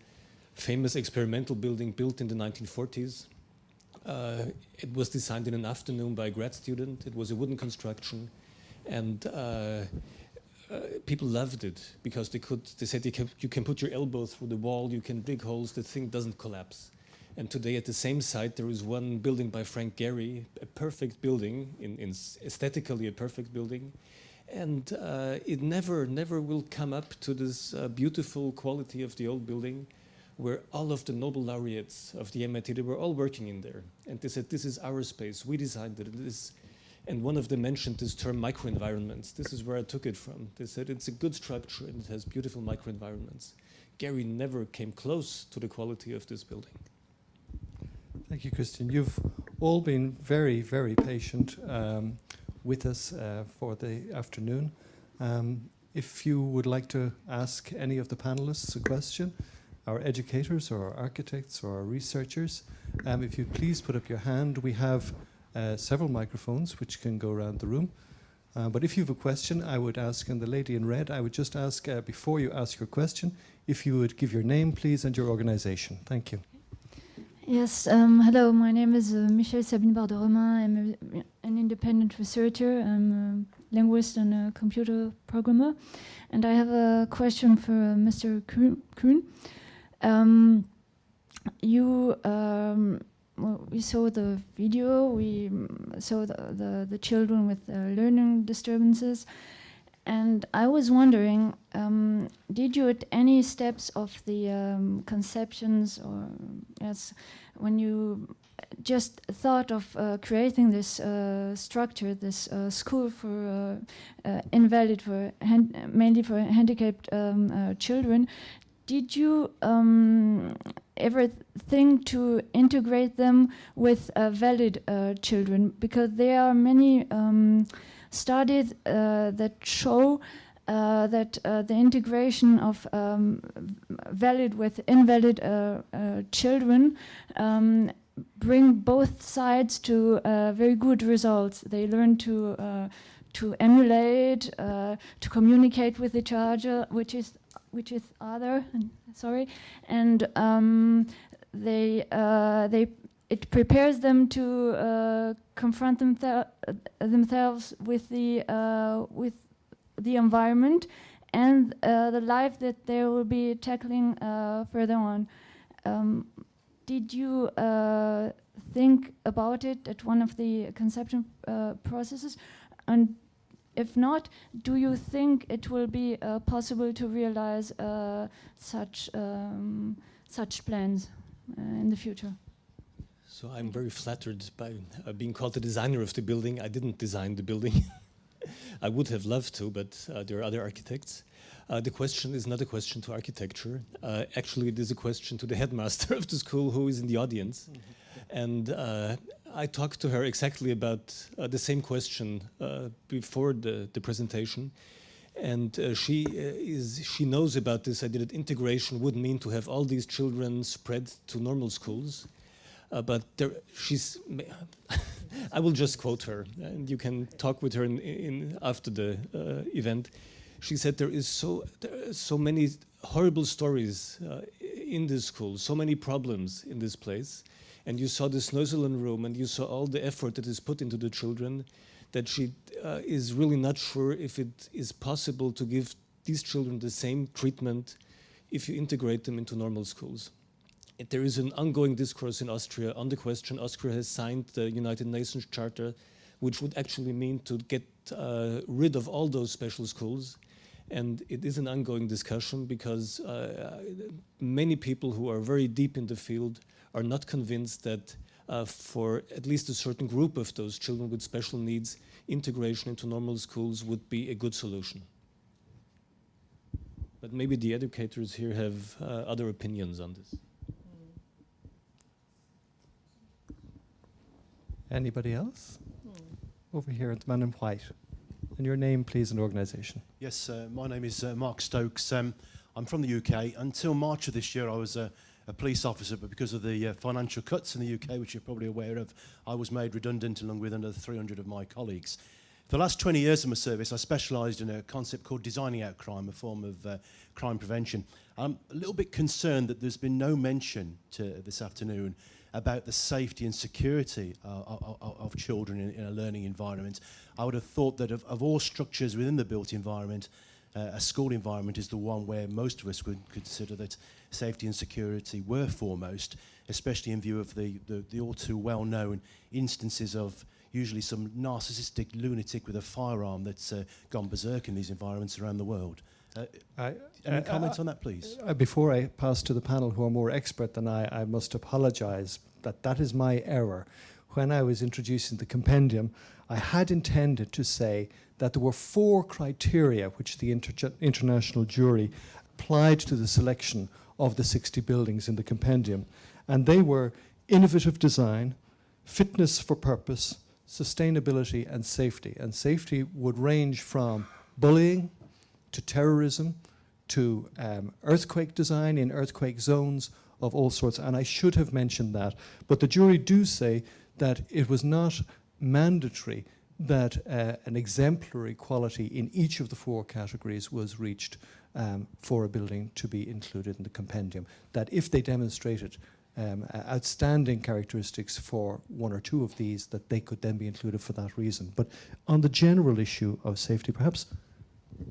famous experimental building built in the 1940s, It was designed in an afternoon by a grad student. It was a wooden construction, and people loved it because they said you can put your elbow through the wall, you can dig holes, the thing doesn't collapse. And today at the same site there is one building by Frank Gehry, a perfect building, aesthetically a perfect building. And it never will come up to this beautiful quality of the old building, where all of the Nobel laureates of the MIT, they were all working in there. And they said, this is our space, we designed it. And one of them mentioned this term microenvironments. This is where I took it from. They said it's a good structure and it has beautiful microenvironments. Gehry never came close to the quality of this building. Thank you, Christian. You've all been very, very patient with us for the afternoon. If you would like to ask any of the panelists a question, our educators or our architects or our researchers, if you please put up your hand. We have several microphones which can go around the room. But if you have a question, I would ask, and the lady in red, I would just ask before you ask your question, if you would give your name, please, and your organization. Thank you. Yes, hello, my name is Michelle Sabine Barderomain. I'm an independent researcher. I'm a linguist and a computer programmer. And I have a question for Mr. Kuhn. Well, we saw the video, we saw the children with learning disturbances. And I was wondering, did you at any steps of the conceptions, or yes, when you just thought of creating this structure, this school for invalid, mainly for handicapped children, did you ever think to integrate them with valid children? Because there are many studies that show that the integration of valid with invalid children bring both sides to very good results. They learn to emulate, to communicate with each other, which is other. Sorry, and it prepares them to confront themselves with the environment and the life that they will be tackling further on. Did you think about it at one of the conception processes? And if not, do you think it will be possible to realize such plans in the future? So I'm very flattered by being called the designer of the building. I didn't design the building. I would have loved to, but there are other architects. The question is not a question to architecture. Actually, it is a question to the headmaster of the school, who is in the audience. And I talked to her exactly about the same question before the presentation. And she knows about this idea that integration would mean to have all these children spread to normal schools. But I will just quote her, and you can talk with her after the event. She said there are so many horrible stories in this school, so many problems in this place. And you saw the Snöselen room, and you saw all the effort that is put into the children, that she is really not sure if it is possible to give these children the same treatment if you integrate them into normal schools. There is an ongoing discourse in Austria on the question. Austria has signed the United Nations Charter, which would actually mean to get rid of all those special schools. And it is an ongoing discussion because many people who are very deep in the field are not convinced that for at least a certain group of those children with special needs, integration into normal schools would be a good solution. But maybe the educators here have other opinions on this. Anybody else? Over here at the man in white. And your name, please, and organisation. Yes, my name is Mark Stokes. I'm from the UK. Until March of this year, I was a police officer, but because of the financial cuts in the UK, which you're probably aware of, I was made redundant along with another 300 of my colleagues. For the last 20 years of my service, I specialised in a concept called designing out crime, a form of crime prevention. I'm a little bit concerned that there's been no mention this afternoon about the safety and security of children in a learning environment. I would have thought that of all structures within the built environment, a school environment is the one where most of us would consider that safety and security were foremost, especially in view of the all too well-known instances of usually some narcissistic lunatic with a firearm that's gone berserk in these environments around the world. Any comments on that, please? Before I pass to the panel who are more expert than I must apologise that is my error. When I was introducing the compendium, I had intended to say that there were 4 criteria which the international jury applied to the selection of the 60 buildings in the compendium. And they were innovative design, fitness for purpose, sustainability and safety. And safety would range from bullying to terrorism to earthquake design in earthquake zones of all sorts. And I should have mentioned that. But the jury do say that it was not mandatory that an exemplary quality in each of the 4 categories was reached for a building to be included in the compendium. That if they demonstrated outstanding characteristics for 1 or 2 of these, that they could then be included for that reason. But on the general issue of safety, perhaps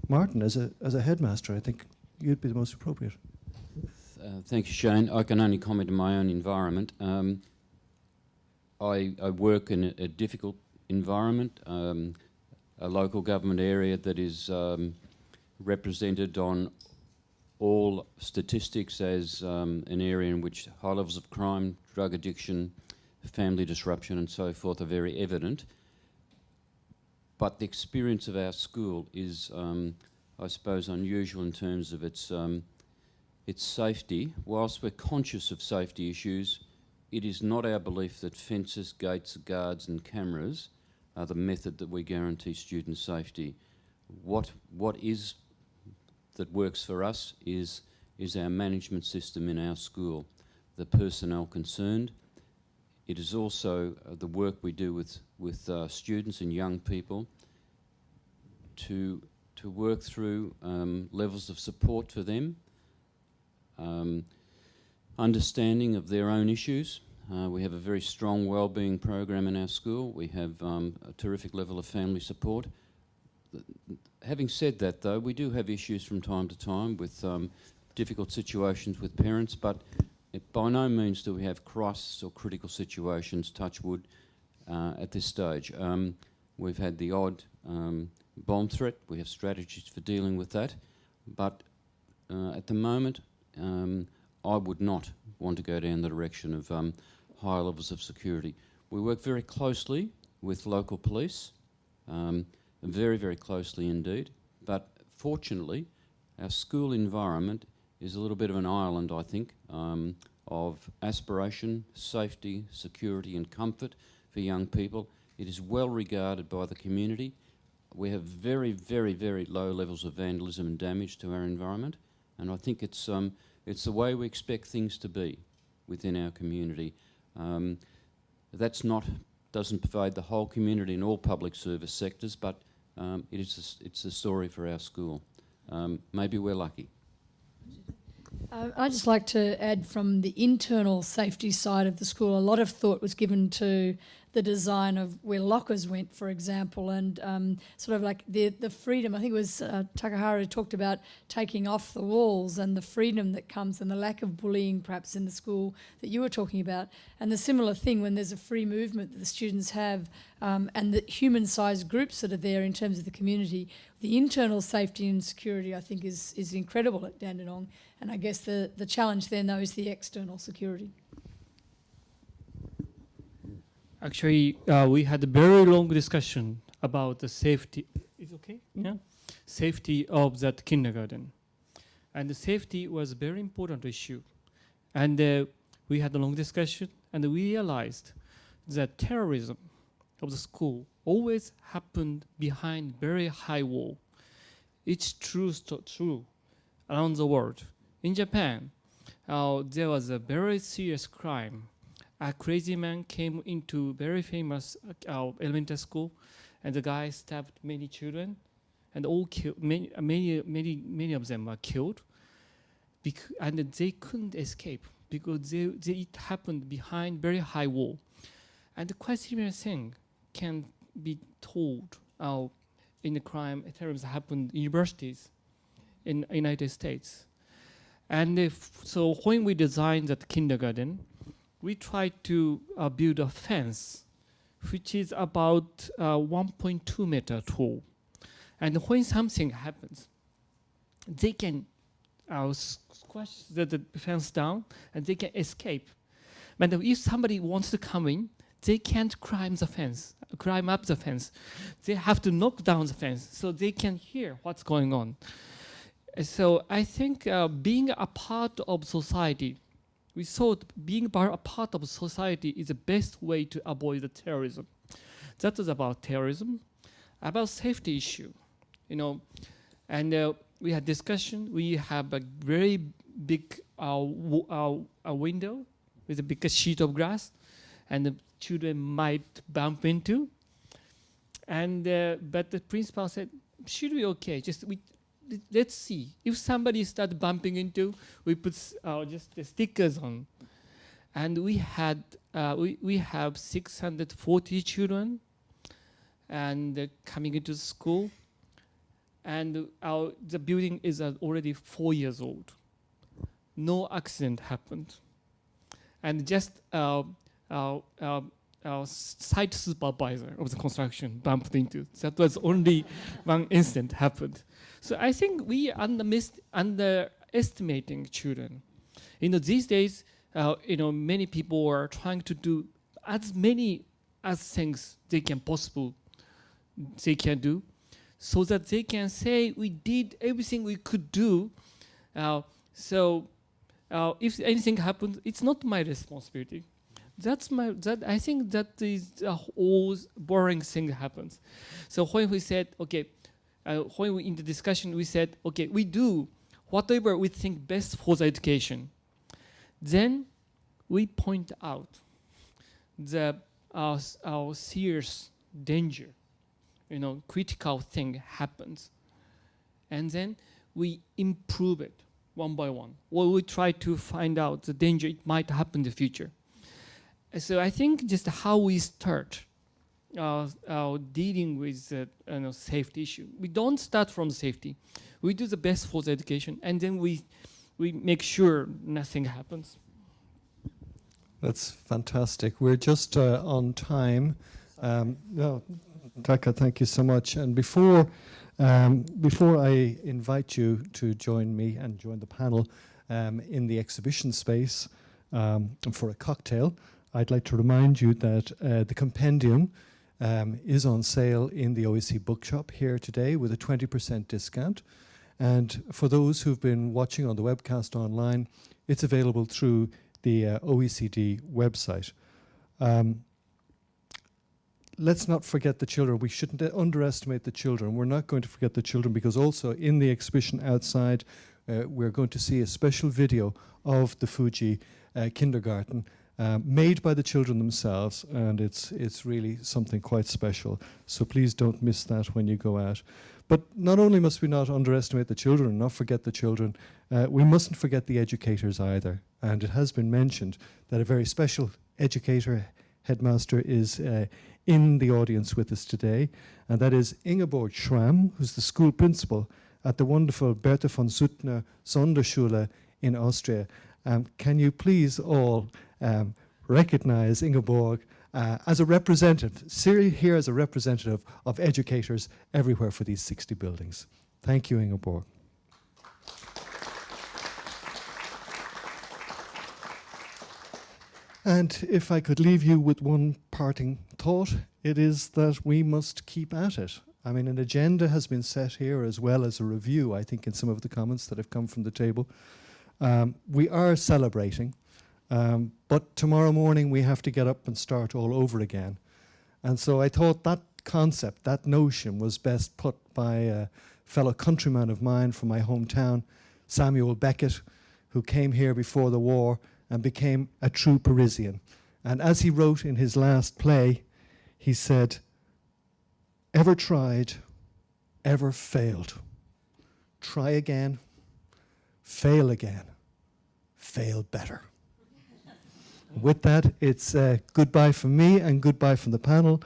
Martin, as a headmaster, I think you'd be the most appropriate. Thank you, Shane. I can only comment on my own environment. I work in a difficult environment, a local government area that is represented on all statistics as an area in which high levels of crime, drug addiction, family disruption and so forth are very evident. But the experience of our school is, I suppose, unusual in terms of its safety. Whilst we're conscious of safety issues, it is not our belief that fences, gates, guards and cameras are the method that we guarantee student safety. What is that works for us is our management system in our school, the personnel concerned. It is also the work we do with students and young people to work through levels of support for them, understanding of their own issues. We have a very strong wellbeing program in our school. We have a terrific level of family support. Having said that, though, we do have issues from time to time with difficult situations with parents, but by no means do we have crisis or critical situations, touch wood, at this stage. We've had the odd bomb threat. We have strategies for dealing with that, but at the moment, I would not want to go down the direction of higher levels of security. We work very closely with local police, very, very closely indeed, but fortunately our school environment is a little bit of an island, I think, of aspiration, safety, security and comfort for young people. It is well regarded by the community. We have very, very, very low levels of vandalism and damage to our environment, and I think it's the way we expect things to be within our community. Doesn't pervade the whole community in all public service sectors, but it's the story for our school. Maybe we're lucky. I'd just like to add, from the internal safety side of the school, a lot of thought was given to the design of where lockers went, for example, and sort of like the freedom. I think it was Takahara who talked about taking off the walls and the freedom that comes and the lack of bullying perhaps in the school that you were talking about. And the similar thing when there's a free movement that the students have and the human-sized groups that are there in terms of the community. The internal safety and security, I think, is incredible at Dandenong. And I guess the challenge then, though, is the external security. Actually, we had a very long discussion about the safety. Is okay? Yeah, safety of that kindergarten, and the safety was a very important issue. And we had a long discussion, and we realized that terrorism of the school always happened behind very high wall. It's true around the world. In Japan, there was a very serious crime. A crazy man came into very famous elementary school and the guy stabbed many children, and all many of them were killed, and they couldn't escape because it happened behind very high wall. And quite similar thing can be told in the crime terms happened in universities in United States. And so when we designed that kindergarten, we tried to build a fence which is about 1.2 meter tall. And when something happens, they can squash the fence down and they can escape. But if somebody wants to come in, they can't climb up the fence. They have to knock down the fence so they can hear what's going on. So I think being a part of society, we thought being a part of society is the best way to avoid the terrorism. That was about terrorism, about safety issue, and we had discussion. We have a very big a window with a big sheet of glass, and the children might bump into. And but the principal said, "Should be okay. Let's see. If somebody starts bumping into, we put just the stickers on." And we have 640 children, and coming into school, and the building is already 4 years old. No accident happened, and just our site supervisor of the construction bumped into. That was only one incident happened. So I think we underestimating children. These days, many people are trying to do as many things they can do, so that they can say we did everything we could do. If anything happens, it's not my responsibility. I think that is all boring thing happens. So when we said, okay, in the discussion we said, okay, we do whatever we think best for the education. Then we point out our serious danger, critical thing happens, and then we improve it one by one. Or we try to find out the danger it might happen in the future. So I think just how we start dealing with safety issue. We don't start from safety. We do the best for the education, and then we make sure nothing happens. That's fantastic. We're just on time. Taka, thank you so much. And before I invite you to join me and join the panel in the exhibition space for a cocktail, I'd like to remind you that the Compendium is on sale in the OECD bookshop here today with a 20% discount. And for those who've been watching on the webcast online, it's available through the OECD website. Let's not forget the children. We shouldn't underestimate the children. We're not going to forget the children, because also in the exhibition outside, we're going to see a special video of the Fuji Kindergarten made by the children themselves, and it's really something quite special. So please don't miss that when you go out. But not only must we not underestimate the children, not forget the children, we mustn't forget the educators either. And it has been mentioned that a very special educator, headmaster, is in the audience with us today, and that is Ingeborg Schramm, who's the school principal at the wonderful Bertha von Suttner Sonderschule in Austria. Can you please all recognize Ingeborg as a representative, here as a representative of educators everywhere for these 60 buildings. Thank you, Ingeborg. And if I could leave you with one parting thought, it is that we must keep at it. I mean, an agenda has been set here as well as a review, I think, in some of the comments that have come from the table. We are celebrating, but tomorrow morning we have to get up and start all over again. And so I thought that concept, that notion, was best put by a fellow countryman of mine from my hometown, Samuel Beckett, who came here before the war and became a true Parisian. And as he wrote in his last play, he said, ever tried, ever failed. Try again, fail again, fail better. With that, it's goodbye from me and goodbye from the panel.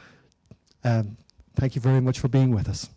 Thank you very much for being with us.